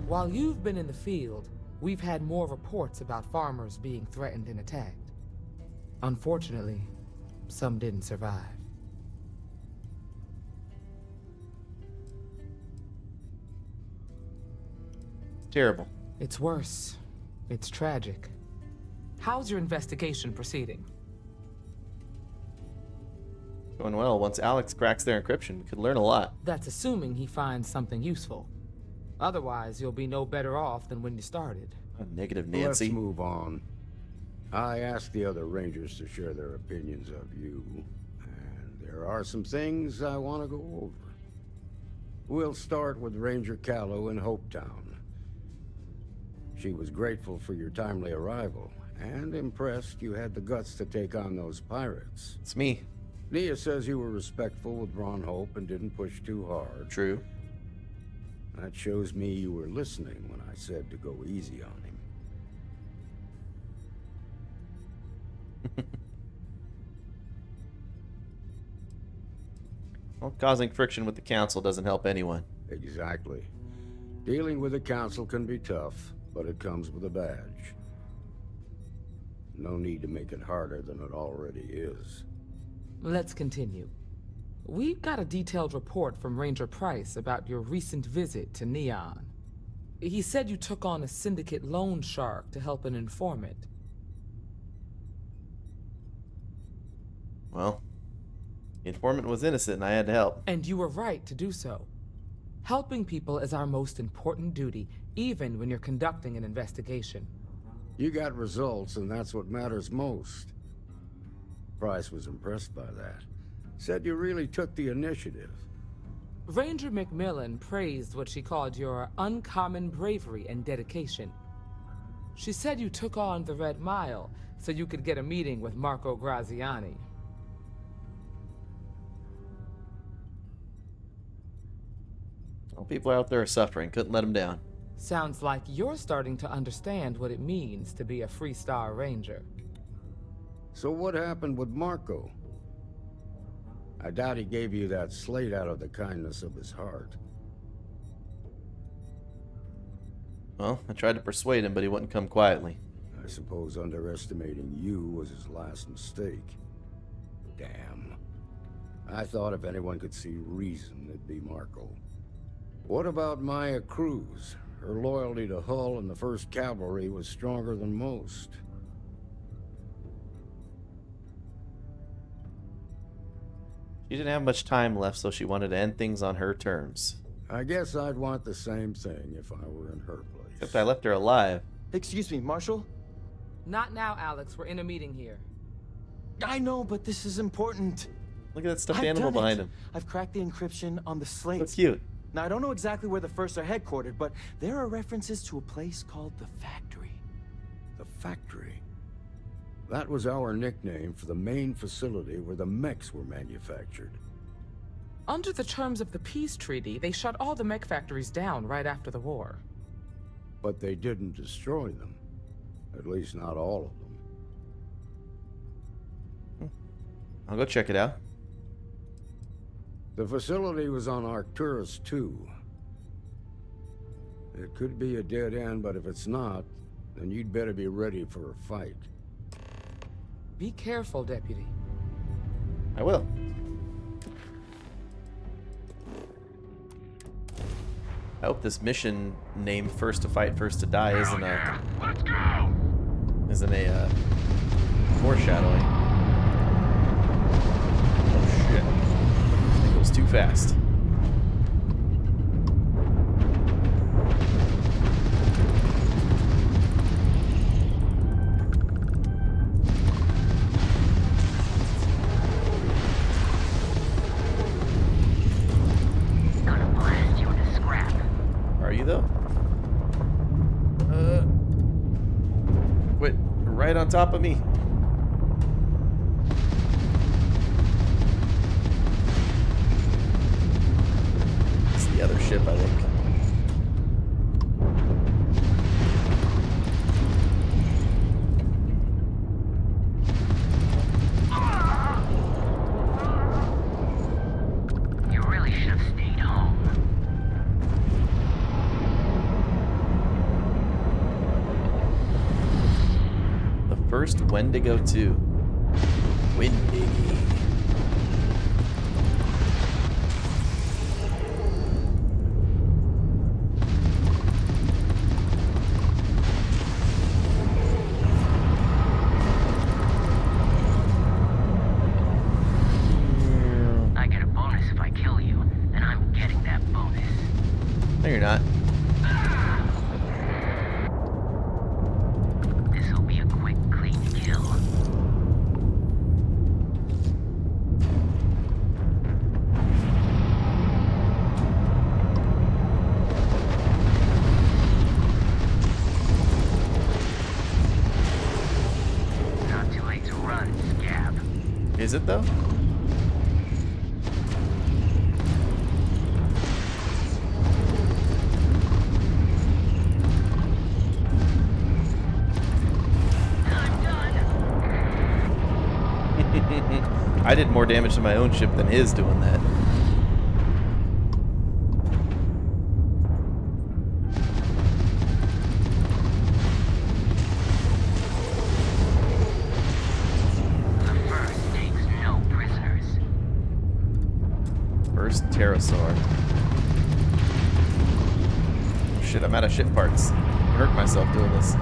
While you've been in the field, we've had more reports about farmers being threatened and attacked. Unfortunately, some didn't survive. Terrible. It's worse. It's tragic. How's your investigation proceeding? Going well. Once Alex cracks their encryption, we could learn a lot. That's assuming he finds something useful. Otherwise, you'll be no better off than when you started. Negative Nancy. Let's move on. I asked the other Rangers to share their opinions of you, and there are some things I want to go over. We'll start with Ranger Callow in Hopetown. She was grateful for your timely arrival, and impressed you had the guts to take on those pirates. It's me. Nia says you were respectful with Ron Hope and didn't push too hard. True. That shows me you were listening when I said to go easy on him. Well, causing friction with the council doesn't help anyone. Exactly. Dealing with the council can be tough, but it comes with a badge. No need to make it harder than it already is. Let's continue. We got a detailed report from Ranger Price about your recent visit to Neon. He said you took on a syndicate loan shark to help an informant. Well, the informant was innocent and I had to help. And you were right to do so. Helping people is our most important duty, even when you're conducting an investigation. You got results, and that's what matters most. Price was impressed by that. Said you really took the initiative. Ranger McMillan praised what she called your uncommon bravery and dedication. She said you took on the Red Mile so you could get a meeting with Marco Graziani. Well, people out there are suffering. Couldn't let them down. Sounds like you're starting to understand what it means to be a Freestar Ranger. So what happened with Marco? I doubt he gave you that slate out of the kindness of his heart. Well, I tried to persuade him, but he wouldn't come quietly. I suppose underestimating you was his last mistake. Damn. I thought if anyone could see reason, it'd be Marco. What about Maya Cruz? Her loyalty to Hull and the 1st Cavalry was stronger than most. She didn't have much time left, so she wanted to end things on her terms. I guess I'd want the same thing if I were in her place. Except I left her alive. Excuse me, Marshal? Not now, Alex. We're in a meeting here. I know, but this is important. Look at that stuffed animal behind him. I've cracked the encryption on the slates. So cute. Now, I don't know exactly where the First are headquartered, but there are references to a place called the Factory. The Factory? That was our nickname for the main facility where the mechs were manufactured. Under the terms of the peace treaty, they shut all the mech factories down right after the war. but they didn't destroy them. At least not all of them. I'll go check it out. The facility was on Arcturus 2. It could be a dead end, but if it's not, then you'd better be ready for a fight. Be careful, Deputy. I will. I hope this mission named First to Fight, First to Die isn't a foreshadowing. Oh shit. It goes too fast. Are you though? Quit right on top of me. It's the other ship, I think. You really should have stayed home. First Wendigo 2. Wendigo. I get a bonus if I kill you, and I'm getting that bonus. No, you're not. This'll be a quick, clean kill. Not too late to run, scab. Is it though? I did more damage to my own ship than his doing that. The first takes no prisoners. First pterosaur. Shit, I'm out of ship parts. I hurt myself doing this.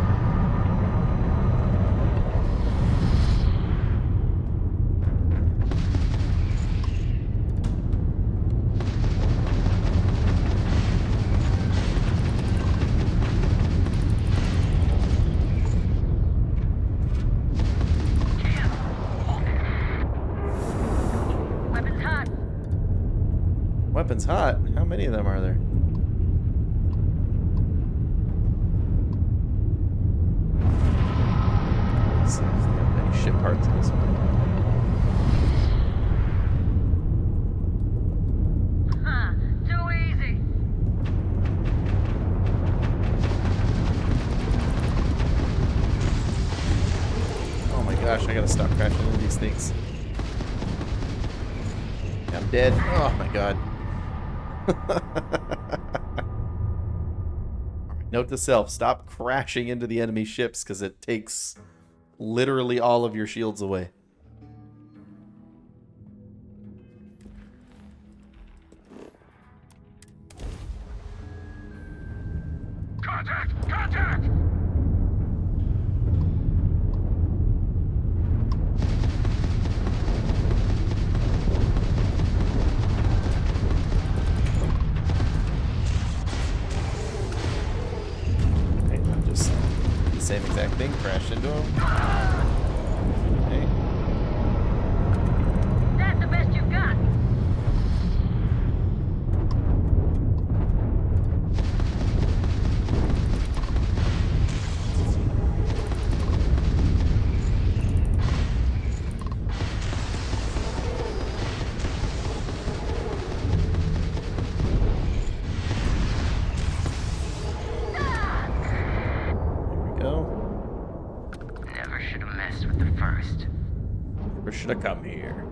Weapons hot. Weapons hot? How many of them are there? Let's see if they have any ship parts in this one. Huh, too easy. Oh my gosh, I gotta stop crashing into these things. I'm dead. Oh my god. Note to self, stop crashing into the enemy ships because it takes literally all of your shields away. Contact! Contact! Okay, I'm just the same exact thing, crashed into him. Okay. That's the best you've got. go. Never should have messed with the first. Never should have come here.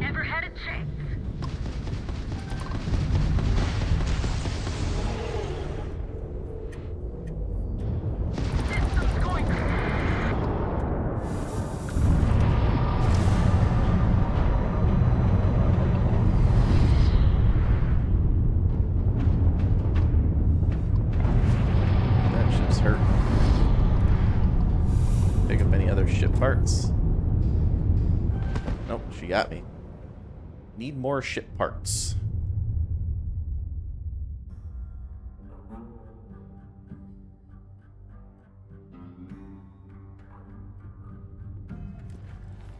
Ever had a chance? System's going. That ship's hurt. Pick up any other ship parts. Nope, she got me. Need more ship parts.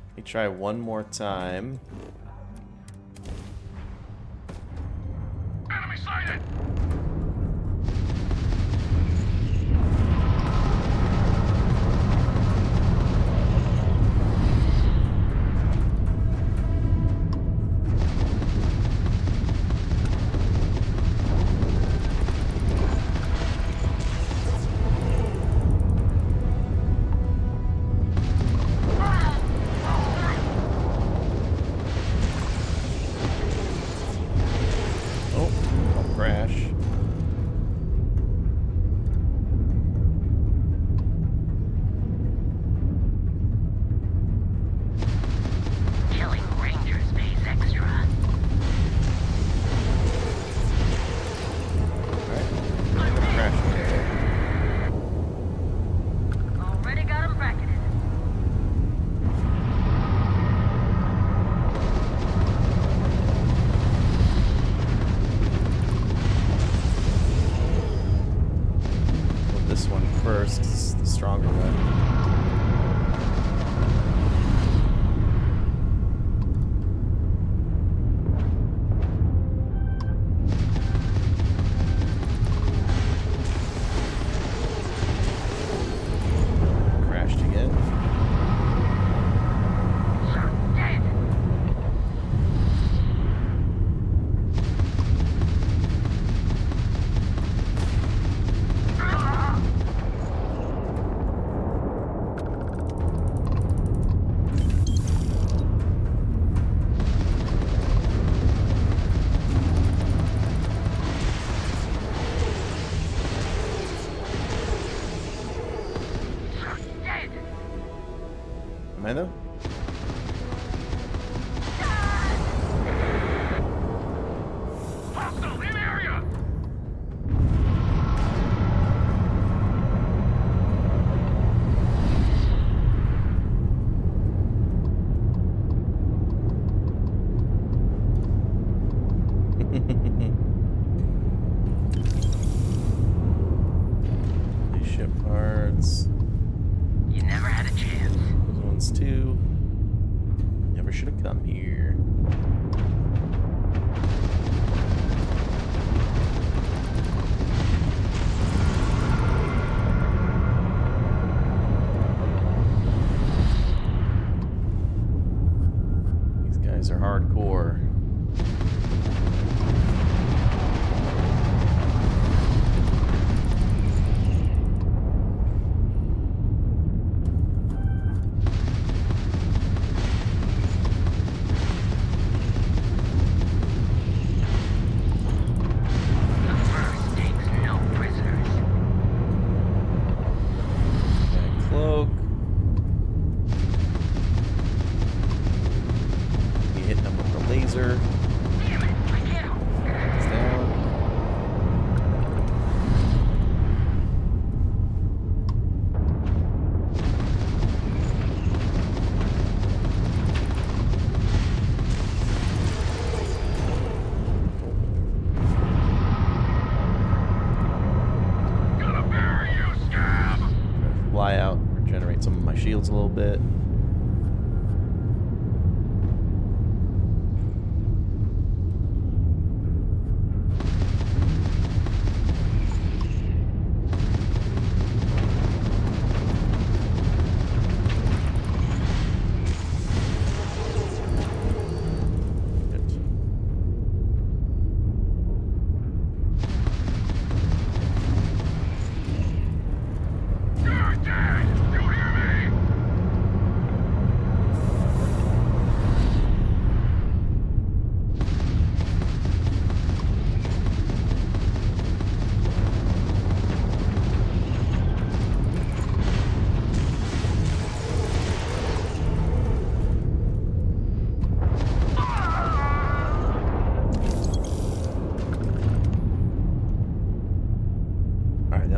Let me try one more time. Enemy sighted! Oh, don't crash. Killing Rangers pays extra. Already got him bracketed. Well, this one first, 'cause it's the stronger one. Crashed again. Am I though? Hostile in area! These ship parts. You never had a chance. Those ones too. Never should have come here. These guys are hardcore. Cloak. You hit them with the laser. It's down. Gonna bury you, scab! Fly out, regenerate some of my shields a little bit.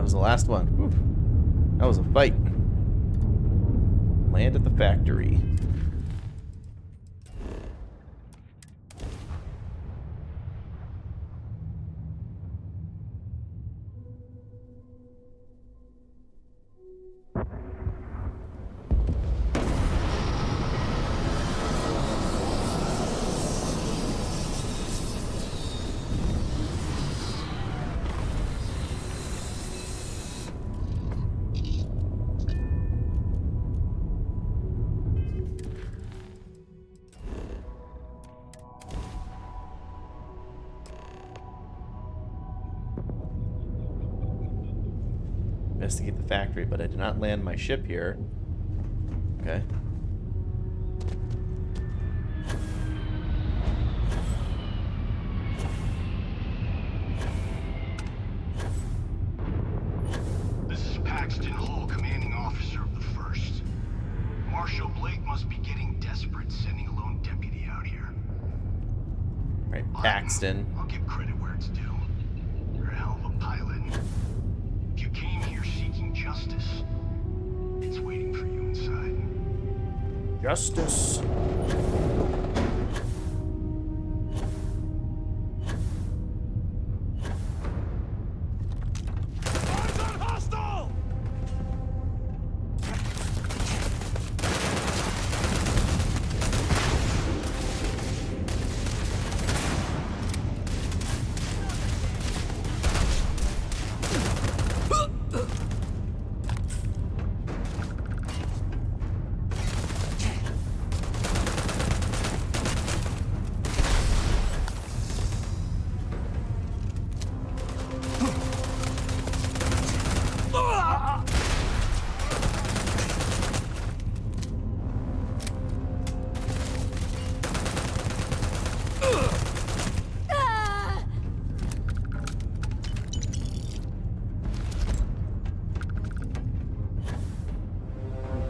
was the last one. Whew. That was a fight. Land at the factory. Investigate the factory, but I did not land my ship here. Okay. This is Paxton Hall, commanding officer of the 1st. Marshal Blake must be getting desperate sending a lone deputy out here. Right, Paxton. I'll give credit where it's due. You're a hell of a pilot. If you came here seeking justice, it's waiting for you inside. Justice.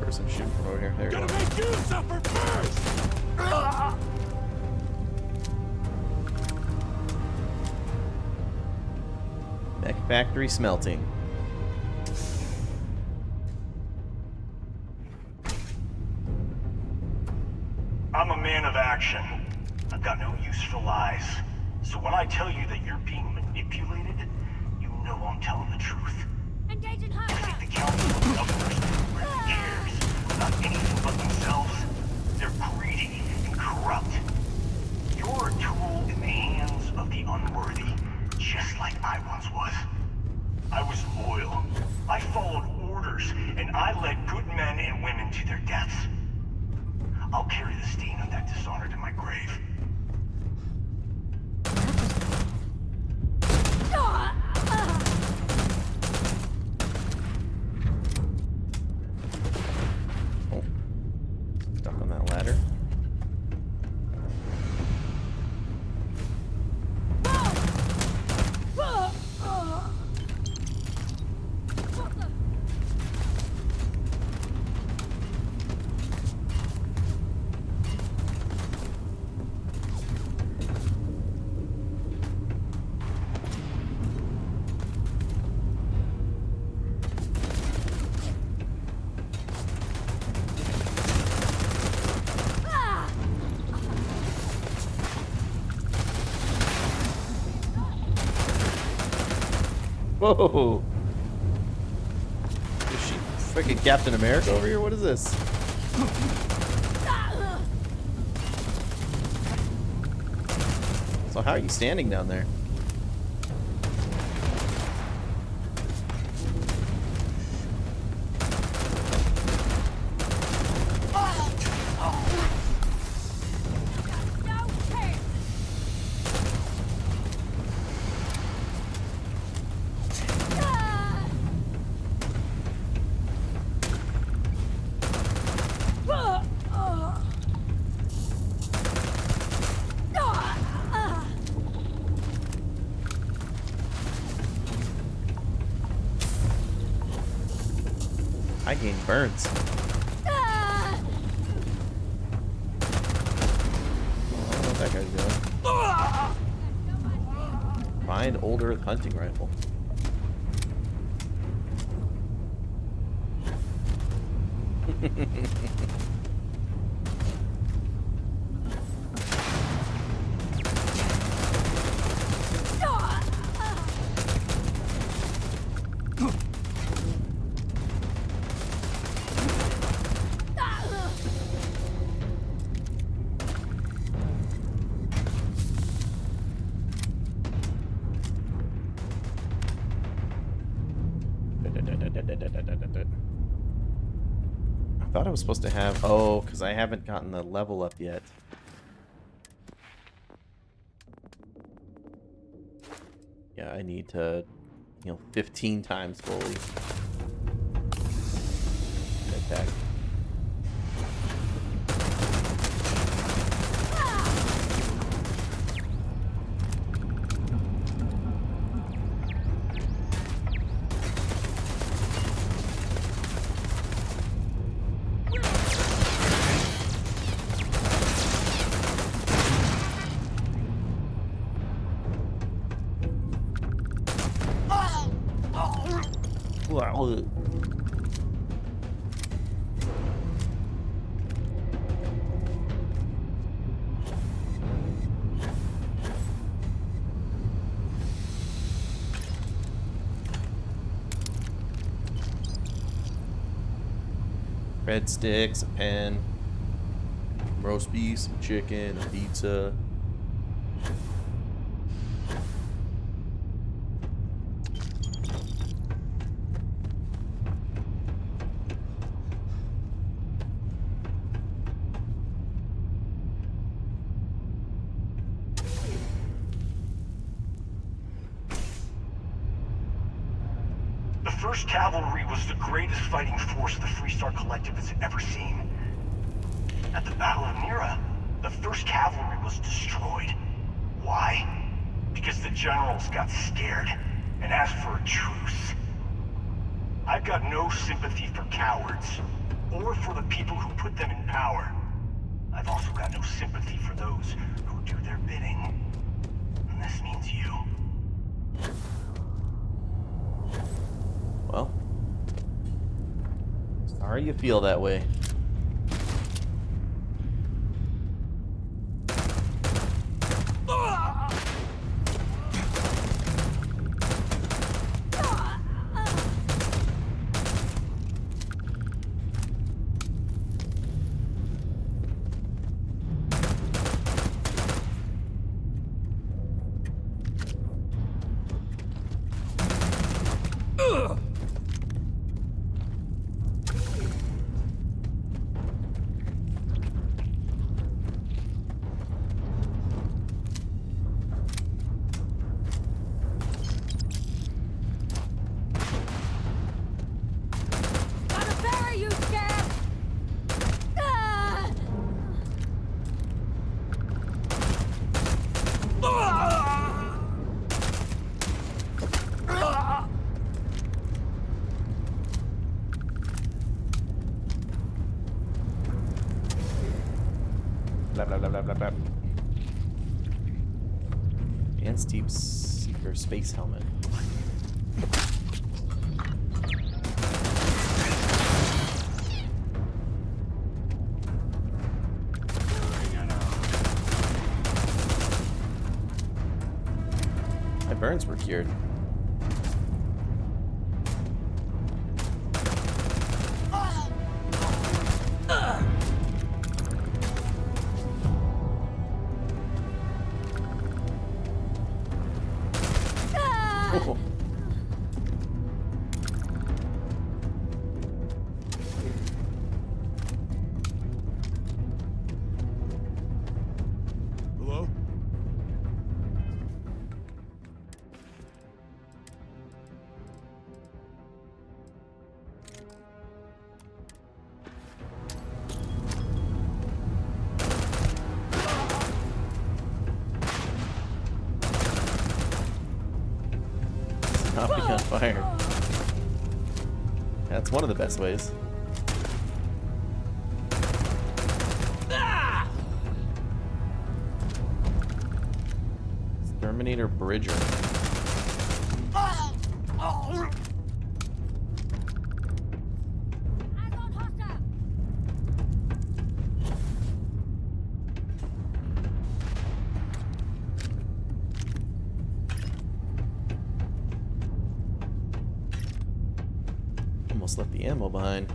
Person shooting from over here. There you go. Make you suffer first! Mech factory smelting. I'm a man of action. I've got no use for lies. So when I tell you that you're being manipulated, you know I'm telling the truth. Engaging I Hunter! think the council of governors really cares about anything but themselves. They're greedy and corrupt. You're a tool in the hands of the unworthy, just like I once was. I was loyal. I followed orders, and I led good men and women to their deaths. I'll carry the stain of that dishonor to my grave. Stuck on that ladder. Whoa! Is she freaking Captain America over here? What is this? So how are you standing down there? I gain burns. I don't know what that guy's doing. Find old Earth hunting rifle. I thought I was supposed to have... Oh, because I haven't gotten the level up yet. Yeah, I need to, 15 times fully. Attack. Wow. Breadsticks, a pen, roast beef, some chicken, a pizza. The 1st Cavalry was the greatest fighting force the Freestar Collective has ever seen. At the Battle of Nira, the 1st Cavalry was destroyed. Why? Because the generals got scared and asked for a truce. I've got no sympathy for cowards, or for the people who put them in power. I've also got no sympathy for those who do their bidding. And this means you. Well, sorry you feel that way. Blah, blah, blah, blah, blah, blah. Advanced Deep Seeker Space Helmet. My burns were cured. Hello? Not be on fire. That's one of the best ways. Exterminator Bridger. almost left the ammo behind.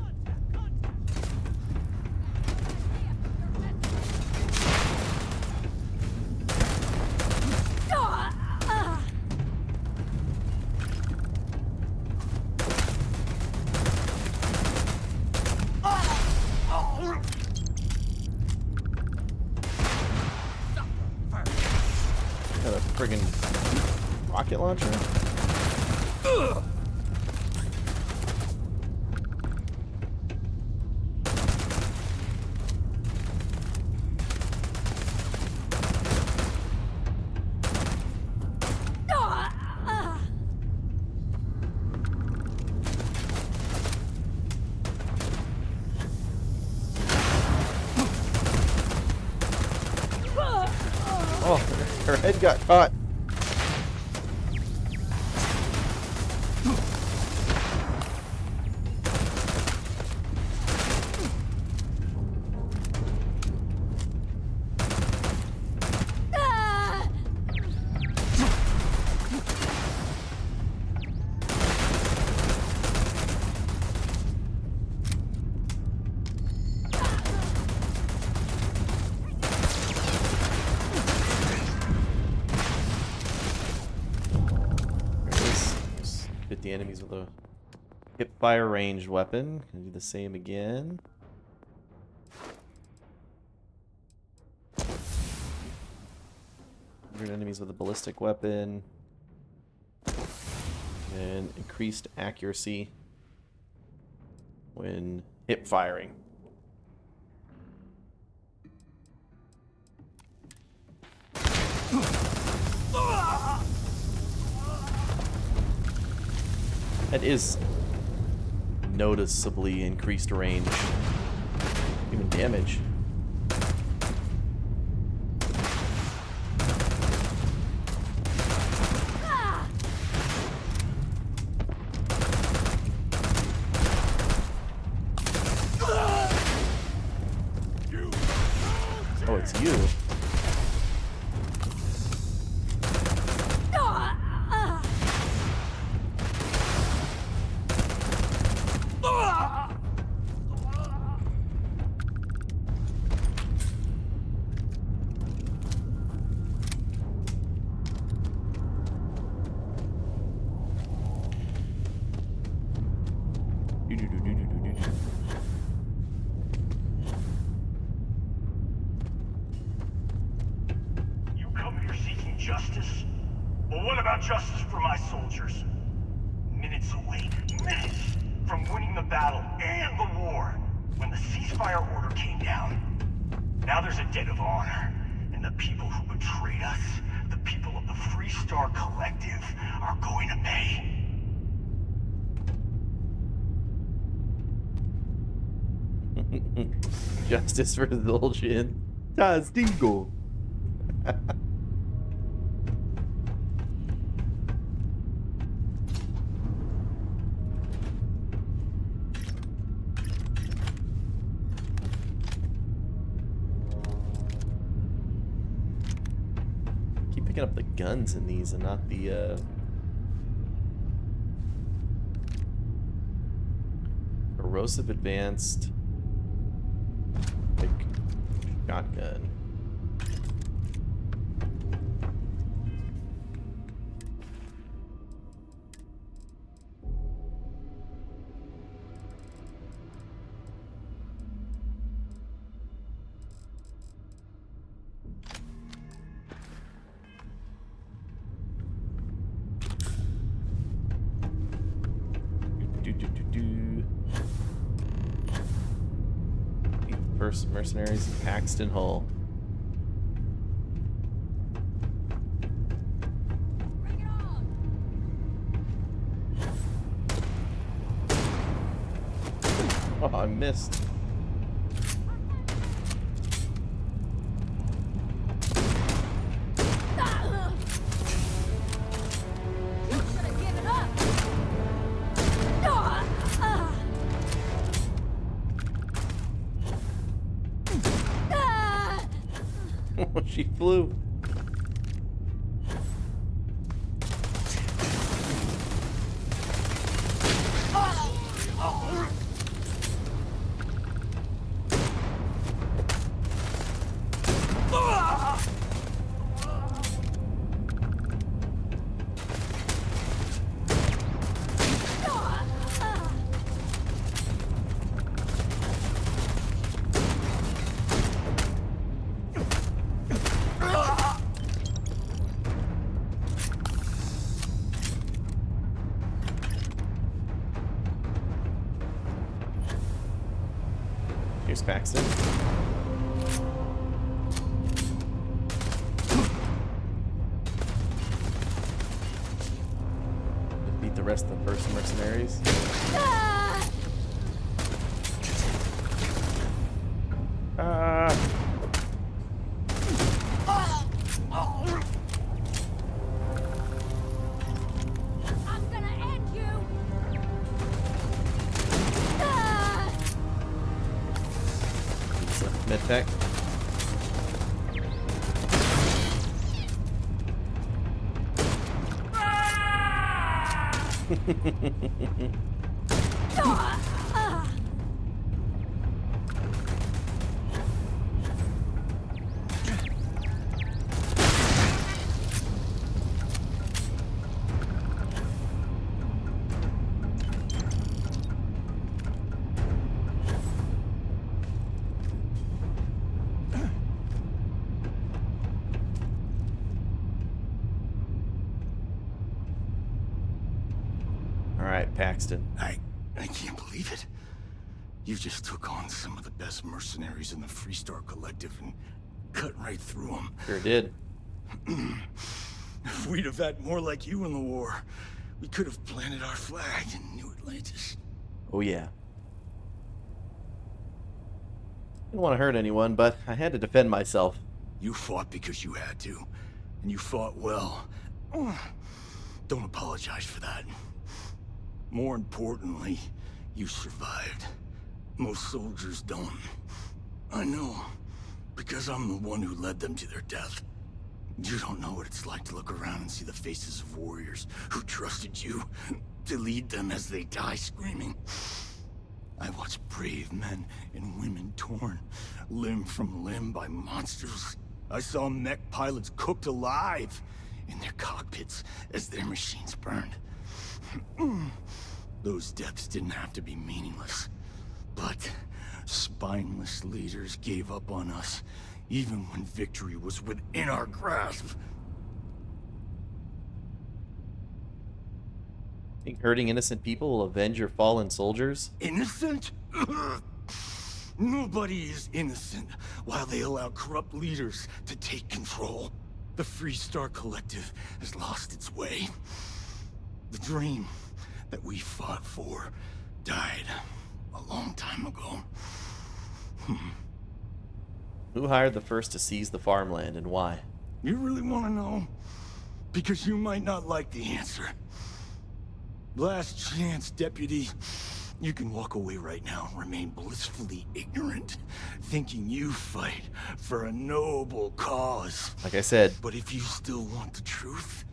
Got a friggin' rocket launcher. Oh, her head got caught. Hit the enemies with a hip fire ranged weapon. Can do the same again. Hit enemies with a ballistic weapon. And increased accuracy when hip firing. That is noticeably increased range. Even damage. Oh, it's you. You come here seeking justice? Well, what about justice for my soldiers? Minutes away, minutes from winning the battle and the war, when the ceasefire order came down. Now there's a debt of honor, and the people who betrayed us, the people of the Freestar Collective, are going to pay. Justice for Zul'jin. Tazdigo. Keep picking up the guns in these and not the corrosive advanced like shotgun. First mercenaries in Paxton Hull. Oh, I missed. She flew. Here's Paxton. Defeat the rest of the first mercenaries. I'm gonna end you. Medpack. Alright, Paxton. I can't believe it. You just took on some of the best mercenaries in the Freestar Collective and cut right through them. Sure did. If we'd have had more like you in the war, we could have planted our flag in New Atlantis. Oh yeah. Didn't want to hurt anyone, but I had to defend myself. You fought because you had to, and you fought well. Don't apologize for that. More importantly, you survived. Most soldiers don't. I know, because I'm the one who led them to their death. You don't know what it's like to look around and see the faces of warriors who trusted you to lead them as they die screaming. I watched brave men and women torn limb from limb by monsters. I saw mech pilots cooked alive in their cockpits as their machines burned. Those deaths didn't have to be meaningless, but spineless leaders gave up on us, even when victory was within our grasp. Think hurting innocent people will avenge your fallen soldiers? Innocent? Nobody is innocent while they allow corrupt leaders to take control. The Freestar Collective has lost its way. The dream that we fought for died a long time ago. Who hired the first to seize the farmland and why? You really want to know? Because you might not like the answer. Last chance, Deputy. You can walk away right now and remain blissfully ignorant, thinking you fight for a noble cause. Like I said. But if you still want the truth,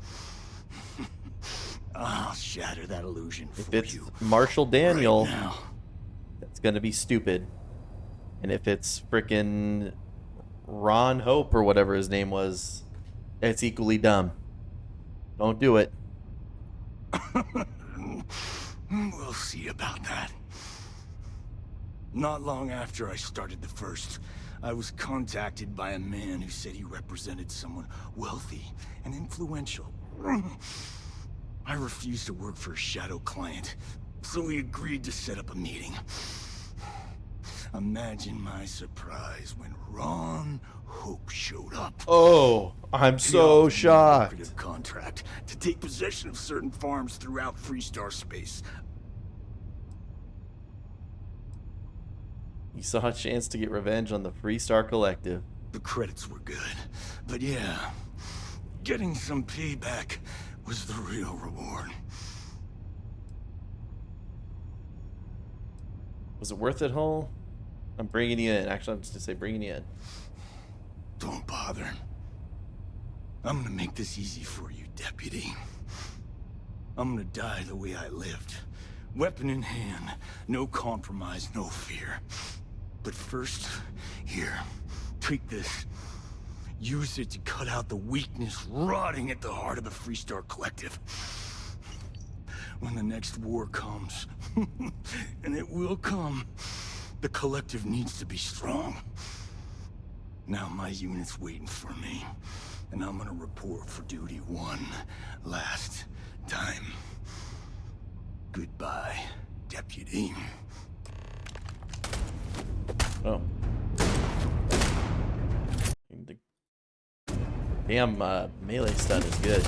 I'll shatter that illusion for if it's you. Marshall Daniel, Right now. that's gonna be stupid. And if it's frickin' Ron Hope or whatever his name was, it's equally dumb. Don't do it. We'll see about that. Not long after I started the First, I was contacted by a man who said he represented someone wealthy and influential. I refused to work for a shadow client, so he agreed to set up a meeting. Imagine my surprise when Ron Hope showed up. Oh, I'm so shocked. He offered me a lucrative contract to take possession of certain farms throughout Freestar space. You saw a chance to get revenge on the Freestar Collective. The credits were good, but yeah, getting some payback was the real reward. Was it worth it, Hull? I'm bringing you in. Actually, I'm just gonna say bringing you in. Don't bother. I'm gonna make this easy for you, Deputy. I'm gonna die the way I lived, Weapon in hand. No compromise, no fear. But first, here, take this. Use it to cut out the weakness rotting at the heart of the Freestar Collective. When the next war comes, and it will come, the Collective needs to be strong. Now my unit's waiting for me, and I'm gonna report for duty one last time. Goodbye, Deputy. Oh. Damn, melee stun is good.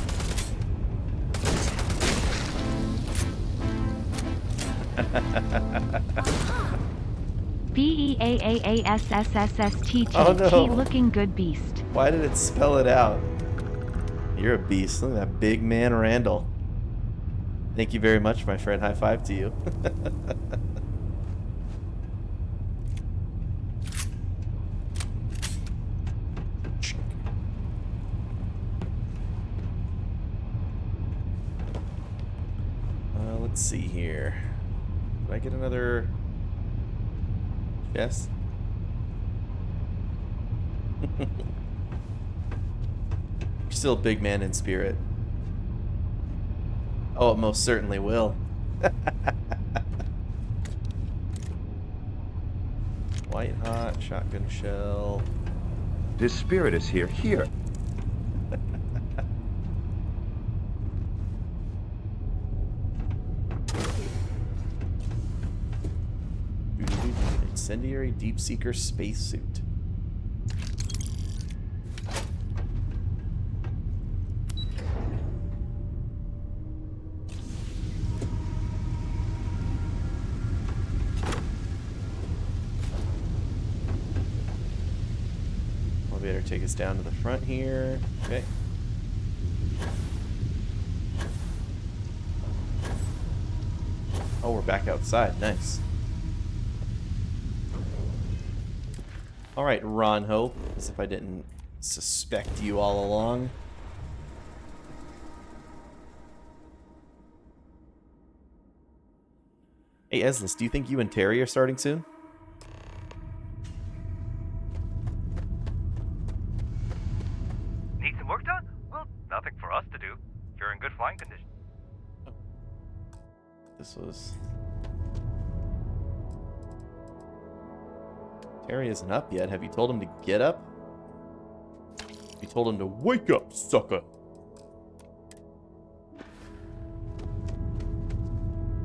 BEAAASSSSTT. Oh, no. Looking good beast. Why did it spell it out? You're a beast. Look at that big man, Randall. Thank you very much, my friend. High five to you. Let's see here. Did I get another chest? You're still a big man in spirit. Oh, it most certainly will. White hot, shotgun shell. This spirit is here. Here. Incendiary Deep Seeker spacesuit. Elevator take us down to the front here. Okay. Oh, we're back outside. Nice. Alright, Ronho, as if I didn't suspect you all along. Hey, Eslis, do you think you and Terry are starting soon? Need some work done? Well, nothing for us to do. You're in good flying condition. This was... Terry isn't up yet. Have you told him to get up? You told him to wake up, sucker.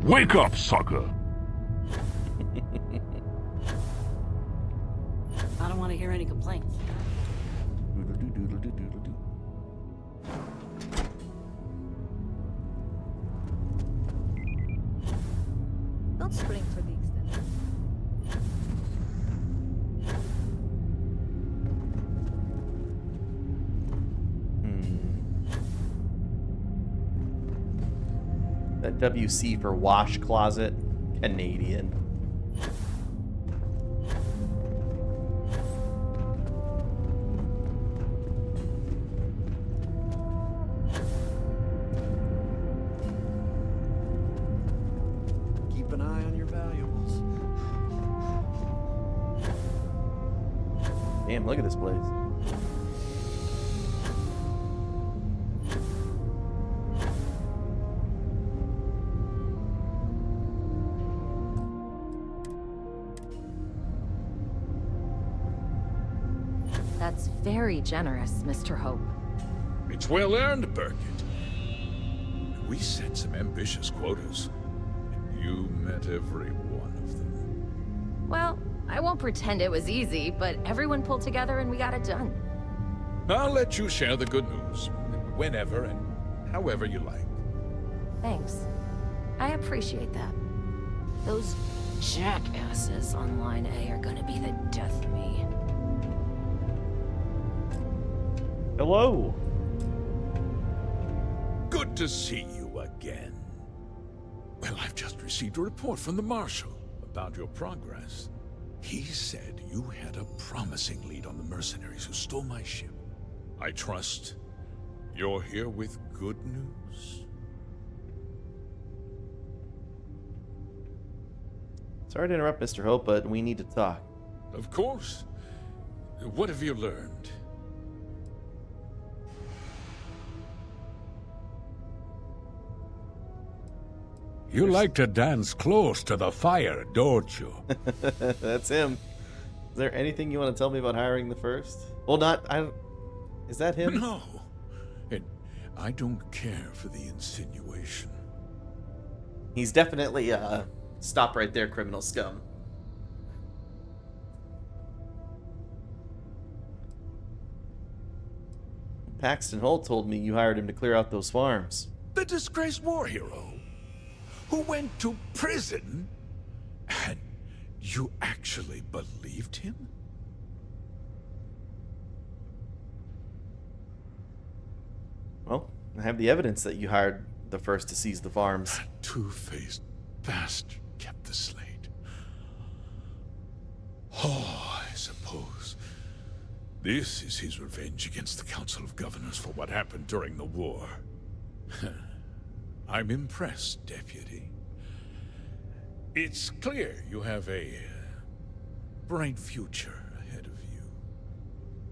Wake up, sucker. I don't want to hear any complaints. Don't spring for the extension. That WC for wash closet. Canadian. Keep an eye on your valuables. Damn, look at this place. That's very generous, Mr. Hope. It's well earned, Birgit. We set some ambitious quotas, and you met every one of them. Well, I won't pretend it was easy, but everyone pulled together and we got it done. I'll let you share the good news, whenever and however you like. Thanks. I appreciate that. Those jackasses on Line A are gonna be the death of me. Hello. Good to see you again. Well, I've just received a report from the Marshal about your progress. He said you had a promising lead on the mercenaries who stole my ship. I trust you're here with good news. Sorry to interrupt, Mr. Hope, but we need to talk. Of course. What have you learned? You like to dance close to the fire, don't you? That's him. Is there anything you want to tell me about hiring the first? Well, is that him? No. And I don't care for the insinuation. He's definitely stop right there, criminal scum. Paxton Holt told me you hired him to clear out those farms. The disgraced war hero who went to prison, and you actually believed him? Well, I have the evidence that you hired the first to seize the farms. That two-faced bastard kept the slate. Oh, I suppose this is his revenge against the Council of Governors for what happened during the war. I'm impressed, Deputy. It's clear you have a bright future ahead of you.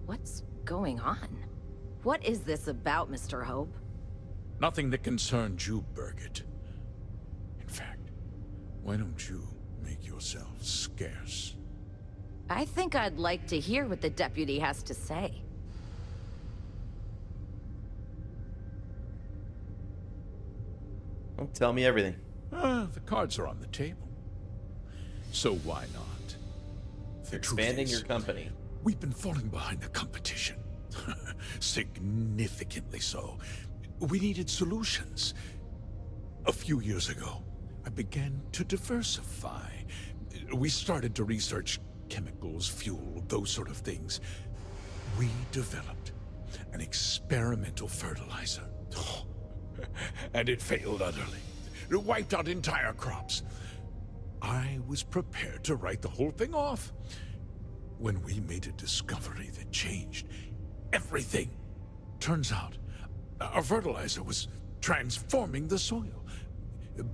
What's going on? What is this about, Mr. Hope? Nothing that concerns you, Birgit. In fact, why don't you make yourself scarce? I think I'd like to hear what the deputy has to say. Well, tell me everything. The cards are on the table. So why not? Expanding your company. We've been falling behind the competition. Significantly so. We needed solutions. A few years ago, I began to diversify. We started to research chemicals, fuel, those sort of things. We developed an experimental fertilizer. And it failed utterly. It wiped out entire crops. I was prepared to write the whole thing off when we made a discovery that changed everything. Turns out, our fertilizer was transforming the soil,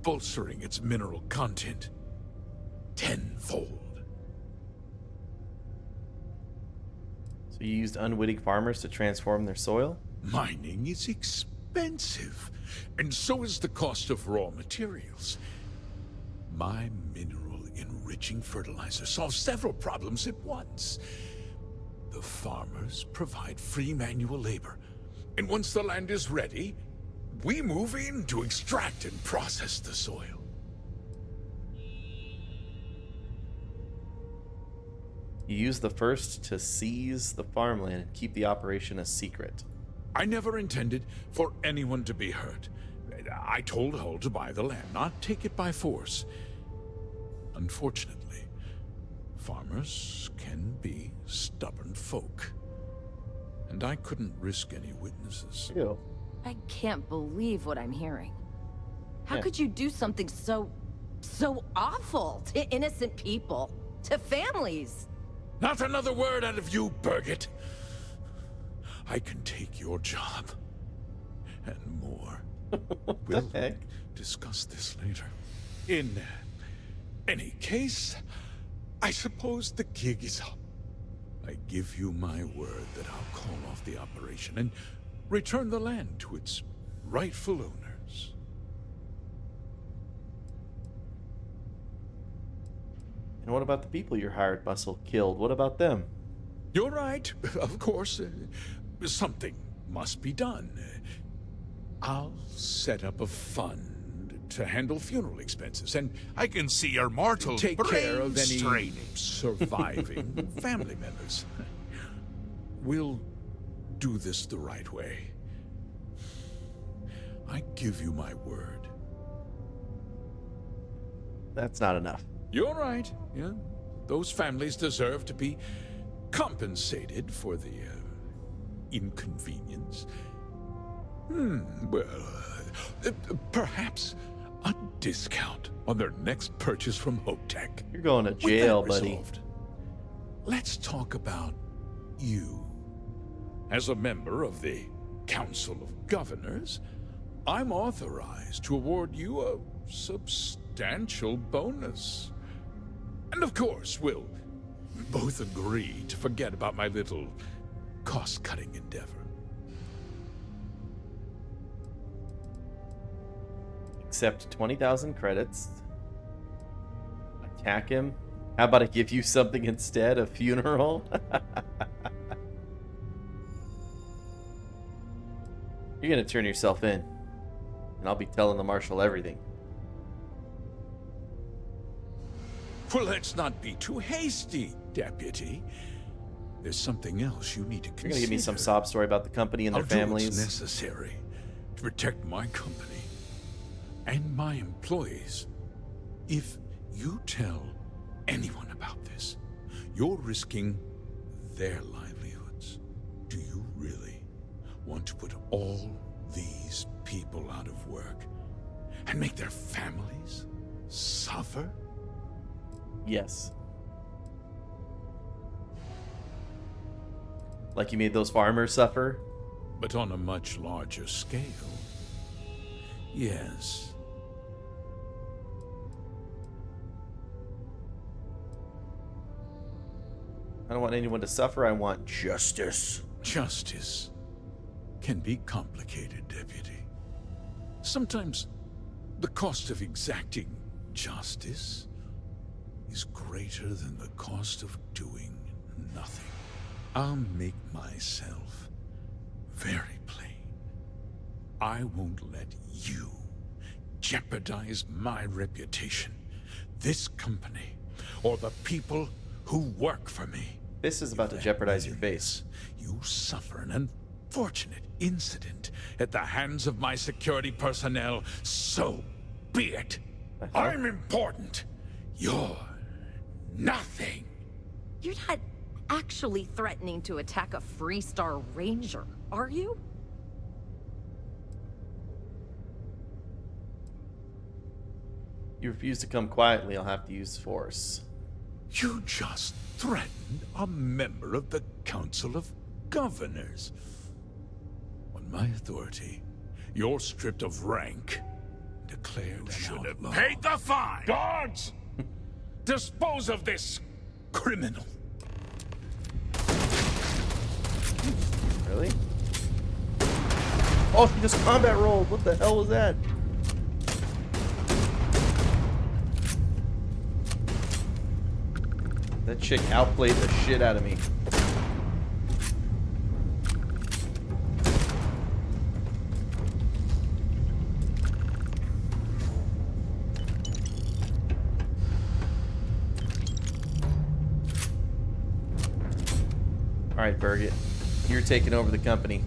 bolstering its mineral content tenfold. So you used unwitting farmers to transform their soil? Mining is expensive, and so is the cost of raw materials. My mineral-enriching fertilizer solves several problems at once. The farmers provide free manual labor, and once the land is ready, we move in to extract and process the soil. You used the first to seize the farmland and keep the operation a secret. I never intended for anyone to be hurt. I told Hull to buy the land, not take it by force. Unfortunately, farmers can be stubborn folk. And I couldn't risk any witnesses. Ew. I can't believe what I'm hearing. How Yeah. could you do something so awful to innocent people, to families? Not another word out of you, Birgit. I can take your job. And more. We'll discuss this later. In any case, I suppose the gig is up. I give you my word that I'll call off the operation and return the land to its rightful owners. And what about the people your hired muscle killed? What about them? You're right, of course. Something must be done. I'll set up a fund to handle funeral expenses, and I can see your mortal take care of brain any straining. surviving family members. We'll do this the right way. I give you my word. That's not enough. You're right. Yeah, those families deserve to be compensated for the inconvenience. Well, perhaps a discount on their next purchase from Hotech. You're going to jail, buddy. Let's talk about you. As a member of the Council of Governors, I'm authorized to award you a substantial bonus. And of course, we'll both agree to forget about my little cost-cutting endeavor. Accept 20,000 credits. Attack him. How about I give you something instead? A funeral? You're gonna turn yourself in. And I'll be telling the marshal everything. Well, let's not be too hasty, Deputy. There's something else you need to consider. You're gonna give me some sob story about the company and their I'll families. do what's necessary to protect my company and my employees. If you tell anyone about this, you're risking their livelihoods. Do you really want to put all these people out of work and make their families suffer? Yes. Like you made those farmers suffer? But on a much larger scale. Yes. I don't want anyone to suffer. I want justice. Justice can be complicated, Deputy. Sometimes the cost of exacting justice is greater than the cost of doing nothing. I'll make myself very plain. I won't let you jeopardize my reputation, this company, or the people who work for me. This is about to jeopardize your face. You suffer an unfortunate incident at the hands of my security personnel, so be it. I'm important. You're nothing. You're not actually threatening to attack a Freestar Ranger, are you? You refuse to come quietly, I'll have to use force. You just threatened a member of the Council of Governors. On my authority, you're stripped of rank, declared an outlaw. Paid the fine! Guards! Dispose of this criminal. Really? Oh, he just combat rolled. What the hell was that? That chick outplayed the shit out of me. Alright, Birgit. You're taking over the company.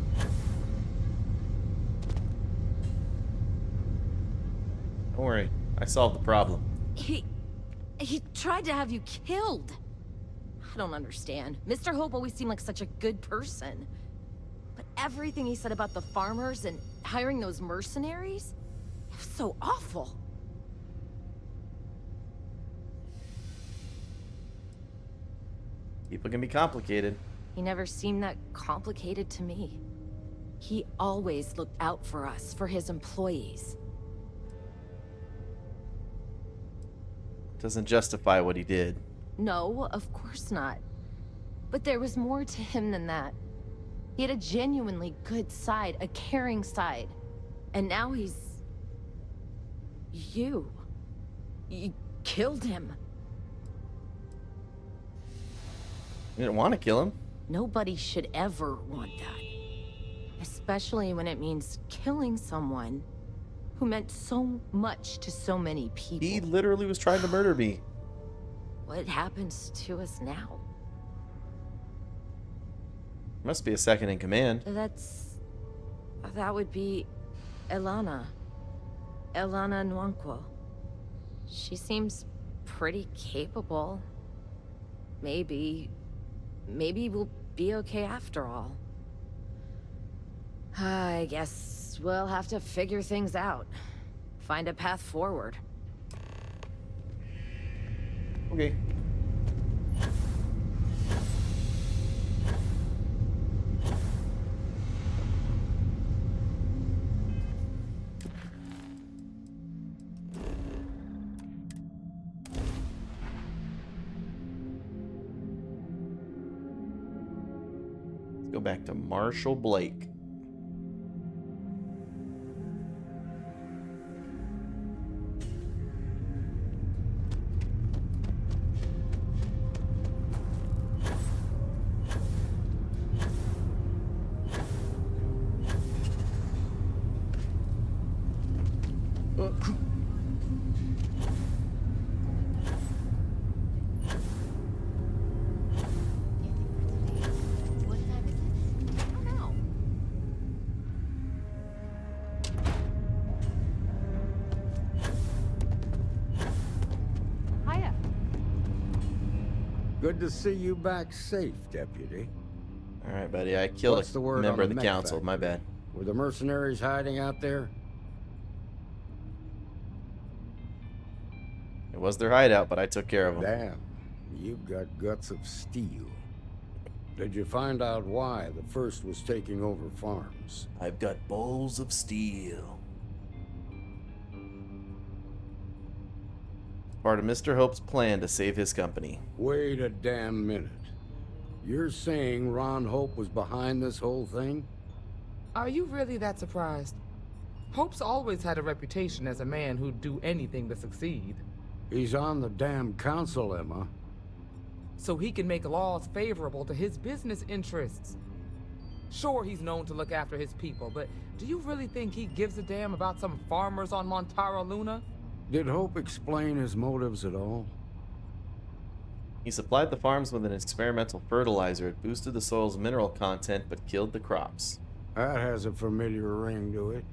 Don't worry. I solved the problem. He tried to have you killed. I don't understand. Mr. Hope always seemed like such a good person. But everything he said about the farmers and hiring those mercenaries, it was so awful. People can be complicated. He never seemed that complicated to me. He always looked out for us, for his employees. Doesn't justify what he did. No, of course not. But there was more to him than that. He had a genuinely good side, a caring side. And now he's... You killed him. You didn't want to kill him. Nobody should ever want that. Especially when it means killing someone who meant so much to so many people. He literally was trying to murder me. What happens to us now? Must be a second in command. That would be Elana. Elana Nwankwo. She seems pretty capable. Maybe we'll be okay after all. I guess we'll have to figure things out. Find a path forward. Okay. back to Marshall Blake. Good to see you back safe, Deputy. All right, buddy. I killed What's the a word member on of the mech council. factory? My bad. Were the mercenaries hiding out there? It was their hideout, but I took care of them. Damn, you've got guts of steel. Did you find out why the first was taking over farms? I've got balls of steel. Part of Mr. Hope's plan to save his company. Wait a damn minute. You're saying Ron Hope was behind this whole thing? Are you really that surprised? Hope's always had a reputation as a man who'd do anything to succeed. He's on the damn council, Emma. So he can make laws favorable to his business interests. Sure, he's known to look after his people, but do you really think he gives a damn about some farmers on Montara Luna? Did Hope explain his motives at all? He supplied the farms with an experimental fertilizer. It boosted the soil's mineral content, but killed the crops. That has a familiar ring to it.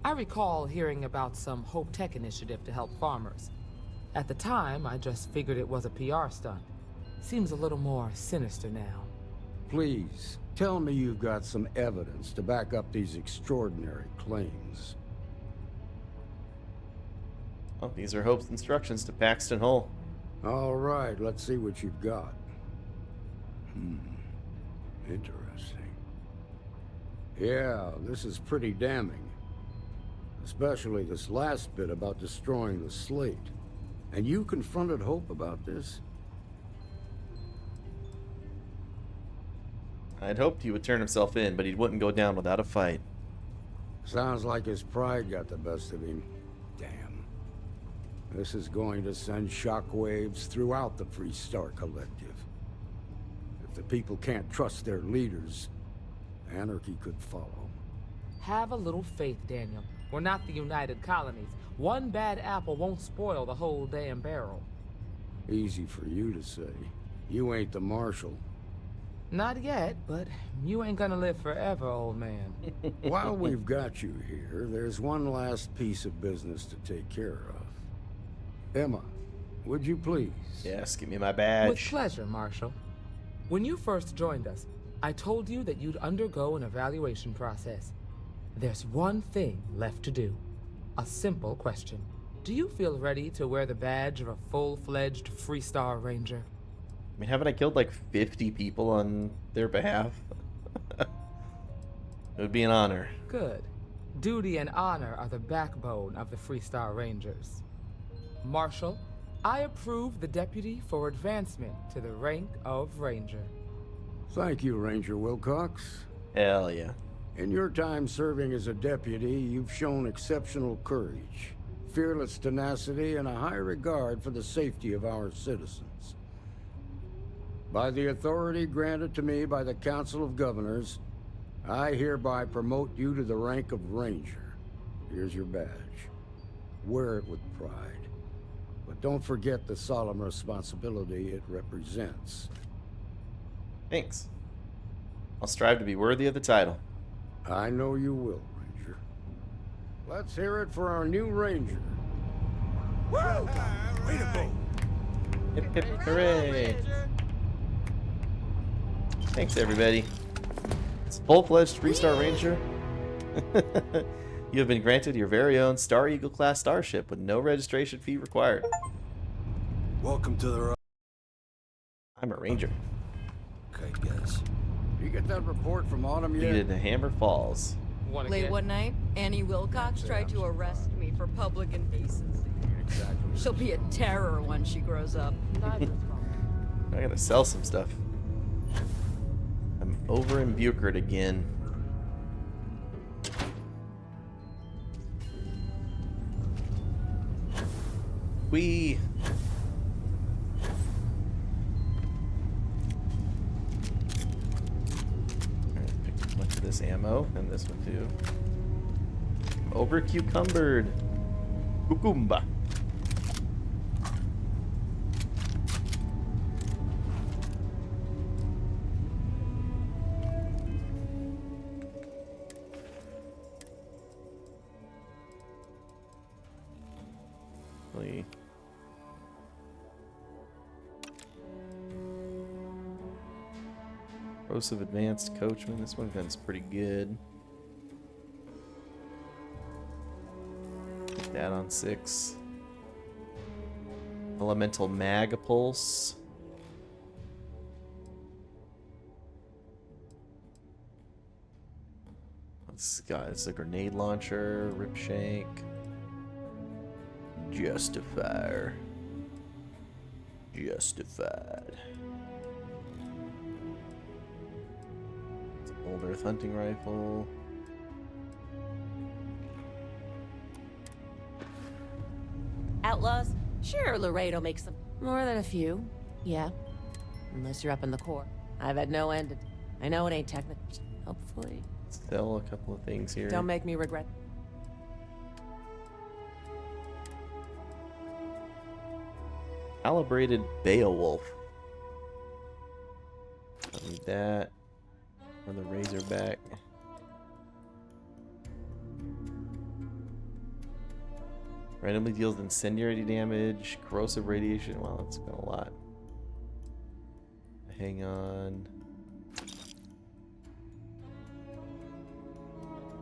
I recall hearing about some Hope Tech initiative to help farmers. At the time, I just figured it was a PR stunt. Seems a little more sinister now. Please, tell me you've got some evidence to back up these extraordinary claims. Well, these are Hope's instructions to Paxton Hull. All right, let's see what you've got. Interesting. Yeah, this is pretty damning. Especially this last bit about destroying the slate. And you confronted Hope about this? I'd hoped he would turn himself in, but he wouldn't go down without a fight. Sounds like his pride got the best of him. Damn. This is going to send shockwaves throughout the Freestar Collective. If the people can't trust their leaders, anarchy could follow. Have a little faith, Daniel. We're not the United Colonies. One bad apple won't spoil the whole damn barrel. Easy for you to say. You ain't the marshal. Not yet, but you ain't gonna live forever, old man. While we've got you here, there's one last piece of business to take care of. Emma, would you please? Yes, give me my badge. With pleasure, Marshal. When you first joined us, I told you that you'd undergo an evaluation process. There's one thing left to do. A simple question. Do you feel ready to wear the badge of a full-fledged Freestar Ranger? I mean, haven't I killed like 50 people on their behalf? It would be an honor. Good. Duty and honor are the backbone of the Freestar Rangers. Marshal, I approve the deputy for advancement to the rank of Ranger. Thank you, Ranger Wilcox. Hell yeah. In your time serving as a deputy, you've shown exceptional courage, fearless tenacity, and a high regard for the safety of our citizens. By the authority granted to me by the Council of Governors, I hereby promote you to the rank of Ranger. Here's your badge. Wear it with pride. But don't forget the solemn responsibility it represents. Thanks. I'll strive to be worthy of the title. I know you will, Ranger. Let's hear it for our new Ranger. Woo! Way to go! Hip hip hooray! Thanks, everybody. It's full-fledged Freestar Ranger. You have been granted your very own Star Eagle class starship with no registration fee required. Welcome to the... I'm a Ranger. Okay, guys. You get that report from Autumn yet? Needed to Hammer Falls. Late one night, Annie Wilcox tried to arrest me for public indecency. Exactly. She'll be a terror when she grows up. I gotta sell some stuff. I'm over in Buchert again. Whee! Alright, picked up a bunch of this ammo, and this one too. Over cucumbered. Cucumba. Corrosive Advanced Coachman. This one gun's pretty good. Put that on 6. Elemental Magapulse. It's a grenade launcher, Ripshank, Justifier, Justified. It's an Old Earth hunting rifle. Outlaws? Sure, Laredo makes them. More than a few, yeah. Unless you're up in the Corps. I've had no end. I know it ain't technical. Hopefully. Sell a couple of things here. Don't make me regret. Calibrated Beowulf. I need that. Or the Razorback. Randomly deals incendiary damage, corrosive radiation. Wow, that's got a lot. Hang on.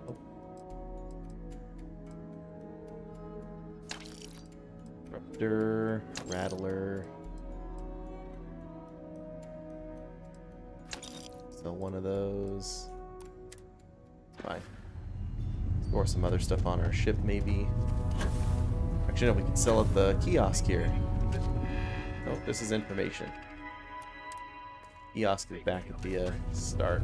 Oh. Disruptor, Rattler. Sell one of those. Fine. Store some other stuff on our ship, maybe. Actually, no, we can sell at the kiosk here. Oh, this is information. Kiosk is back at the start.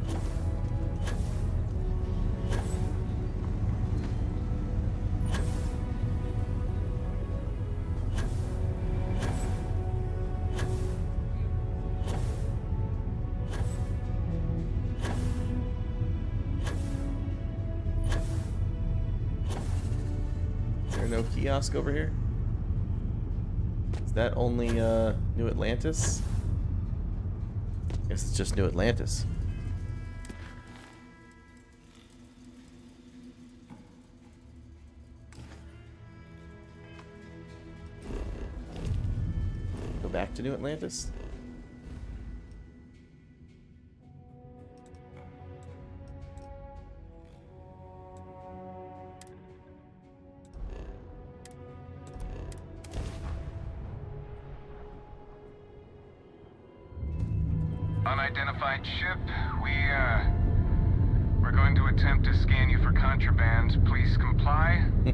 No kiosk over here? Is that only New Atlantis? Guess it's just New Atlantis. Go back to New Atlantis? Unidentified ship. We're going to attempt to scan you for contraband. Please comply. Okay,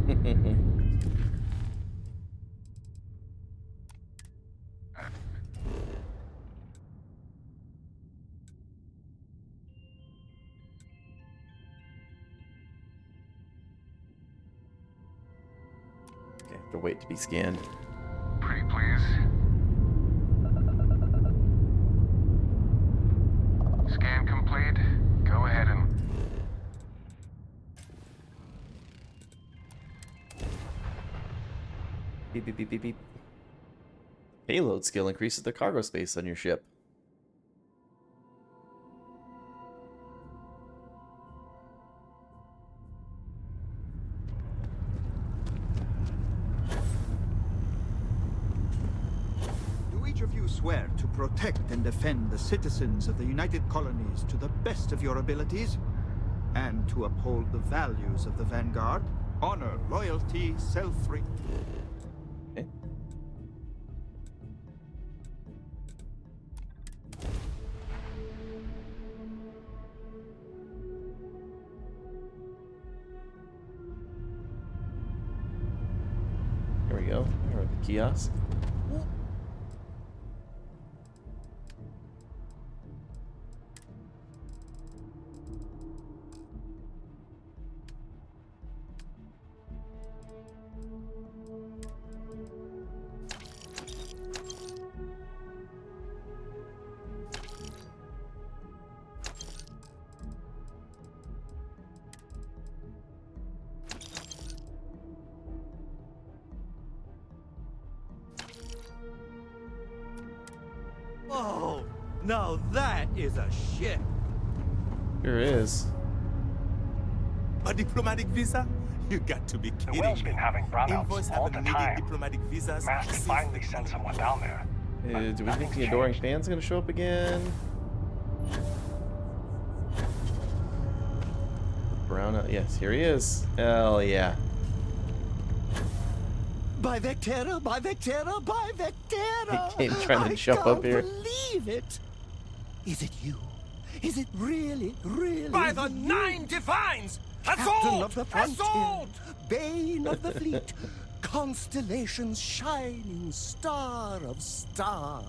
have to wait to be scanned. Pretty please. Scan complete. Go ahead and... Beep, beep, beep, beep, beep. Payload skill increases the cargo space on your ship. Do each of you swear to protect and defend the citizens of the United Colonies to the best of your abilities? And to uphold the values of the Vanguard? Honor, loyalty, self-respect. Okay. Here we go. We're at the kiosk. Now that is a ship. Here is. A diplomatic visa? You got to be kidding The whale's me. been having brownouts Invoice all haven't the needed time. diplomatic visas. Mask since finally the- sent someone down there. Do we think the adoring fan's gonna show up again? Brown. Yes, here he is. Hell yeah. By Vectera, by Vectera, by Vectera! He came trying to jump up here. I can't believe it! Is it you? Is it really, really By the you? 9 divines! Captain Assault! of the frontier, Assault! Bane of the fleet, Constellation's shining star of stars.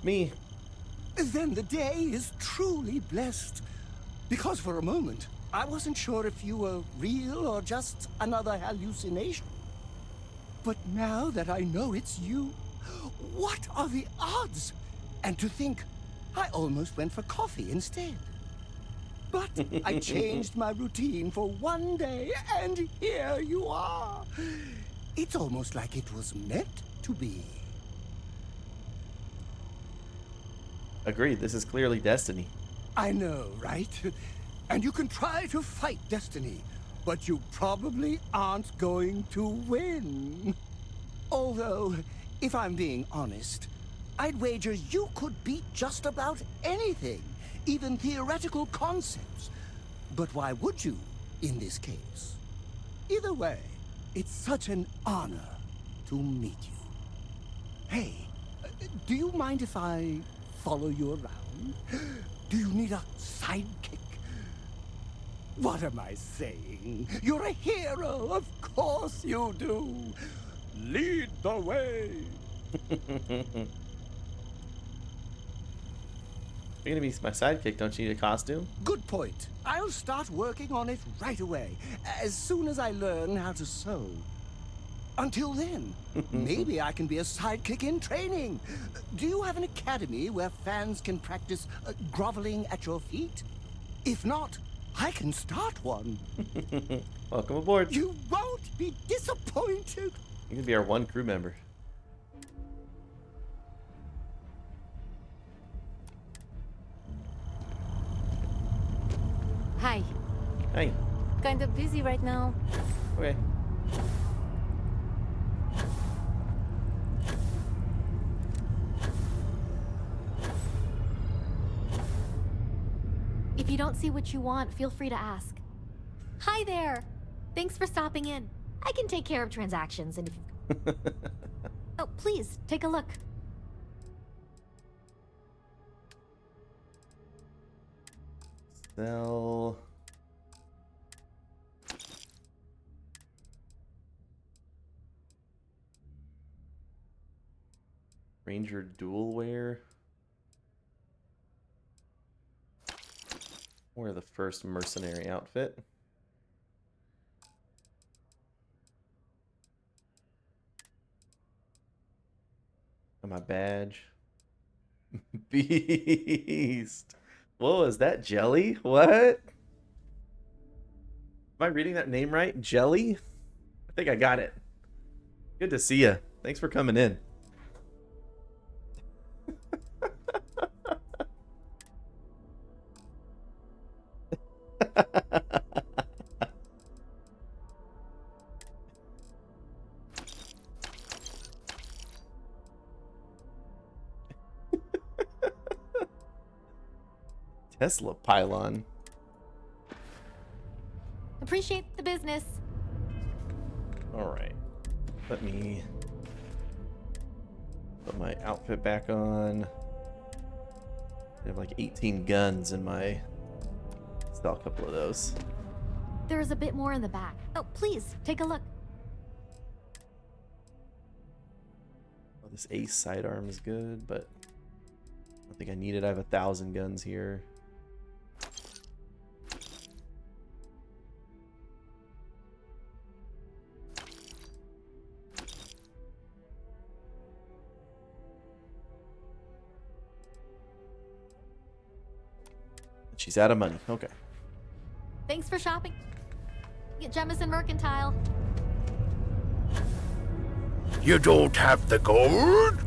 Me. Then the day is truly blessed. Because for a moment, I wasn't sure if you were real or just another hallucination. But now that I know it's you, what are the odds? And to think, I almost went for coffee instead. But I changed my routine for one day, and here you are. It's almost like it was meant to be. Agreed. This is clearly destiny. I know, right? And you can try to fight destiny, but you probably aren't going to win. Although, if I'm being honest, I'd wager you could beat just about anything, even theoretical concepts. But why would you, in this case? Either way, it's such an honor to meet you. Hey, do you mind if I follow you around? Do you need a sidekick? What am I saying? You're a hero, of course you do. Lead the way. You're gonna be my sidekick, don't you need a costume? Good point. I'll start working on it right away, as soon as I learn how to sew. Until then, maybe I can be a sidekick in training. Do you have an academy where fans can practice groveling at your feet? If not, I can start one. Welcome aboard. You won't be disappointed. You can be our one crew member. Hi. Hey. Kind of busy right now. Okay. If you don't see what you want, feel free to ask. Hi there! Thanks for stopping in. I can take care of transactions, and if you... Oh, please, take a look. Sell. Ranger dual wear. Or the first mercenary outfit. And my badge. Beast. Whoa, is that Jelly? What? Am I reading that name right? Jelly? I think I got it. Good to see you. Thanks for coming in. Tesla pylon. Appreciate the business. Alright. Let me put my outfit back on. I have like 18 guns in my... Sell a couple of those. There is a bit more in the back. Oh, please, take a look. Oh, this ace sidearm is good, but I don't think I need it. I have 1,000 guns here. She's out of money. Okay. Thanks for shopping. Get Jemison Mercantile. You don't have the gold?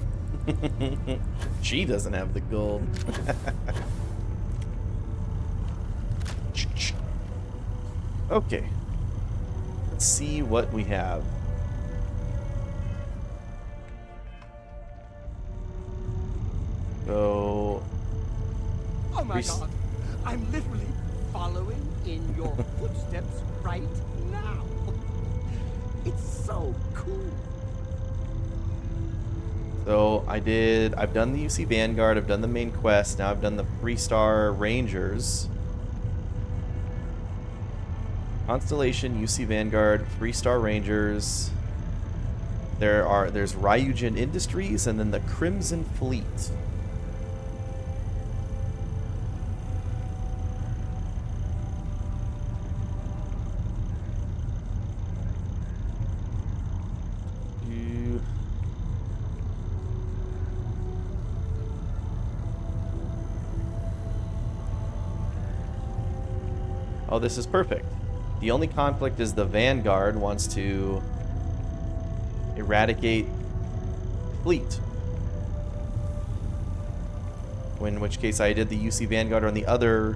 She doesn't have the gold. Okay. Let's see what we have. So... Oh my god, I'm literally following in your footsteps right now. It's so cool. So I've done the UC Vanguard, I've done the main quest, now I've done the Freestar Rangers. Constellation, UC Vanguard, Freestar Rangers. There's Ryujin Industries and then the Crimson Fleet. Oh, this is perfect. The only conflict is the Vanguard wants to eradicate fleet. In which case I did the UC Vanguard on the other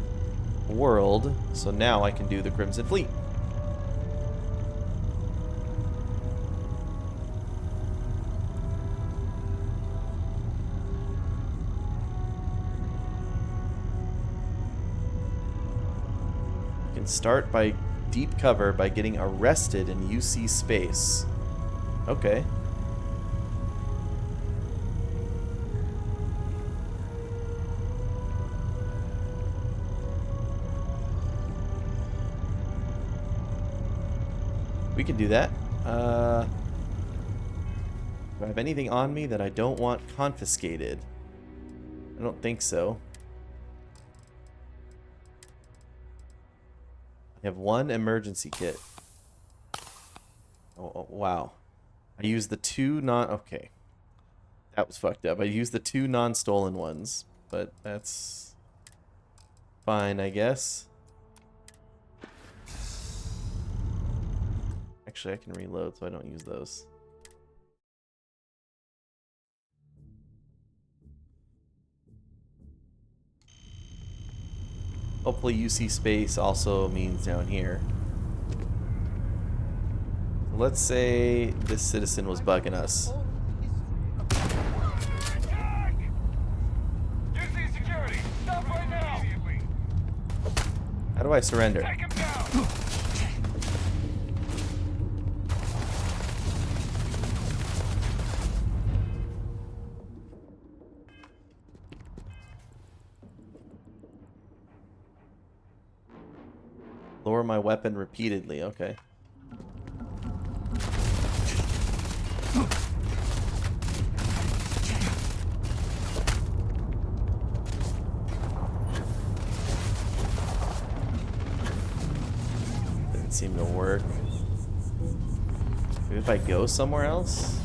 world, so now I can do the Crimson Fleet. Start by deep cover by getting arrested in UC space. Okay. We can do that. Do I have anything on me that I don't want confiscated? I don't think so. I have one emergency kit. Oh, wow. I used the two okay. That was fucked up. I used the two non-stolen ones, but that's fine, I guess. Actually, I can reload, so I don't use those. Hopefully UC space also means down here. Let's say this citizen was bugging us. How do I surrender? Lower my weapon repeatedly, okay. Didn't seem to work. Maybe if I go somewhere else?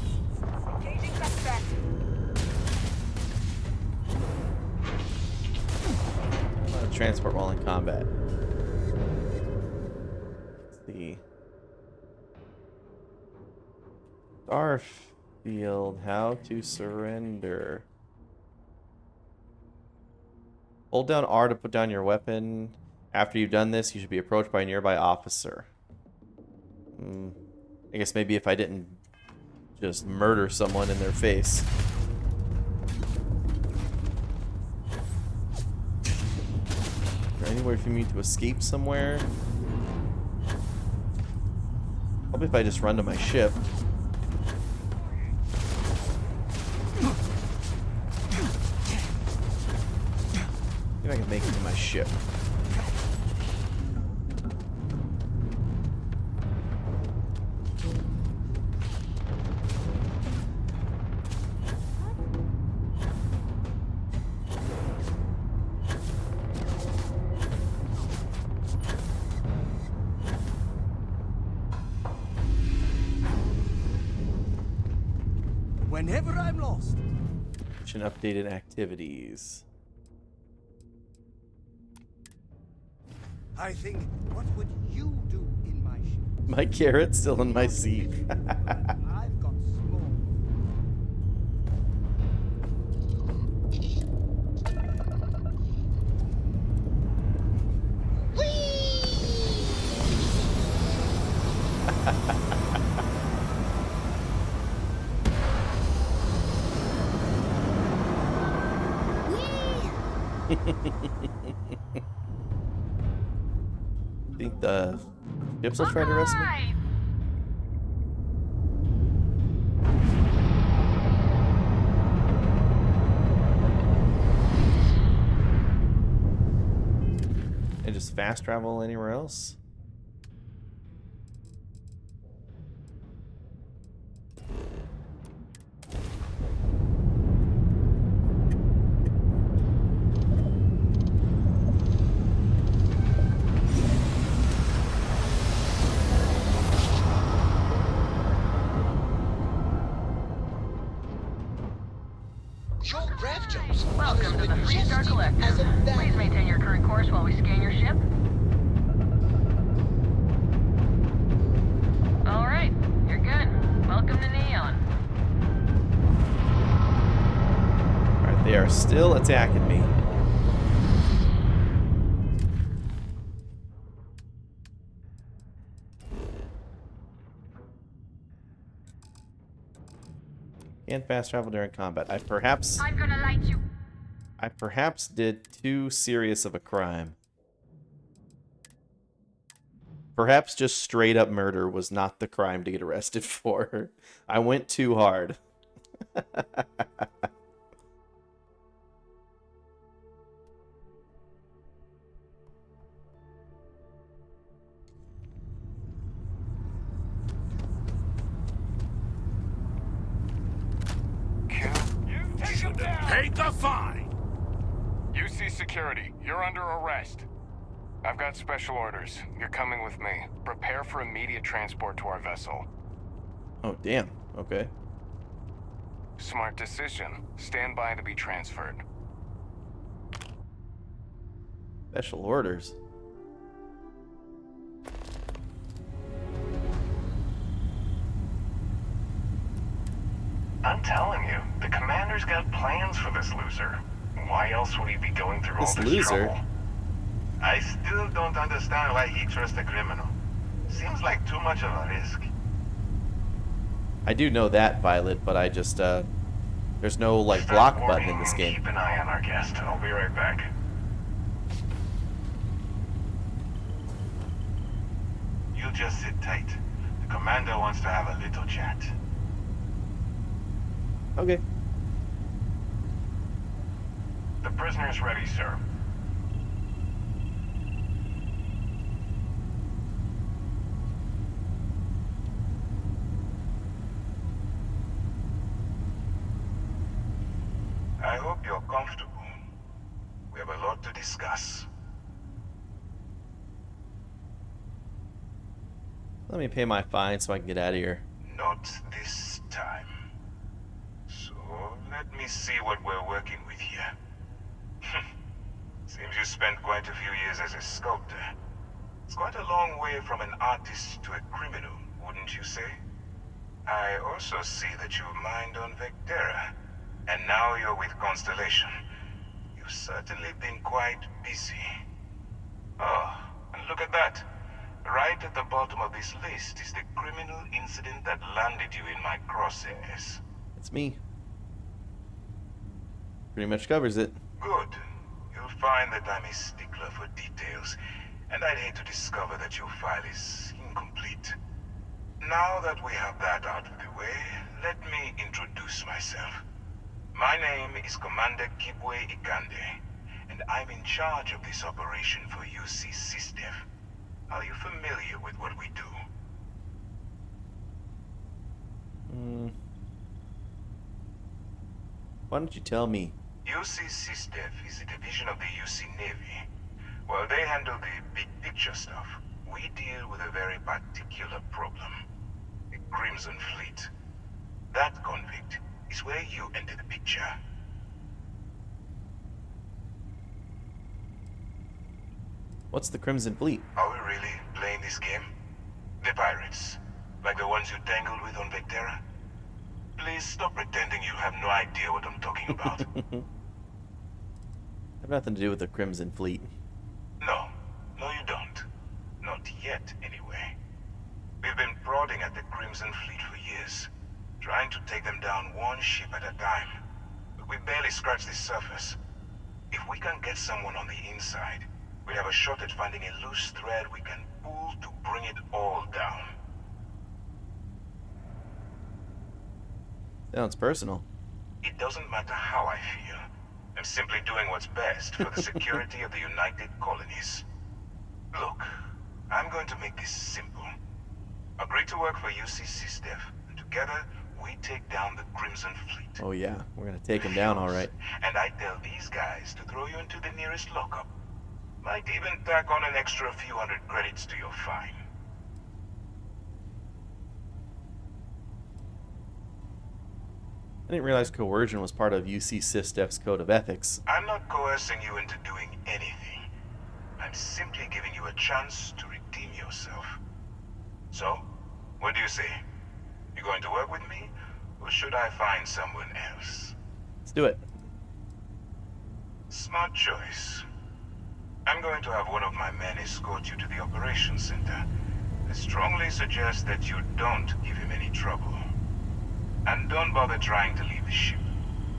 Transport while in combat. Starfield, how to surrender. Hold down R to put down your weapon. After you've done this, you should be approached by a nearby officer. I guess maybe if I didn't just murder someone in their face. Is there anywhere for me to escape somewhere? Probably if I just run to my ship. Maybe I can make it to my ship. Whenever I'm lost. Mission updated activities. I think, what would you do in my ship? My carrot's still in my seat. I've got small. Think the ships will try to arrest me? And just fast travel anywhere else? Your rev jumps. Welcome to the Freestar Collective. Please maintain your current course while we scan your ship. Alright, you're good. Welcome to Neon. Alright, they are still attacking me. And fast travel during combat. I'm gonna light you. I perhaps did too serious of a crime. Perhaps just straight up murder was not the crime to get arrested for. I went too hard. Paid the fine! UC security, you're under arrest. I've got special orders. You're coming with me. Prepare for immediate transport to our vessel. Oh, damn. Okay. Smart decision. Stand by to be transferred. Special orders. I'm telling you, the commander's got plans for this loser. Why else would he be going through all this trouble? I still don't understand why he trusts a criminal. Seems like too much of a risk. I do know that, Violet, but I just, there's no, like, block button in this game. Keep an eye on our guest. I'll be right back. You just sit tight. The commander wants to have a little chat. Okay. The prisoner's ready, sir. I hope you're comfortable. We have a lot to discuss. Let me pay my fine so I can get out of here. Not this time. So, let me see what we're working with here. Seems you spent quite a few years as a sculptor. It's quite a long way from an artist to a criminal, wouldn't you say? I also see that you mined on Vectera, and now you're with Constellation. You've certainly been quite busy. Oh, and look at that. Right at the bottom of this list is the criminal incident that landed you in my crosshairs. It's me. Pretty much covers it. Good. You'll find that I'm a stickler for details, and I'd hate to discover that your file is incomplete. Now that we have that out of the way, let me introduce myself. My name is Commander Kibwe Ikande, and I'm in charge of this operation for UC SysDev. Are you familiar with what we do? Why don't you tell me? UC SysDev is a division of the UC Navy. While they handle the big picture stuff, we deal with a very particular problem. The Crimson Fleet. That convict is where you enter the picture. What's the Crimson Fleet? Are we really playing this game? The pirates, like the ones you tangled with on Vectera? Please stop pretending you have no idea what I'm talking about. Have nothing to do with the Crimson Fleet. No, you don't. Not yet, anyway. We've been prodding at the Crimson Fleet for years, trying to take them down one ship at a time. But we barely scratched the surface. If we can get someone on the inside, we have a shot at finding a loose thread we can pull to bring it all down. Sounds personal. It doesn't matter how I feel. I'm simply doing what's best for the security of the United Colonies. Look, I'm going to make this simple. Agree to work for UCC Steph, and together we take down the Crimson Fleet. Oh yeah, we're gonna take him down, all right. And I tell these guys to throw you into the nearest lockup. Might even tack on an extra few hundred credits to your fine. I didn't realize coercion was part of UC SysDef's code of ethics. I'm not coercing you into doing anything. I'm simply giving you a chance to redeem yourself. So, what do you say? You going to work with me, or should I find someone else? Let's do it. Smart choice. I'm going to have one of my men escort you to the operations center. I strongly suggest that you don't give him any trouble. And don't bother trying to leave the ship.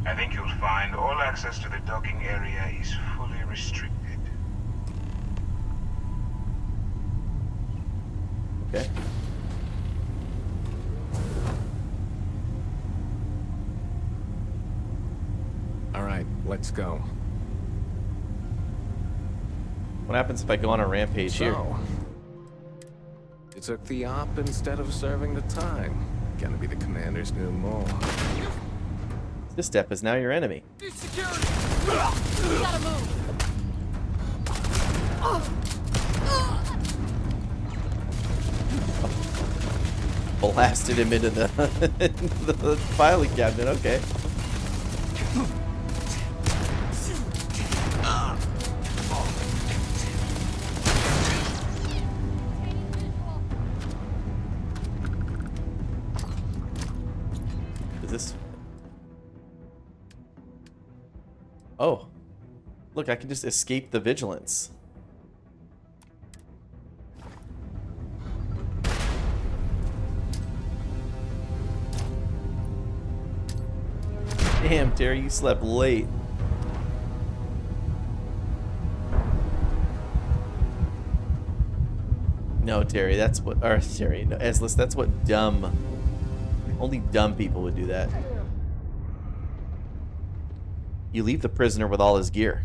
I think you'll find all access to the docking area is fully restricted. Okay. All right, let's go. What happens if I go on a rampage here? You took the op instead of serving the time. Gonna be the commander's new mole. This step is now your enemy. Security! We gotta move! Blasted him into the filing cabinet, okay. This? Oh, look, I can just escape the vigilance. Damn, Terry, you slept late. No, Terry, that's what, or Terry, no, Eslis, that's what only dumb people would do that. You leave the prisoner with all his gear.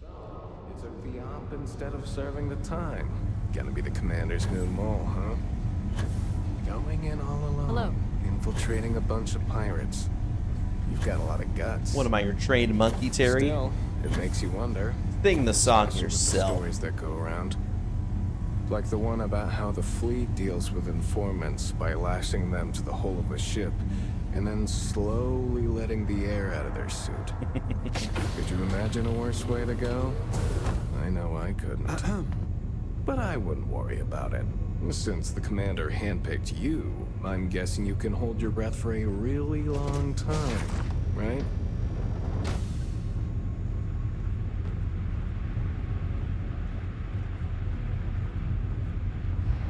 You took the op instead of serving the time. Gonna be the commander's new mole, huh? Going in all alone. Hello. Infiltrating a bunch of pirates. You've got a lot of guts. What am I, your trained monkey, Terry? Still, it makes you wonder. Sing the song Especially with the yourself. stories that go around. Like the one about how the fleet deals with informants by lashing them to the hull of a ship and then slowly letting the air out of their suit. Could you imagine a worse way to go? I know I couldn't. But I wouldn't worry about it. Since the commander handpicked you, I'm guessing you can hold your breath for a really long time, right?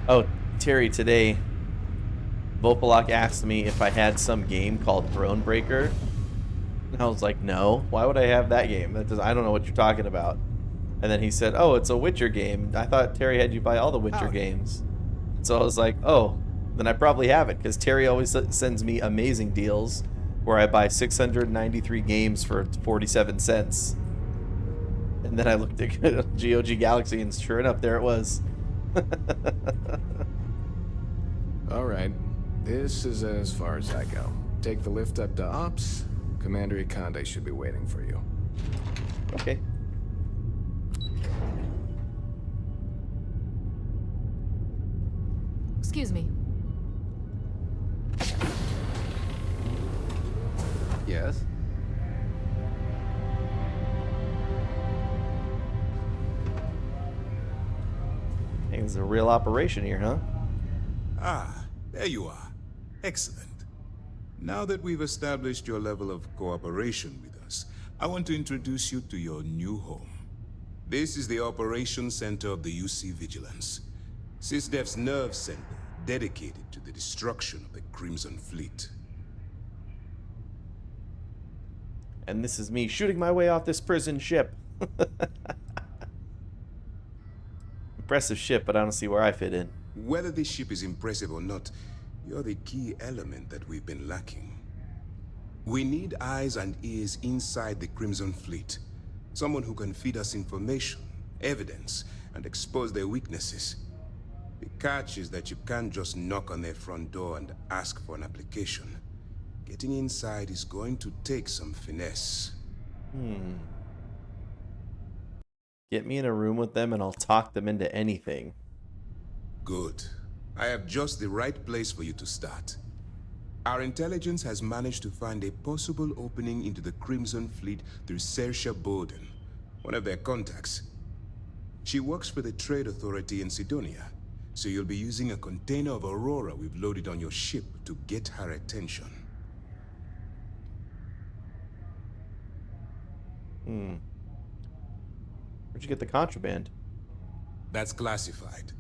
Oh, Terry, today, Vopalok asked me if I had some game called Thronebreaker. And I was like, no. Why would I have that game? I don't know what you're talking about. And then he said, oh, it's a Witcher game. I thought Terry had you buy all the Witcher games. So I was like, oh, then I probably have it, because Terry always sends me amazing deals where I buy 693 games for 47 cents. And then I looked at GOG Galaxy, and sure enough, there it was. All right, this is as far as I go. Take the lift up to Ops. Commander Ikande should be waiting for you. Okay. Excuse me. Yes? Hey, it's a real operation here, huh? Ah, there you are. Excellent. Now that we've established your level of cooperation with us, I want to introduce you to your new home. This is the Operations Center of the UC Vigilance. SysDef's nerve center, dedicated to the destruction of the Crimson Fleet. And this is me shooting my way off this prison ship. Impressive ship, but I don't see where I fit in. Whether this ship is impressive or not, you're the key element that we've been lacking. We need eyes and ears inside the Crimson Fleet. Someone who can feed us information, evidence, and expose their weaknesses. The catch is that you can't just knock on their front door and ask for an application. Getting inside is going to take some finesse. Get me in a room with them and I'll talk them into anything. Good. I have just the right place for you to start. Our intelligence has managed to find a possible opening into the Crimson Fleet through Saoirse Bowden, one of their contacts. She works for the Trade Authority in Sidonia, so you'll be using a container of Aurora we've loaded on your ship to get her attention. Where'd you get the contraband? That's classified.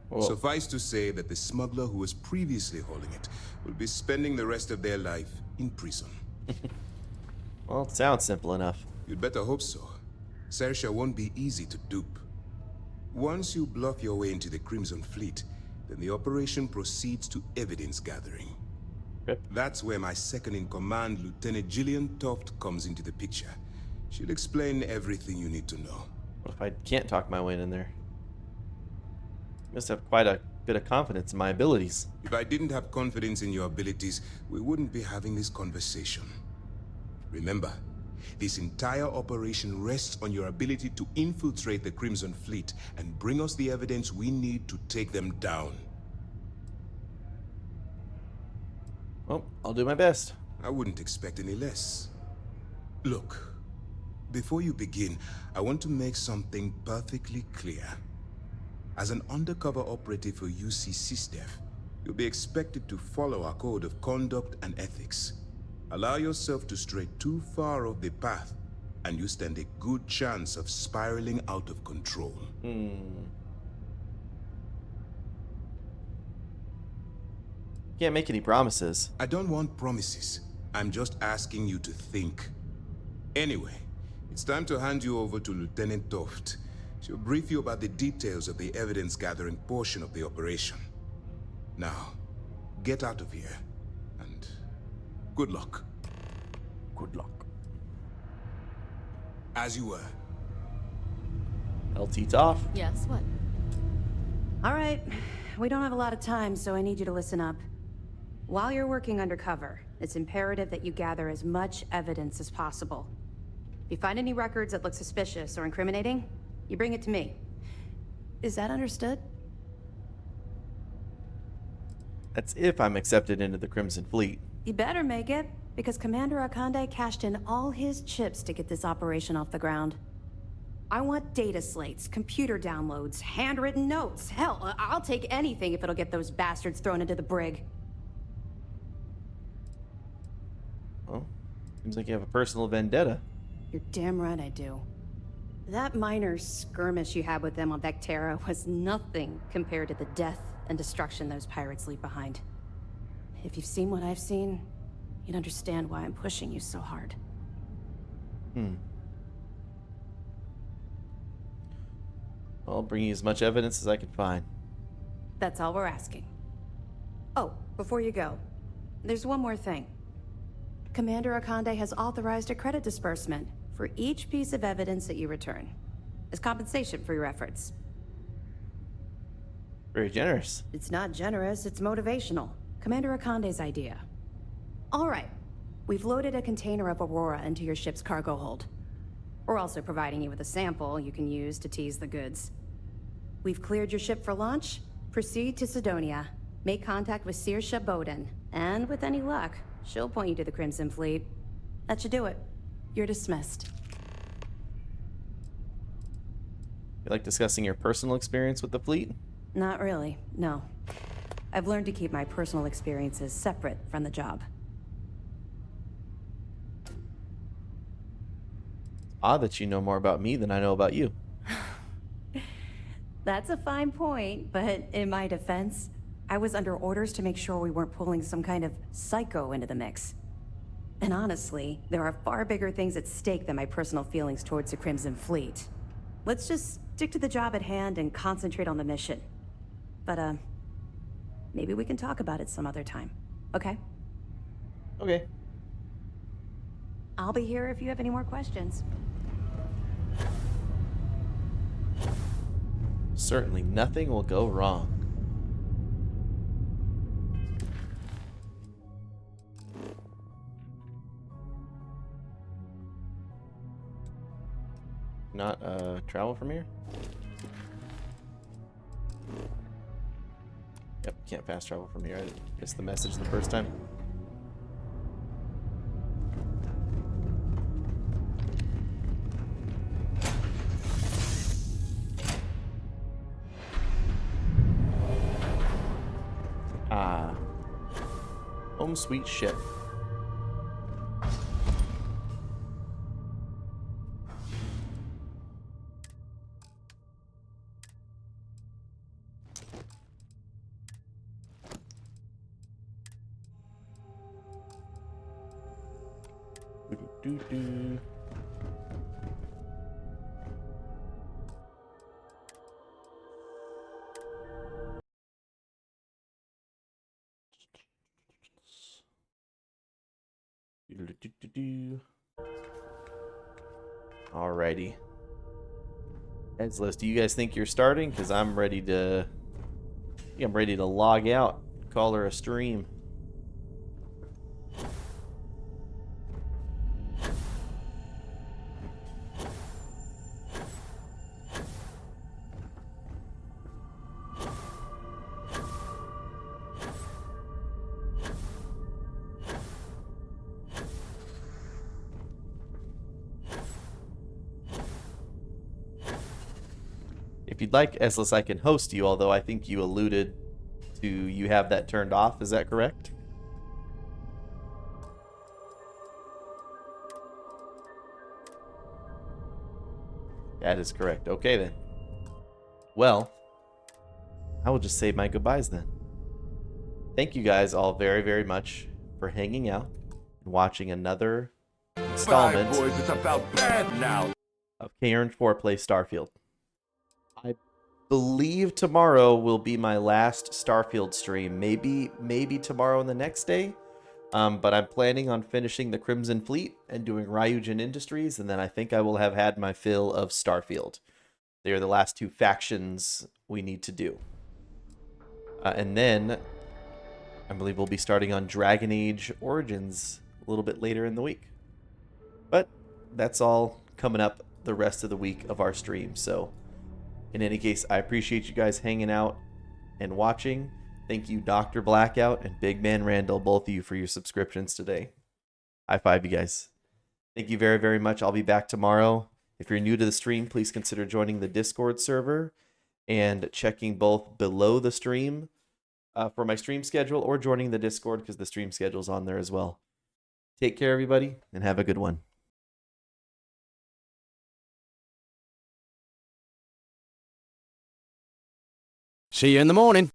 Whoa. Suffice to say that the smuggler who was previously hauling it will be spending the rest of their life in prison. Well, it sounds simple enough. You'd better hope so. Saoirse won't be easy to dupe. Once you bluff your way into the Crimson Fleet, then the operation proceeds to evidence gathering. Rip. That's where my second-in-command, Lieutenant Gillian Toft, comes into the picture. She'll explain everything you need to know. What if I can't talk my way in there? You must have quite a bit of confidence in my abilities. If I didn't have confidence in your abilities, we wouldn't be having this conversation. Remember, this entire operation rests on your ability to infiltrate the Crimson Fleet and bring us the evidence we need to take them down. Well, I'll do my best. I wouldn't expect any less. Look, before you begin, I want to make something perfectly clear. As an undercover operative for UC SysDef, you'll be expected to follow our code of conduct and ethics. Allow yourself to stray too far off the path, and you stand a good chance of spiraling out of control. Can't make any promises. I don't want promises. I'm just asking you to think. Anyway, it's time to hand you over to Lieutenant Toft. She'll brief you about the details of the evidence-gathering portion of the operation. Now, get out of here, and good luck. Good luck. As you were. LT Toff. Yes, what? All right, we don't have a lot of time, so I need you to listen up. While you're working undercover, it's imperative that you gather as much evidence as possible. If you find any records that look suspicious or incriminating, you bring it to me. Is that understood? That's if I'm accepted into the Crimson Fleet. You better make it, because Commander Akande cashed in all his chips to get this operation off the ground. I want data slates, computer downloads, handwritten notes. Hell, I'll take anything if it'll get those bastards thrown into the brig. Well, seems like you have a personal vendetta. You're damn right I do. That minor skirmish you had with them on Vectera was nothing compared to the death and destruction those pirates leave behind. If you've seen what I've seen, you'd understand why I'm pushing you so hard. I'll bring you as much evidence as I can find. That's all we're asking. Oh, before you go, there's one more thing. Commander Akande has authorized a credit disbursement for each piece of evidence that you return, as compensation for your efforts. Very generous. It's not generous, it's motivational. Commander Akande's idea. All right, we've loaded a container of Aurora into your ship's cargo hold. We're also providing you with a sample you can use to tease the goods. We've cleared your ship for launch. Proceed to Sidonia. Make contact with Saoirse Bowden, and with any luck, she'll point you to the Crimson Fleet. That should do it. You're dismissed. You like discussing your personal experience with the fleet? Not really, no. I've learned to keep my personal experiences separate from the job. Odd that you know more about me than I know about you. That's a fine point, but in my defense, I was under orders to make sure we weren't pulling some kind of psycho into the mix. And honestly, there are far bigger things at stake than my personal feelings towards the Crimson Fleet. Let's just stick to the job at hand and concentrate on the mission. But, maybe we can talk about it some other time, okay? Okay. I'll be here if you have any more questions. Certainly nothing will go wrong. Not travel from here? Yep, can't fast travel from here. I missed the message the first time. Ah. Home sweet ship. Do-do-do-do. Do-do-do-do-do. Alrighty. Heads list. Do you guys think you're starting? Because I'm ready to. I'm ready to log out. Call her a stream. If you'd like, Eslis, I can host you, although I think you alluded to you have that turned off. Is that correct? That is correct. Okay, then. Well, I will just say my goodbyes then. Thank you guys all very, very much for hanging out and watching another installment Boys, it's about bad now. of K-Orange 4 Play Starfield. I believe tomorrow will be my last Starfield stream. Maybe tomorrow and the next day. But I'm planning on finishing the Crimson Fleet and doing Ryujin Industries, and then I think I will have had my fill of Starfield. They are the last two factions we need to do. And then I believe we'll be starting on Dragon Age Origins a little bit later in the week. But that's all coming up the rest of the week of our stream. So in any case, I appreciate you guys hanging out and watching. Thank you, Dr. Blackout and Big Man Randall, both of you, for your subscriptions today. High five, you guys. Thank you very, very much. I'll be back tomorrow. If you're new to the stream, please consider joining the Discord server and checking both below the stream for my stream schedule, or joining the Discord because the stream schedule is on there as well. Take care, everybody, and have a good one. See you in the morning.